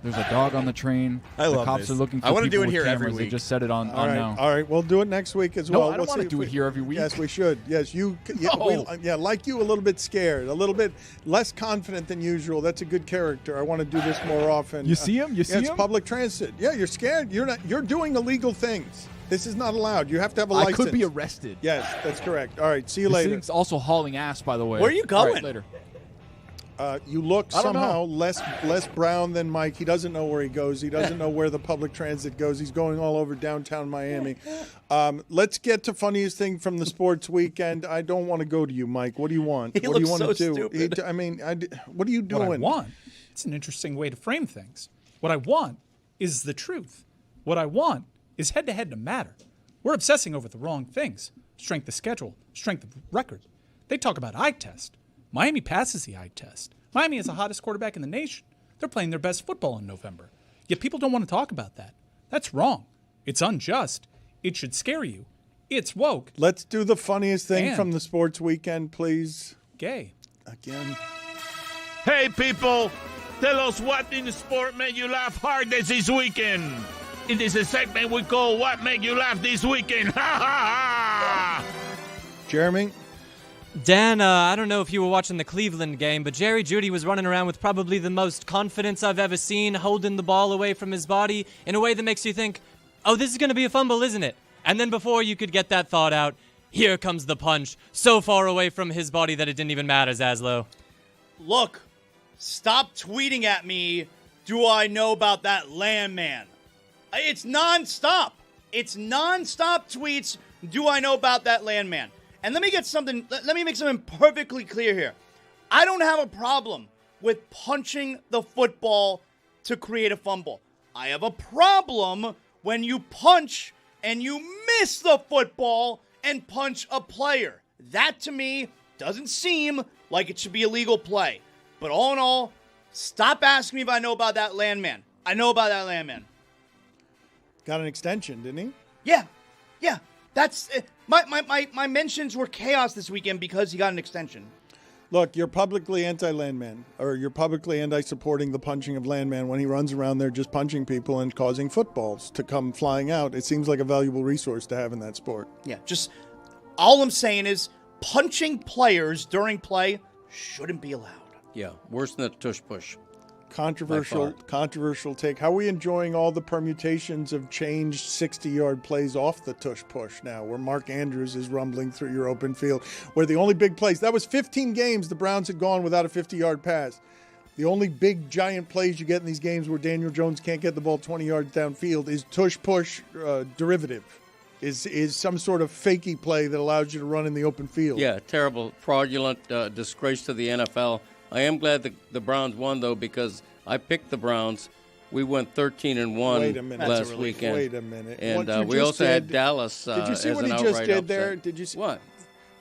There's a dog on the train. I love the cops this. are looking for I wanna people do it with here every cameras. They week. just said it on All right, now. all right. We'll do it next week as No, well. I don't We'll wanna see if do we- it here every week. Yes, we should. Yes, you. No. Like you, a little bit scared, a little bit less confident than usual. That's a good character. I want to do this more often. You see him? You see It's him? public transit. Yeah, you're scared. You're not. You're doing illegal things. This is not allowed. You have to have a I license. could be arrested. Yes, that's correct. All right. See you This later. thing's also hauling ass, by the way. Where are you All right, going? later. You look I don't somehow know. less brown than Mike. He doesn't know where he goes. He doesn't know where the public transit goes. He's going all over downtown Miami. Let's get to funniest thing from the sports weekend. I don't want to go to you, Mike. What do you want? He What do you looks want so to do? stupid. What are you doing? What I want. It's an interesting way to frame things. What I want is the truth. What I want is head-to-head to matter. We're obsessing over the wrong things. Strength of schedule, strength of record. They talk about eye test. Miami passes the eye test. Miami is the hottest quarterback in the nation. They're playing their best football in November. Yet people don't want to talk about that. That's wrong. It's unjust. It should scare you. It's woke. Let's do the funniest thing And- from the sports weekend, please. Gay. Again. Hey, people, tell us what in the sport made you laugh hardest this weekend. It is a segment we call What Made You Laugh This Weekend. Ha ha ha! Jeremy? Dan, I don't know if you were watching the Cleveland game, but Jerry Jeudy was running around with probably the most confidence I've ever seen, holding the ball away from his body in a way that makes you think, oh, this is going to be a fumble, isn't it? And then before you could get that thought out, here comes the punch, so far away from his body that it didn't even matter, Zaslow. Look, stop tweeting at me, do I know about that landman? It's nonstop. It's nonstop tweets, do I know about that landman? And let me make something perfectly clear here. I don't have a problem with punching the football to create a fumble. I have a problem when you punch and you miss the football and punch a player. That, to me, doesn't seem like it should be a legal play. But all in all, stop asking me if I know about that landman. I know about that landman. Got an extension, didn't he? Yeah. That's my mentions were chaos this weekend because he got an extension. Look, you're publicly anti-landman, or you're publicly anti-supporting the punching of landman when he runs around there just punching people and causing footballs to come flying out. It seems like a valuable resource to have in that sport. Yeah, just all I'm saying is punching players during play shouldn't be allowed. Yeah, worse than the tush push. Controversial take. How are we enjoying all the permutations of changed 60-yard plays off the tush push now, where Mark Andrews is rumbling through your open field, where the only big plays, that was 15 games the Browns had gone without a 50-yard pass. The only big giant plays you get in these games where Daniel Jones can't get the ball 20 yards downfield is tush push derivative, is some sort of fakey play that allows you to run in the open field. Yeah, terrible, fraudulent disgrace to the NFL. I am glad the Browns won, though, because I picked the Browns. We went 13-1 Wait a minute. last weekend. Wait a minute. And we also had Dallas Did you see as what an he just outright did upset. there? Did you see what?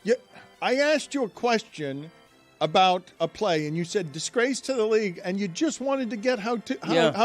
Yeah, I asked you a question about a play, and you said disgrace to the league, and you just wanted to get how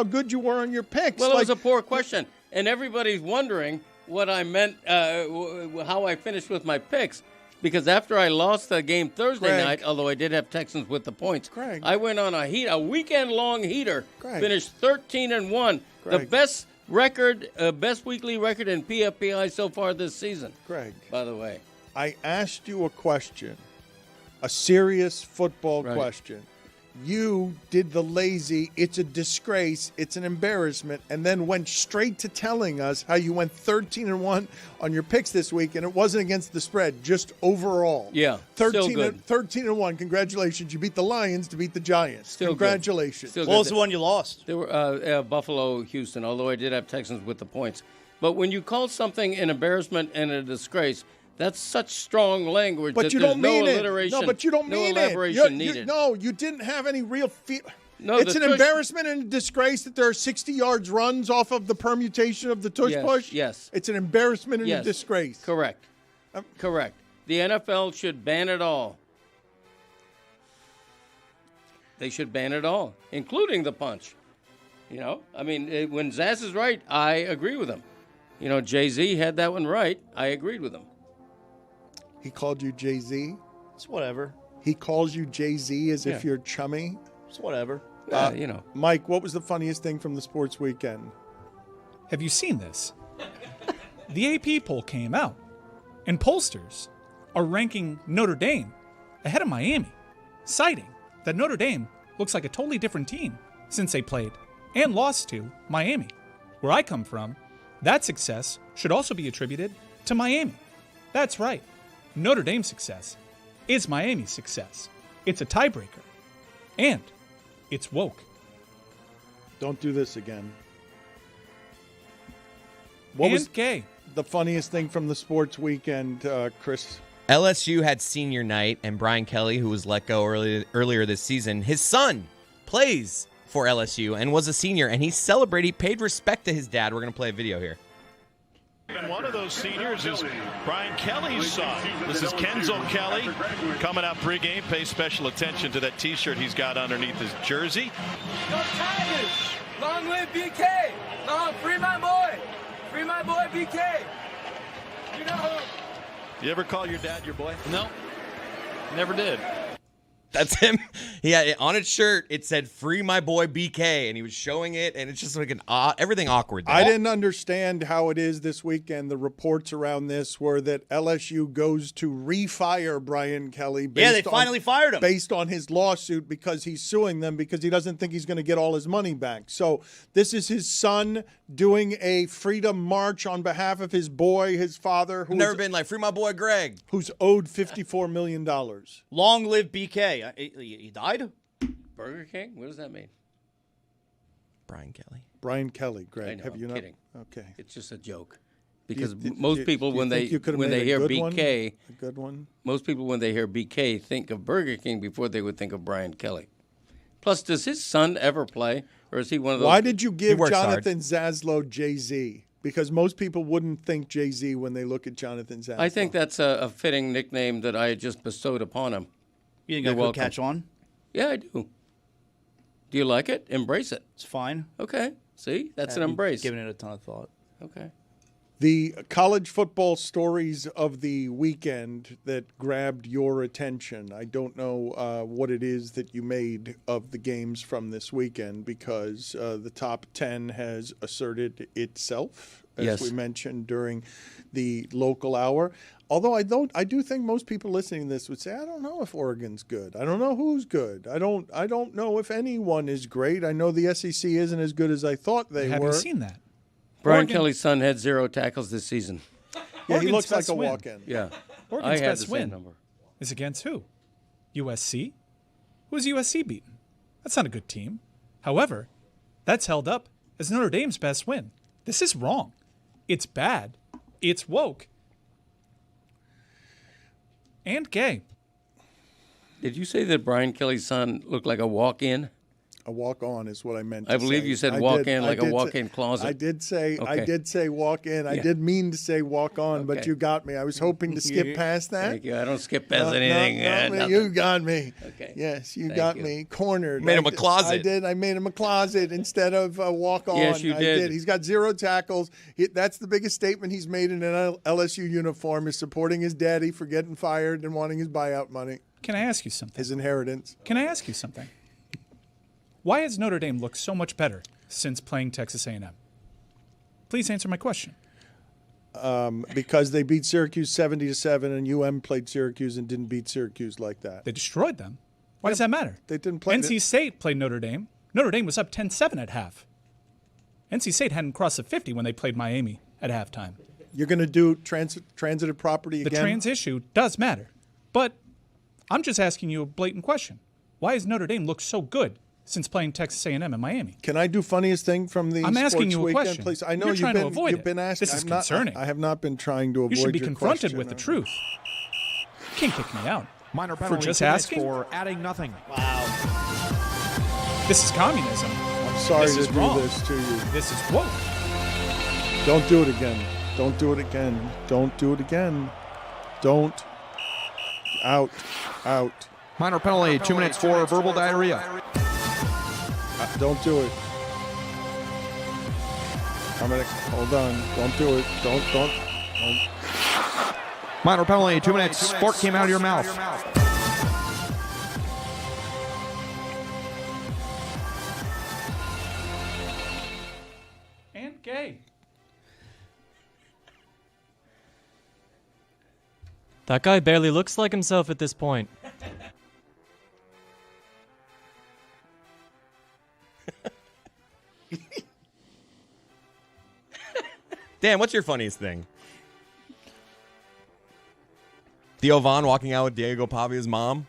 good you were on your picks. Well, it was a poor question, and everybody's wondering what I meant, how I finished with my picks. Because after I lost the game Thursday night, although I did have Texans with the points, I went on a weekend-long heater, finished 13-1, the best record, best weekly record in PFPI so far this season. Greg, by the way, I asked you a question, a serious football question. You did the lazy, it's a disgrace, it's an embarrassment, and then went straight to telling us how you went 13-1 on your picks this week, and it wasn't against the spread, just overall. Yeah, 13-1. Congratulations. You beat the Lions to beat the Giants. Congratulations. What was the one you lost? There were Buffalo, Houston, although I did have Texans with the points. But when you call something an embarrassment and a disgrace, that's such strong language But that you there's don't mean no it. alliteration. No, but you don't mean no it. elaboration needed. No, you didn't have any real feel. No, it's the an tush- embarrassment and a disgrace that there are 60 yards runs off of the permutation of the tush push. Yes. It's an embarrassment and Yes. a disgrace. Correct. Correct. The NFL should ban it all. They should ban it all, including the punch. You know, I mean, when Zaz is right, I agree with him. You know, Jay-Z had that one right. I agreed with him. He called you Jay-Z? It's whatever. He calls you Jay-Z as if Yeah. you're chummy? It's whatever. You know. Mike, what was the funniest thing from the sports weekend? Have you seen this? The AP poll came out, and pollsters are ranking Notre Dame ahead of Miami, citing that Notre Dame looks like a totally different team since they played and lost to Miami. Where I come from, that success should also be attributed to Miami. That's right. Notre Dame's success is Miami's success. It's a tiebreaker. And it's woke. Don't do this again. What was gay? The funniest thing from the sports weekend, Chris? LSU had senior night, and Brian Kelly, who was let go earlier this season, his son plays for LSU and was a senior, and he celebrated. He paid respect to his dad. We're going to play a video here. And one of those seniors is Brian Kelly's son. This is Kenzel Kelly coming out pregame. Pay special attention to that T-shirt he's got underneath his jersey. Go Tigers! Long live BK! Long, free my boy! Free my boy BK! You know who? You ever call your dad your boy? No, never did. That's him. Yeah, on his shirt it said "Free my boy BK," and he was showing it, and it's just like everything awkward. I didn't understand how it is this weekend. The reports around this were that LSU goes to refire Brian Kelly. They finally fired him based on his lawsuit because he's suing them because he doesn't think he's going to get all his money back. So this is his son doing a freedom march on behalf of his boy, his father, who's never been like free my boy Greg, who's owed $54 million. Long live BK. He died? Burger King? What does that mean? Brian Kelly. Brian Kelly, Greg. I know, Have you I'm not? kidding. Okay. It's just a joke. Because Do you- most do- people, do you when think you could've when made they a hear good one? BK, A good one? most people, when they hear BK, think of Burger King before they would think of Brian Kelly. Plus, does his son ever play? Or is he one of those? Why did you give Jonathan Zaslow Jay-Z? Because most people wouldn't think Jay-Z when they look at Jonathan Zaslow. I think that's a fitting nickname that I just bestowed upon him. You think You're I could welcome. catch on? Yeah, I do. Do you like it? Embrace it. It's fine. Okay. See? That's an Haven't embrace. Giving it a ton of thought. Okay. The college football stories of the weekend that grabbed your attention. I don't know what it is that you made of the games from this weekend because the top 10 has asserted itself, as Yes. we mentioned during the local hour. Although I do think most people listening to this would say, I don't know if Oregon's good. I don't know who's good. I don't know if anyone is great. I know the SEC isn't as good as I thought they Have were. you seen that? Brian Oregon- Kelly's son had 0 tackles this season. Yeah, he Oregon's looks like best a win. walk-in. Yeah. Oregon's I had best the win same number. is against who? USC? Who's USC beaten? That's not a good team. However, that's held up as Notre Dame's best win. This is wrong. It's bad. It's woke. And gay. Did you say that Brian Kelly's son looked like a walk-in? A walk-on is what I meant to I believe say. you said I walk-in, did- like I a did walk-in say- closet. I did say Okay. walk-in. I Yeah. did mean to say walk-on, but Okay. you got me. I was hoping to skip past that. Thank you. I don't skip past No, anything. no, nothing. you got me. Okay. Yes, you Thank got you. me cornered. Made him a I closet. did. I made him a closet instead of a walk-on. Yes, you I did. He's got 0 tackles. That's the biggest statement he's made in an LSU uniform is supporting his daddy for getting fired and wanting his buyout money, Can I ask you something? his inheritance. Can I ask you something? Why has Notre Dame looked so much better since playing Texas A&M? Please answer my question. Because they beat Syracuse 70-7, and UM played Syracuse and didn't beat Syracuse like that. They destroyed them. Why does that matter? They didn't play. NC State played Notre Dame. Notre Dame was up 10-7 at half. NC State hadn't crossed the 50 when they played Miami at halftime. You're going to do transitive property The again? trans issue does matter. But I'm just asking you a blatant question. Why has Notre Dame looked so good since playing Texas A&M and Miami? Can I do funniest thing from the I'm asking sports you a weekend, question. please? I know You're trying to avoid you've it. been asked. This is I'm not- concerning. I have not been trying to avoid You should be your confronted question. with the truth. You can't kick me out. Minor For penalty, just 2 minutes asking? for adding nothing. This is communism. I'm sorry This to is do wrong. this to you. This is woke. Don't do it again. Don't do it again. Don't do it again. Don't. Out. Out. Minor penalty, 2 minutes for verbal diarrhea. Don't do it. I'm gonna hold on. Don't do it. Don't. Minor penalty, 2 minutes. Fork came out of your mouth. And gay. That guy barely looks like himself at this point. Dan, what's your funniest thing? Theo Vaughn walking out with Diego Pavia's mom?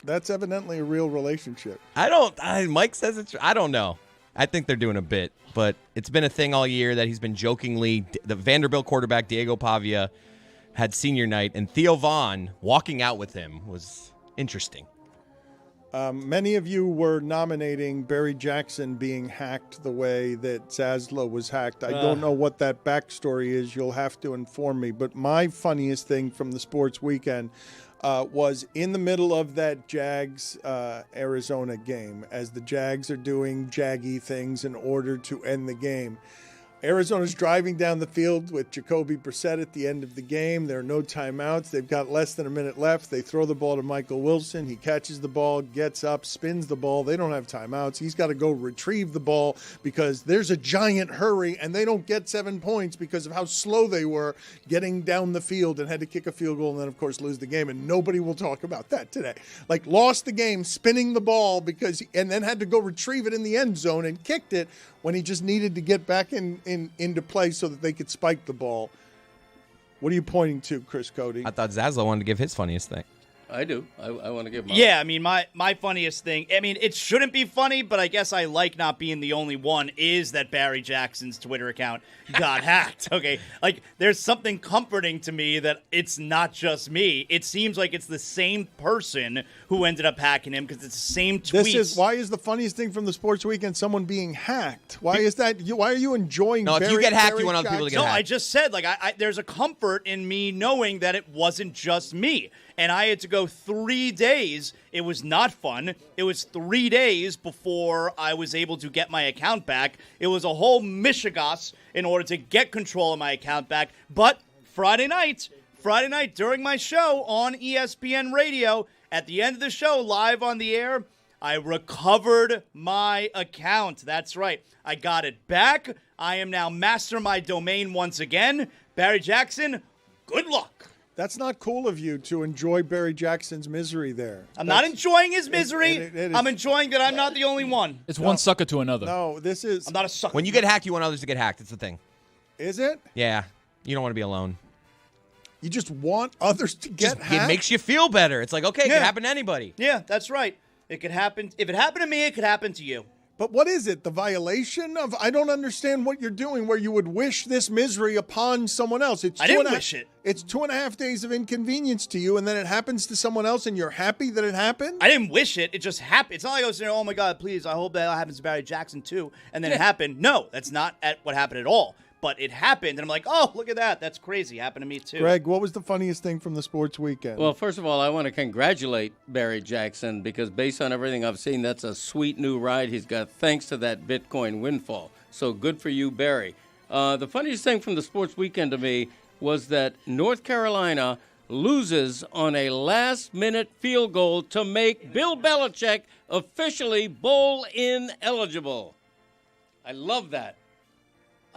That's evidently a real relationship. Mike says it's. I don't know. I think they're doing a bit, but it's been a thing all year that he's been jokingly. The Vanderbilt quarterback Diego Pavia had senior night, and Theo Vaughn walking out with him was interesting. Many of you were nominating Barry Jackson being hacked the way that Zaslow was hacked. I don't know what that backstory is. You'll have to inform me. But my funniest thing from the sports weekend was in the middle of that Jags-Arizona game, as the Jags are doing jaggy things in order to end the game. Arizona's driving down the field with Jacoby Brissett at the end of the game. There are no timeouts. They've got less than a minute left. They throw the ball to Michael Wilson. He catches the ball, gets up, spins the ball. They don't have timeouts. He's got to go retrieve the ball because there's a giant hurry, and they don't get 7 points because of how slow they were getting down the field and had to kick a field goal and then, of course, lose the game. And nobody will talk about that today. Like, lost the game spinning the ball and then had to go retrieve it in the end zone and kicked it when he just needed to get back into play so that they could spike the ball. What are you pointing to, Chris Cody? I thought Zaslow wanted to give his funniest thing. I do. I want to give mine. Yeah, I mean, my funniest thing, I mean, it shouldn't be funny, but I guess I like not being the only one, is that Barry Jackson's Twitter account got hacked, okay? Like, there's something comforting to me that it's not just me. It seems like it's the same person who ended up hacking him because it's the same tweets. Why is the funniest thing from the sports weekend someone being hacked? Why is that? Why are you enjoying No, Barry, if you get hacked, Barry you want other people to get No, hacked. I just said, like, there's a comfort in me knowing that it wasn't just me. And I had to go 3 days. It was not fun. It was 3 days before I was able to get my account back. It was a whole mishigas in order to get control of my account back. But Friday night during my show on ESPN Radio, at the end of the show, live on the air, I recovered my account. That's right. I got it back. I am now master my domain once again. Barry Jackson, good luck. That's not cool of you to enjoy Barry Jackson's misery there. I'm not enjoying his misery. I'm enjoying that I'm not the only one. It's one sucker to another. No, this is... I'm not a sucker. When you get hacked, you want others to get hacked. It's the thing. Is it? Yeah. You don't want to be alone. You just want others to get hacked? It makes you feel better. It's like, okay, it can happen to anybody. Yeah, that's right. It could happen. If it happened to me, it could happen to you. But what is it? The violation of... I don't understand what you're doing where you would wish this misery upon someone else. I didn't wish it. It's 2.5 days of inconvenience to you, and then it happens to someone else, and you're happy that it happened? I didn't wish it. It just happened. It's not like I was saying, oh, my God, please, I hope that happens to Barry Jackson, too. And then it happened. No, that's not what happened at all. But it happened, and I'm like, oh, look at that. That's crazy. Happened to me, too. Greg, what was the funniest thing from the sports weekend? Well, first of all, I want to congratulate Barry Jackson because based on everything I've seen, that's a sweet new ride he's got thanks to that Bitcoin windfall. So good for you, Barry. The funniest thing from the sports weekend to me was that North Carolina loses on a last-minute field goal to make Bill Belichick officially bowl-in eligible. I love that.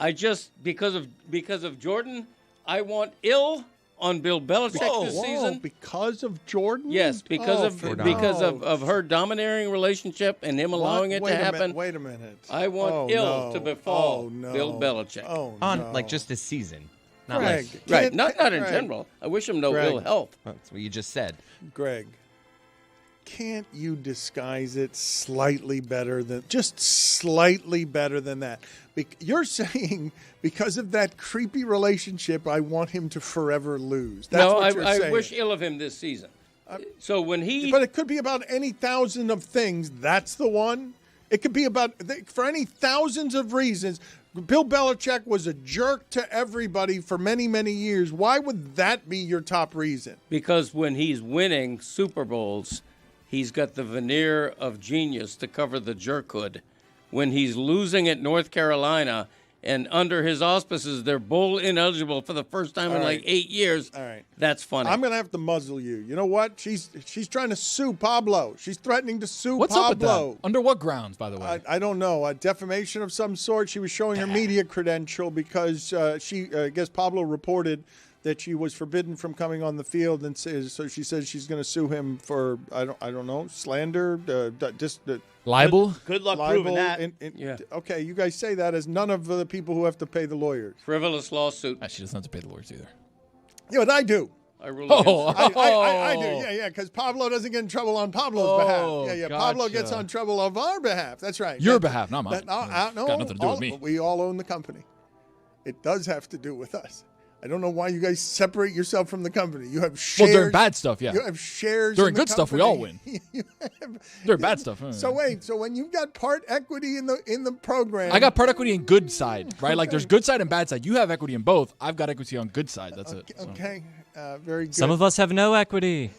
I just because of Jordan, I want ill on Bill Belichick this season. Because of Jordan? Yes, because of her domineering relationship and him allowing it to happen. Wait a minute. I want ill to befall Bill Belichick. On like just this season. Not Greg, right, not in general. I wish him no ill health. That's what you just said. Greg, can't you disguise it slightly better than that? You're saying because of that creepy relationship, I want him to forever lose. That's what you're saying. I wish ill of him this season. So when but it could be about any thousand of things. That's the one. It could be about for any thousands of reasons. Bill Belichick was a jerk to everybody for many, many years. Why would that be your top reason? Because when he's winning Super Bowls, he's got the veneer of genius to cover the jerkhood. When he's losing at North Carolina and under his auspices, they're bowl ineligible for the first time in like 8 years. All right. That's funny. I'm going to have to muzzle you. You know what? She's trying to sue Pablo. She's threatening to sue What's Pablo. up with that? Under what grounds, by the way? I don't know. A defamation of some sort. She was showing her media credential because I guess Pablo reported that she was forbidden from coming on the field, and so she says she's going to sue him for I don't know, slander, libel. Good luck libel, proving that. Yeah. Okay, you guys say that as none of the people who have to pay the lawyers. Frivolous lawsuit. She doesn't have to pay the lawyers either. Yeah, but I do. I rule Oh, against her. I do. Yeah, because Pablo doesn't get in trouble on Pablo's Oh, behalf. Yeah. Pablo gotcha. gets on trouble of our behalf. That's right. Your behalf, not mine. No, Got nothing to do with me. We all own the company. It does have to do with us. I don't know why you guys separate yourself from the company. You have shares. Well, during bad stuff, yeah. You have shares. During in the good stuff, we company. all win. During bad stuff. So wait. So when you've got part equity in the program, I got part equity in good side, right? Like there's good side and bad side. You have equity in both. I've got equity on good side. That's it. So. Okay. Very good. Some of us have no equity.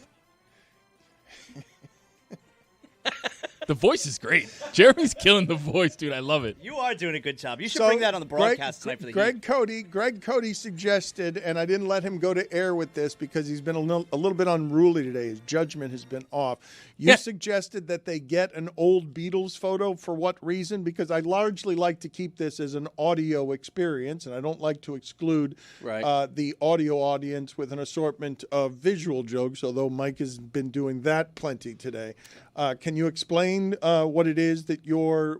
The voice is great. Jeremy's killing the voice, dude. I love it. You are doing a good job. You should bring that on the broadcast tonight for the Heat. Greg Cody suggested, and I didn't let him go to air with this because he's been a little bit unruly today. His judgment has been off. You suggested that they get an old Beatles photo. For what reason? Because I largely like to keep this as an audio experience, and I don't like to exclude the audio audience with an assortment of visual jokes, although Mike has been doing that plenty today. Can you explain what it is that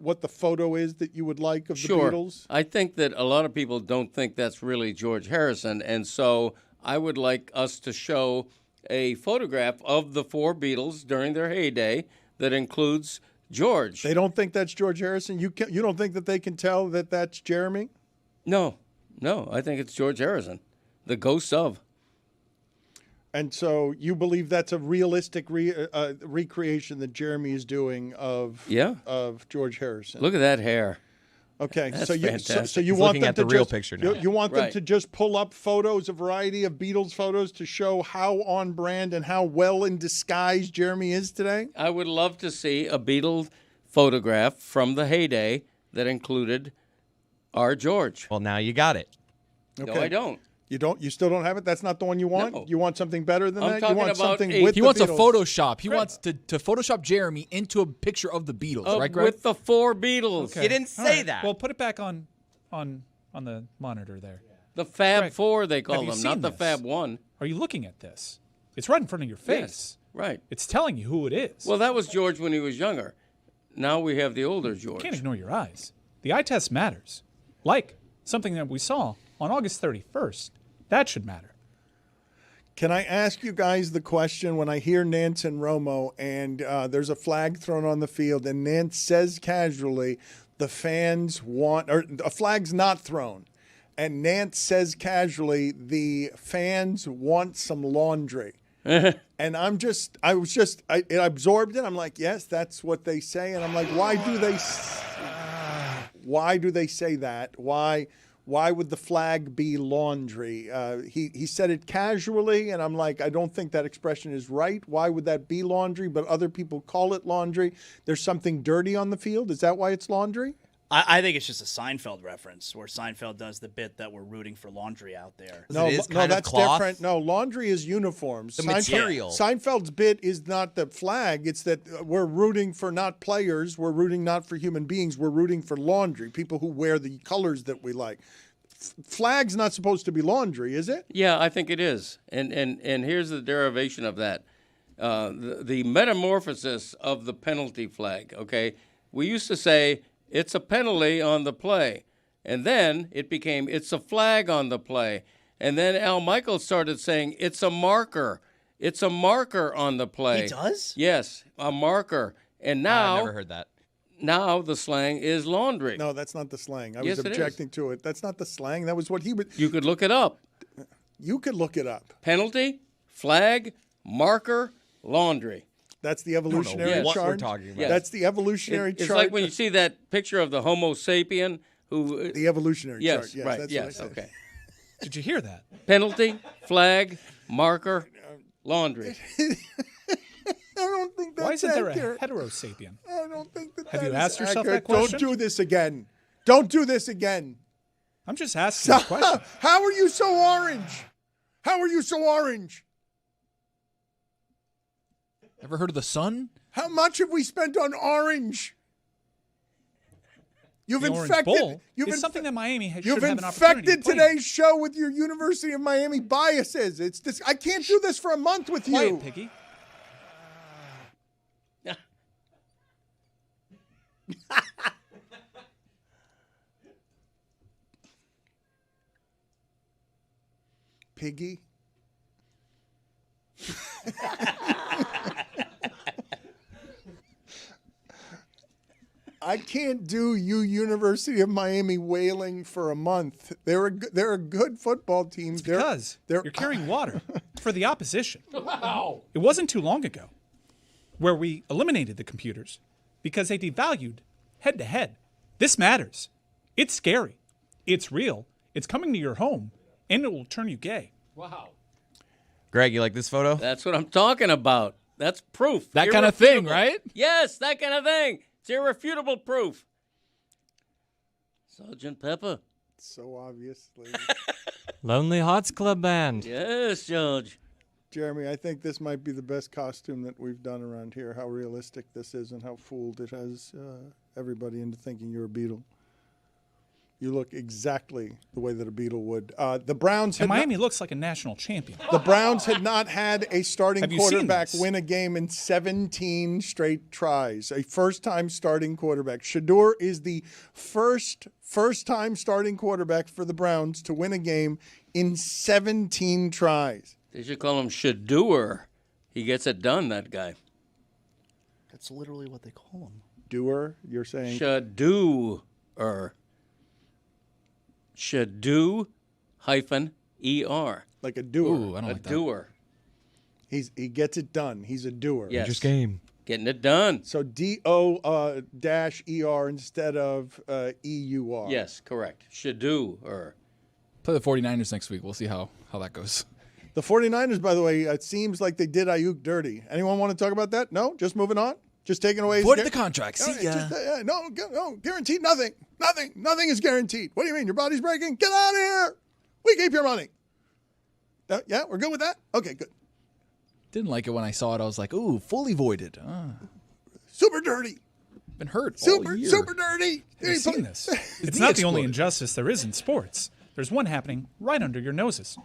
what the photo is that you would like of the Beatles? I think that a lot of people don't think that's really George Harrison, and so I would like us to show a photograph of the 4 Beatles during their heyday that includes George. They don't think that's George Harrison? You don't think that they can tell that that's Jeremy? No, I think it's George Harrison, the ghost of. And so you believe that's a realistic recreation that Jeremy is doing of George Harrison. Look at that hair. Okay, That's so you fantastic. you want them at to the real just, picture now. You want them to just pull up photos, a variety of Beatles photos, to show how on brand and how well in disguise Jeremy is today? I would love to see a Beatles photograph from the heyday that included our George. Well, now you got it. No, I don't. You don't. You still don't have it. That's not the one you want. No. You want something better than I'm that. talking You want about something with. He the wants a Beatles. Photoshop. He wants to Photoshop Jeremy into a picture of the Beatles, right, Greg? With the 4 Beatles. You didn't say that. Well, put it back on the monitor there. The Fab Greg, 4, they call have you them, seen not the this? Fab 1. Are you looking at this? It's right in front of your face. Yes, right. It's telling you who it is. Well, that was George when he was younger. Now we have the older George. You can't ignore your eyes. The eye test matters. Like something that we saw on August 31st. That should matter. Can I ask you guys the question when I hear Nance and Romo and there's a flag thrown on the field and Nance says casually, the fans want, or a flag's not thrown, and Nance says casually, the fans want some laundry. And I absorbed it. I'm like, yes, that's what they say. And I'm like, why do they say that? Why would the flag be laundry? He said it casually, and I'm like, I don't think that expression is right. Why would that be laundry? But other people call it laundry. There's something dirty on the field. Is that why it's laundry? I think it's just a Seinfeld reference where Seinfeld does the bit that we're rooting for laundry out there. No, that's different. No, laundry is uniforms. The material. Seinfeld's bit is not the flag. It's that we're rooting for not players. We're rooting not for human beings. We're rooting for laundry, people who wear the colors that we like. Flag's not supposed to be laundry, is it? Yeah, I think it is. And here's the derivation of that. The metamorphosis of the penalty flag, okay? We used to say, it's a penalty on the play. And then it became, it's a flag on the play. And then Al Michaels started saying, it's a marker. It's a marker on the play. He does? Yes, a marker. And now, I've never heard that. Now the slang is laundry. No, that's not the slang. I Yes, was it is. objecting to it. That's not the slang. That was what he would. You could look it up. You could look it up. Penalty, flag, marker, laundry. That's the evolutionary what chart. we're talking about. Yes. That's the evolutionary It's chart. like when you see that picture of the Homo sapien who. The evolutionary yes, chart. Yes, right. that's Yes. what I said. Okay. Did you hear that? Penalty, flag, marker, laundry. I don't think that's Why isn't there a accurate. heterosapien? I don't think that. Have that you is asked yourself accurate. that question? Don't do this again. Don't do this again. I'm just asking a question. How are you so orange? How are you so orange? Ever heard of the sun? How much have we spent on orange? You've The Orange infected. Bowl You've is inf- something that Miami should You've have an opportunity to infected play in. today's show with your University of Miami biases. It's this. I can't do this for a month with you. Quiet, Piggy. Piggy. I can't do University of Miami whaling for a month. They're a good football team. Because you're carrying water for the opposition. Wow. It wasn't too long ago where we eliminated the computers because they devalued head-to-head. This matters. It's scary. It's real. It's coming to your home, and it will turn you gay. Wow. Greg, you like this photo? That's what I'm talking about. That's proof. That kind of thing, right? Yes, that kind of thing. It's irrefutable proof. Sergeant Pepper. So obviously. Lonely Hearts Club Band. Yes, George. Jeremy, I think this might be the best costume that we've done around here. How realistic this is and how fooled it has everybody into thinking you're a Beatle. You look exactly the way that a Beatle would. The Browns had Miami looks like a national champion. The Browns had not had a starting Have you seen quarterback this? win a game in 17 straight tries. A first-time starting quarterback. Shador is the first-time starting quarterback for the Browns to win a game in 17 tries. They should call him Shador. He gets it done, that guy. That's literally what they call him. Doer, you're saying? Shador. Shadoo-ER. Like a doer. Ooh, I don't like that. Doer. He gets it done. He's a doer. Yes. Just game. Getting it done. So D-O-dash-E-R instead of E-U-R. Yes, correct. Shadoo-er. Play the 49ers next week. We'll see how that goes. The 49ers, by the way, it seems like they did Ayuk dirty. Anyone want to talk about that? No? Just moving on? Just taking away his Voided the contract. See ya. No, guaranteed nothing. Nothing is guaranteed. What do you mean? Your body's breaking? Get out of here. We keep your money. Yeah, we're good with that? Okay, good. Didn't like it when I saw it. I was like, ooh, fully voided. Super dirty. Been hurt Super all year. dirty. Have you seen this? It's not the only injustice there is in sports. There's one happening right under your noses.